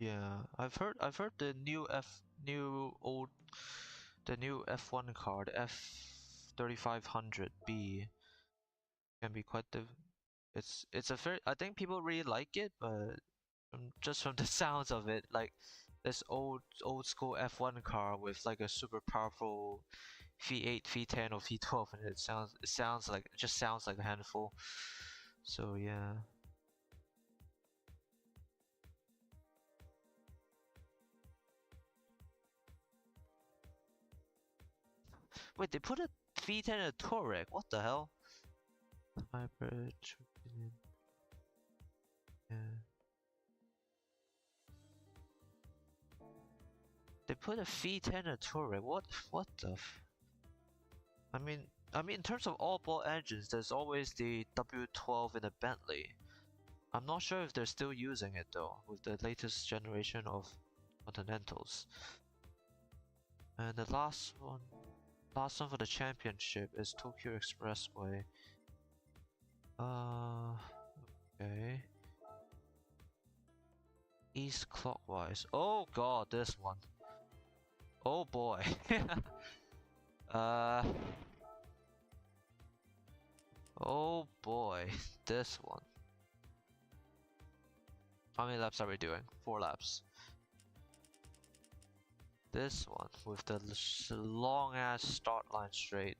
Yeah, I've heard the new F1 car, the F3500B can be quite it's a very, I think people really like it, but just from the sounds of it, like this old school F1 car with like a super powerful V8, V10 or V12, and it just sounds like a handful. So yeah. Wait, they put a V10 in a Touareg. What the hell? Hybrid turbine. Yeah. They put a V10 in a Touareg. What the I mean, in terms of all-ball engines, there's always the W12 in a Bentley. I'm not sure if they're still using it though, with the latest generation of Continentals. And the last one for the championship is Tokyo Expressway. Okay. East clockwise. Oh god, this one. Oh boy. uh. Oh boy, this one. How many laps are we doing? 4 laps. This one with the long ass start line straight.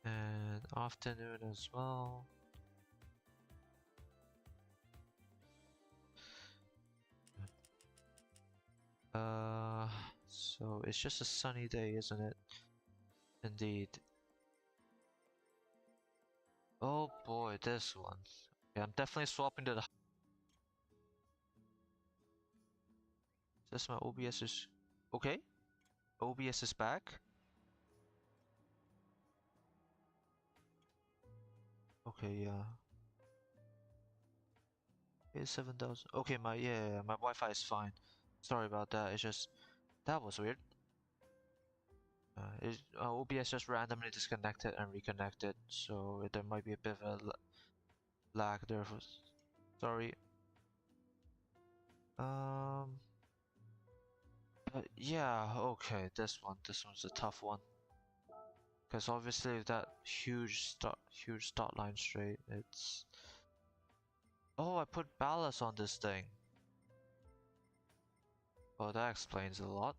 And afternoon as well. So it's just a sunny day, isn't it? Indeed. Oh boy, this one. Yeah, I'm definitely swapping to the. This my OBS is okay. OBS is back. Okay, yeah. It's 7,000. Okay, my Wi-Fi is fine. Sorry about that. It's just that was weird. OBS just randomly disconnected and reconnected, so there might be a bit of a lag there. Sorry. Um, but yeah, okay. This one's a tough one, because obviously with that huge start line straight, it's. Oh, I put ballast on this thing. Oh, that explains a lot.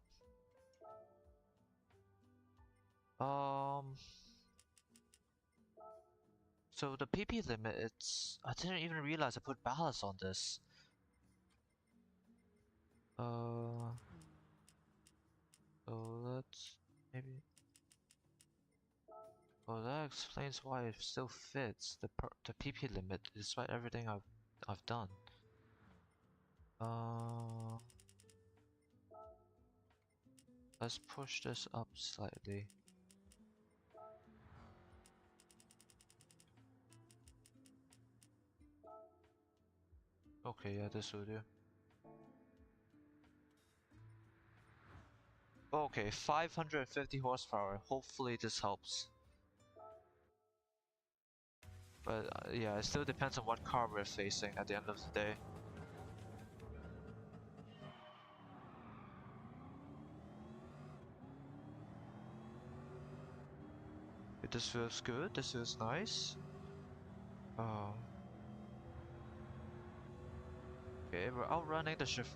Um, so the PP limit, I didn't even realize I put ballast on this. Uh, so let's maybe. Oh, that explains why it still fits the PP limit despite everything I've done. Uh, let's push this up slightly. Okay, yeah, this will do. Okay, 550 horsepower. Hopefully this helps. But yeah, it still depends on what car we're facing at the end of the day. This feels good. This feels nice. Um, okay, we're outrunning the shift.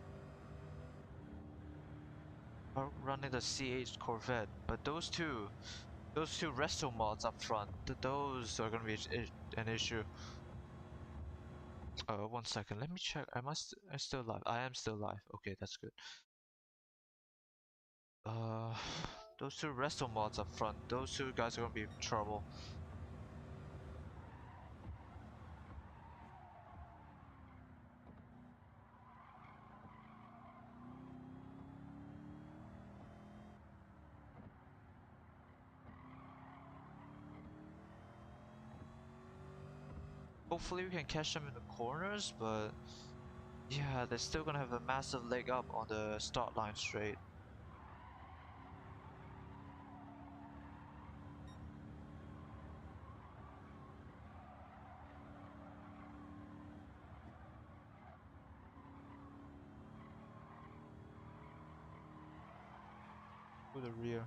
Outrunning the CH Corvette, but those two resto mods up front, those are gonna be an issue. 1 second, let me check. I still live. I am still live. Okay, that's good. Uh, those two resto mods up front, those two guys are gonna be trouble. Hopefully we can catch them in the corners, but yeah, they're still gonna have a massive leg up on the start line straight. To the rear.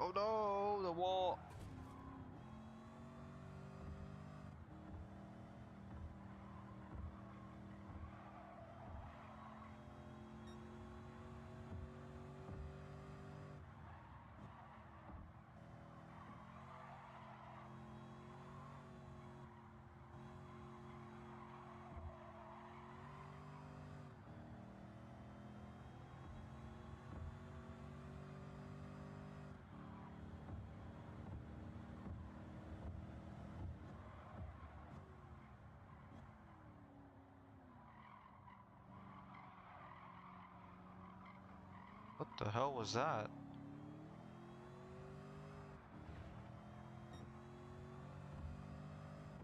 Oh no, the wall! What the hell was that?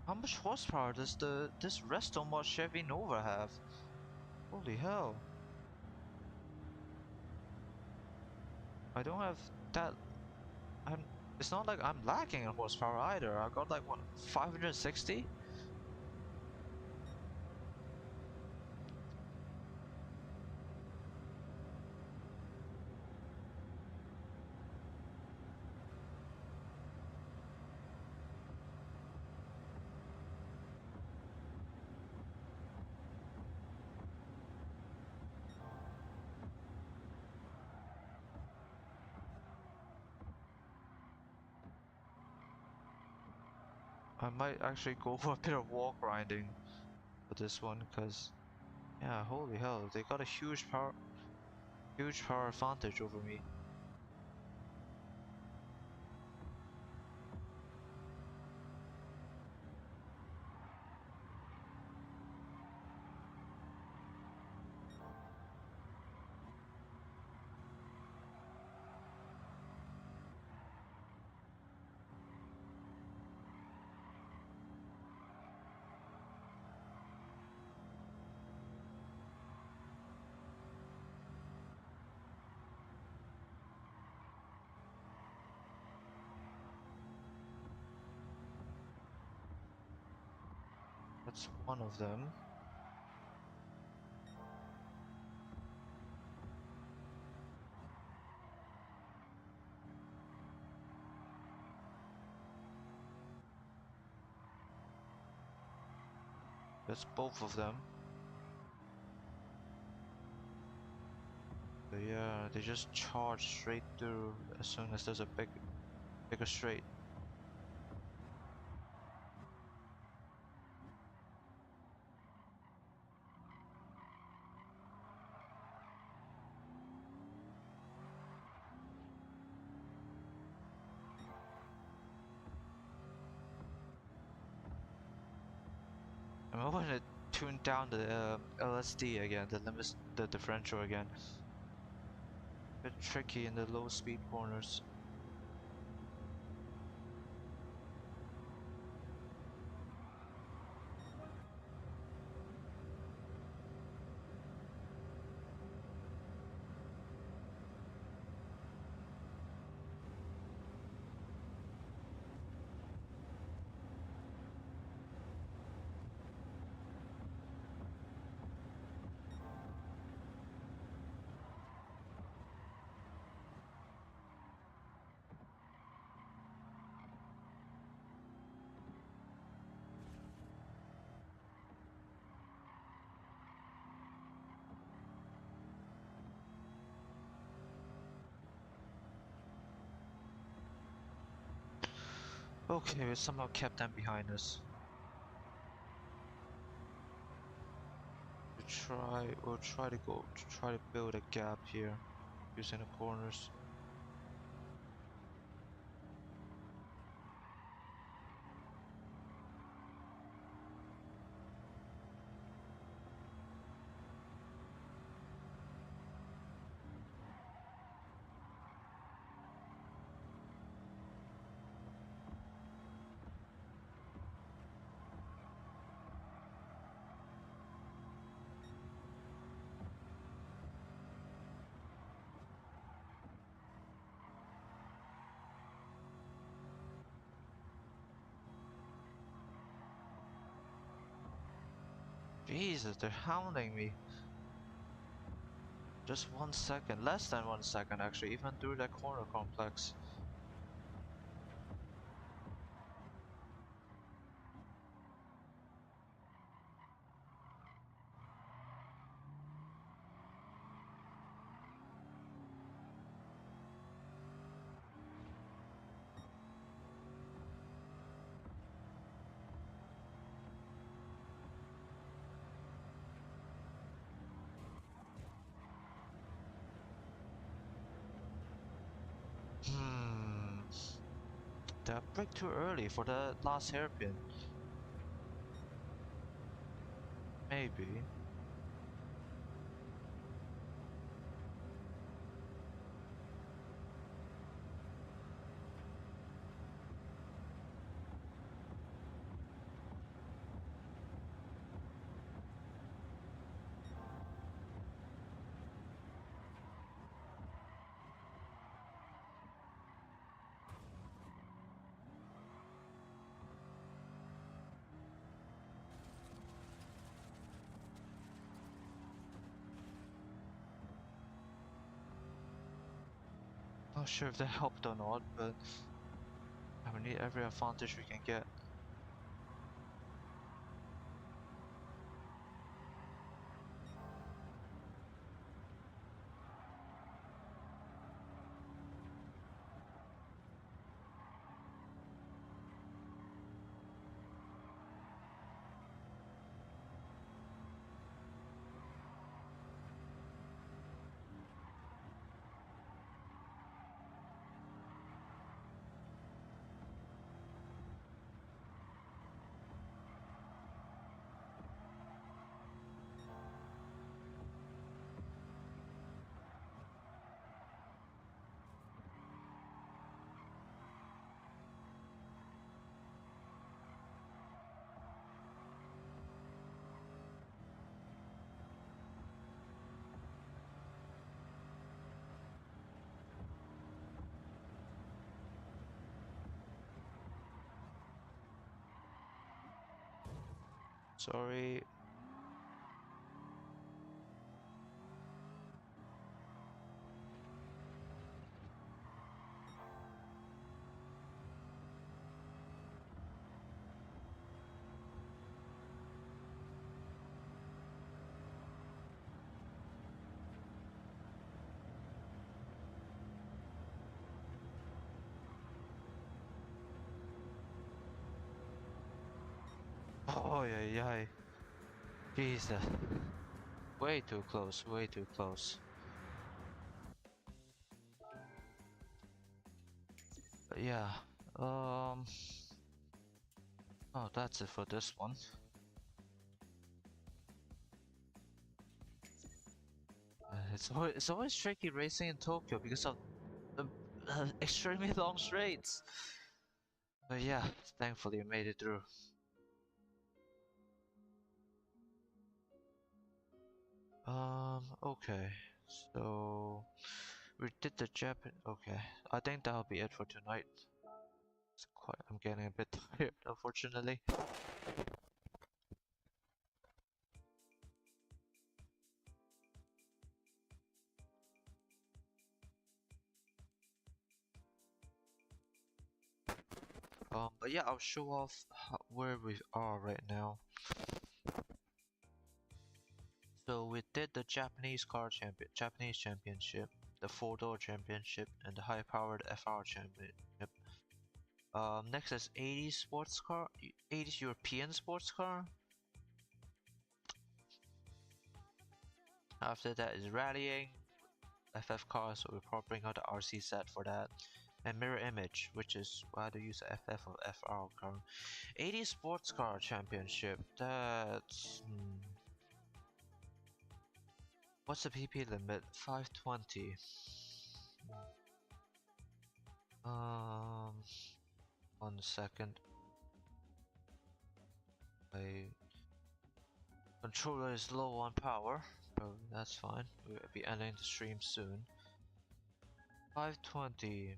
How much horsepower does this resto mod Chevy Nova have? Holy hell. I don't have that. I'm. It's not like I'm lacking in horsepower either. I got like what, 560? I might actually go for a bit of wall grinding for this one, cause yeah, holy hell, they got a huge power advantage over me. That's one of them. That's both of them. But yeah, they just charge straight through as soon as there's a bigger straight. I'm hoping to tune down the LSD again, the differential again. A bit tricky in the low speed corners. Okay, we somehow kept them behind us. We'll try to build a gap here using the corners. Jesus, they're hounding me. Just 1 second, less than 1 second actually, even through that corner complex. Hmm. Did I brake too early for the last hairpin? Maybe. Not sure if that helped or not, but we need every advantage we can get. Sorry. Oh yeah, yeah. Jesus. Way too close, way too close. But yeah. Um oh, that's it for this one. It's always tricky racing in Tokyo because of the extremely long straights. But yeah, thankfully we made it through. Okay. So we did the Japan. Okay, I think that'll be it for tonight. I'm getting a bit tired, unfortunately. But yeah, I'll show off where we are right now. So we did the Japanese championship, the four-door championship, and the high-powered FR championship. Next is 80s sports car, 80s European sports car. After that is rallying, FF cars, so we'll probably bring out the RC set for that. And mirror image, which is how to use the FF or FR car. 80 sports car championship, that's... What's the PP limit? 520. Um, 1 second. My controller is low on power, but that's fine. We'll be ending the stream soon. 520.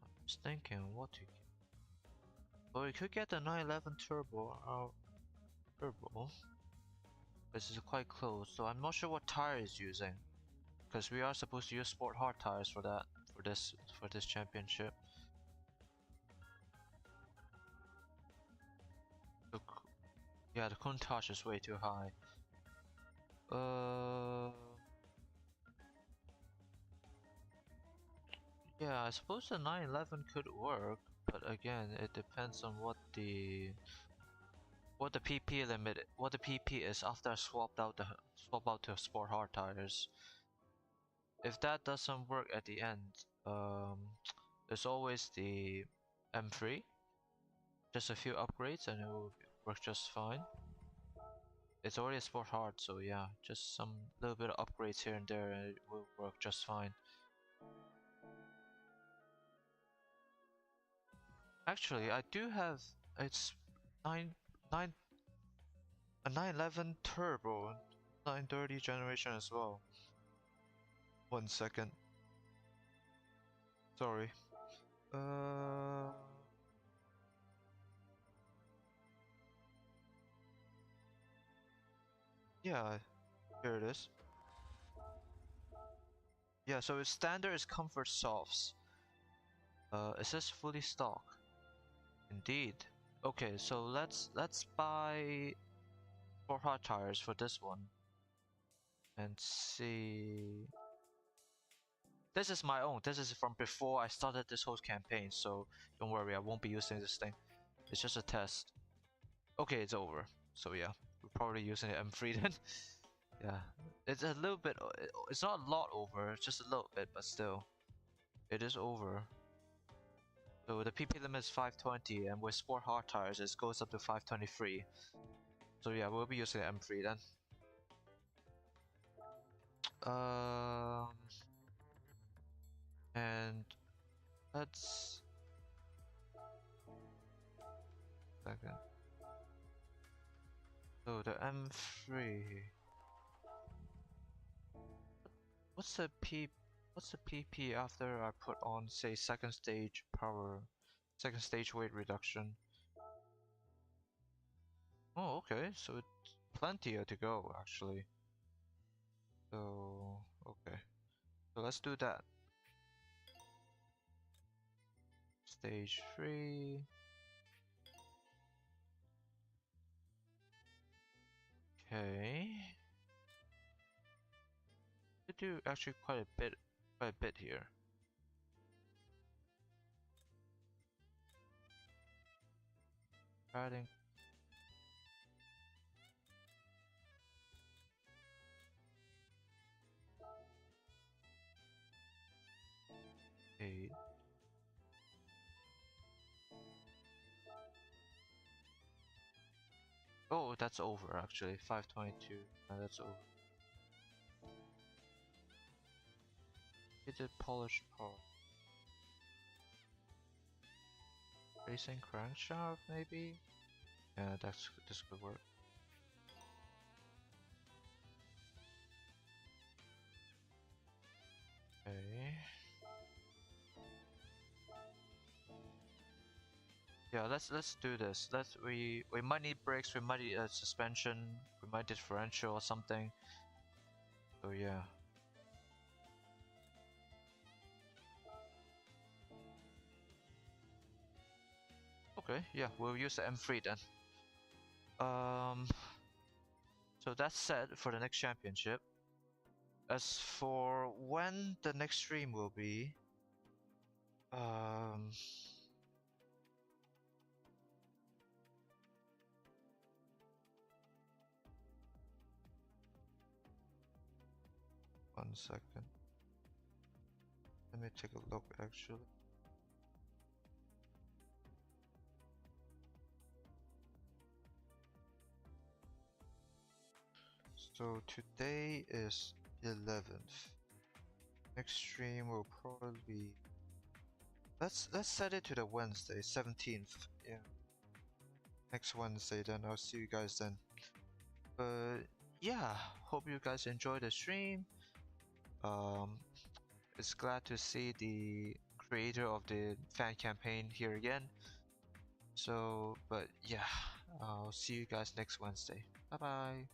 I'm just thinking what to get. Well, we could get the 911 turbo. This is quite close, so I'm not sure what tire is using, because we are supposed to use sport hard tires for that for this championship. Yeah, the Countach is way too high. Yeah, I suppose the 911 could work, but again, it depends on what the PP limit, what the PP is after I swap out to sport hard tires. If that doesn't work at the end, there's always the M3. Just a few upgrades and it will work just fine. It's already a sport hard, so yeah, just some little bit of upgrades here and there and it will work just fine. Actually, I do have it's 9 9 a 911 turbo 930 generation as well. 1 second. Sorry. Uh yeah, here it is. Yeah, so its standard is comfort softs. It says fully stock. Indeed. Okay, so let's buy 4 hard tires for this one and see. This is my own. This is from before I started this whole campaign, so don't worry, I won't be using this thing. It's just a test. Okay, it's over. So yeah, we're probably using the M3 then. Yeah, it's a little bit. It's not a lot over. It's just a little bit, but still, it is over. So the PP limit is 520, and with sport hard tires, it goes up to 523. So yeah, we'll be using the M3 then. Um, and let's second. So the M3. What's the PP after I put on say second stage weight reduction? Oh, okay, so it's plenty to go actually. So, okay. So let's do that. Stage 3. Okay. We do actually quite a bit here. Adding 8. Oh, that's over actually. 522. That's over. Hit the polished part. Racing crankshaft maybe? Yeah, this could work. Okay. Yeah, let's do this. We might need brakes, we might need a suspension, we might differential or something. So yeah. Okay, yeah, we'll use the M3 then. So that's set for the next championship. As for when the next stream will be, um, one second. Let me take a look actually. So today is 11th. Next stream will probably be. Let's set it to the Wednesday, 17th. Yeah. Next Wednesday, then I'll see you guys then. But yeah, hope you guys enjoy the stream. Um, it's glad to see the creator of the fan campaign here again. So, but yeah, I'll see you guys next Wednesday. Bye bye.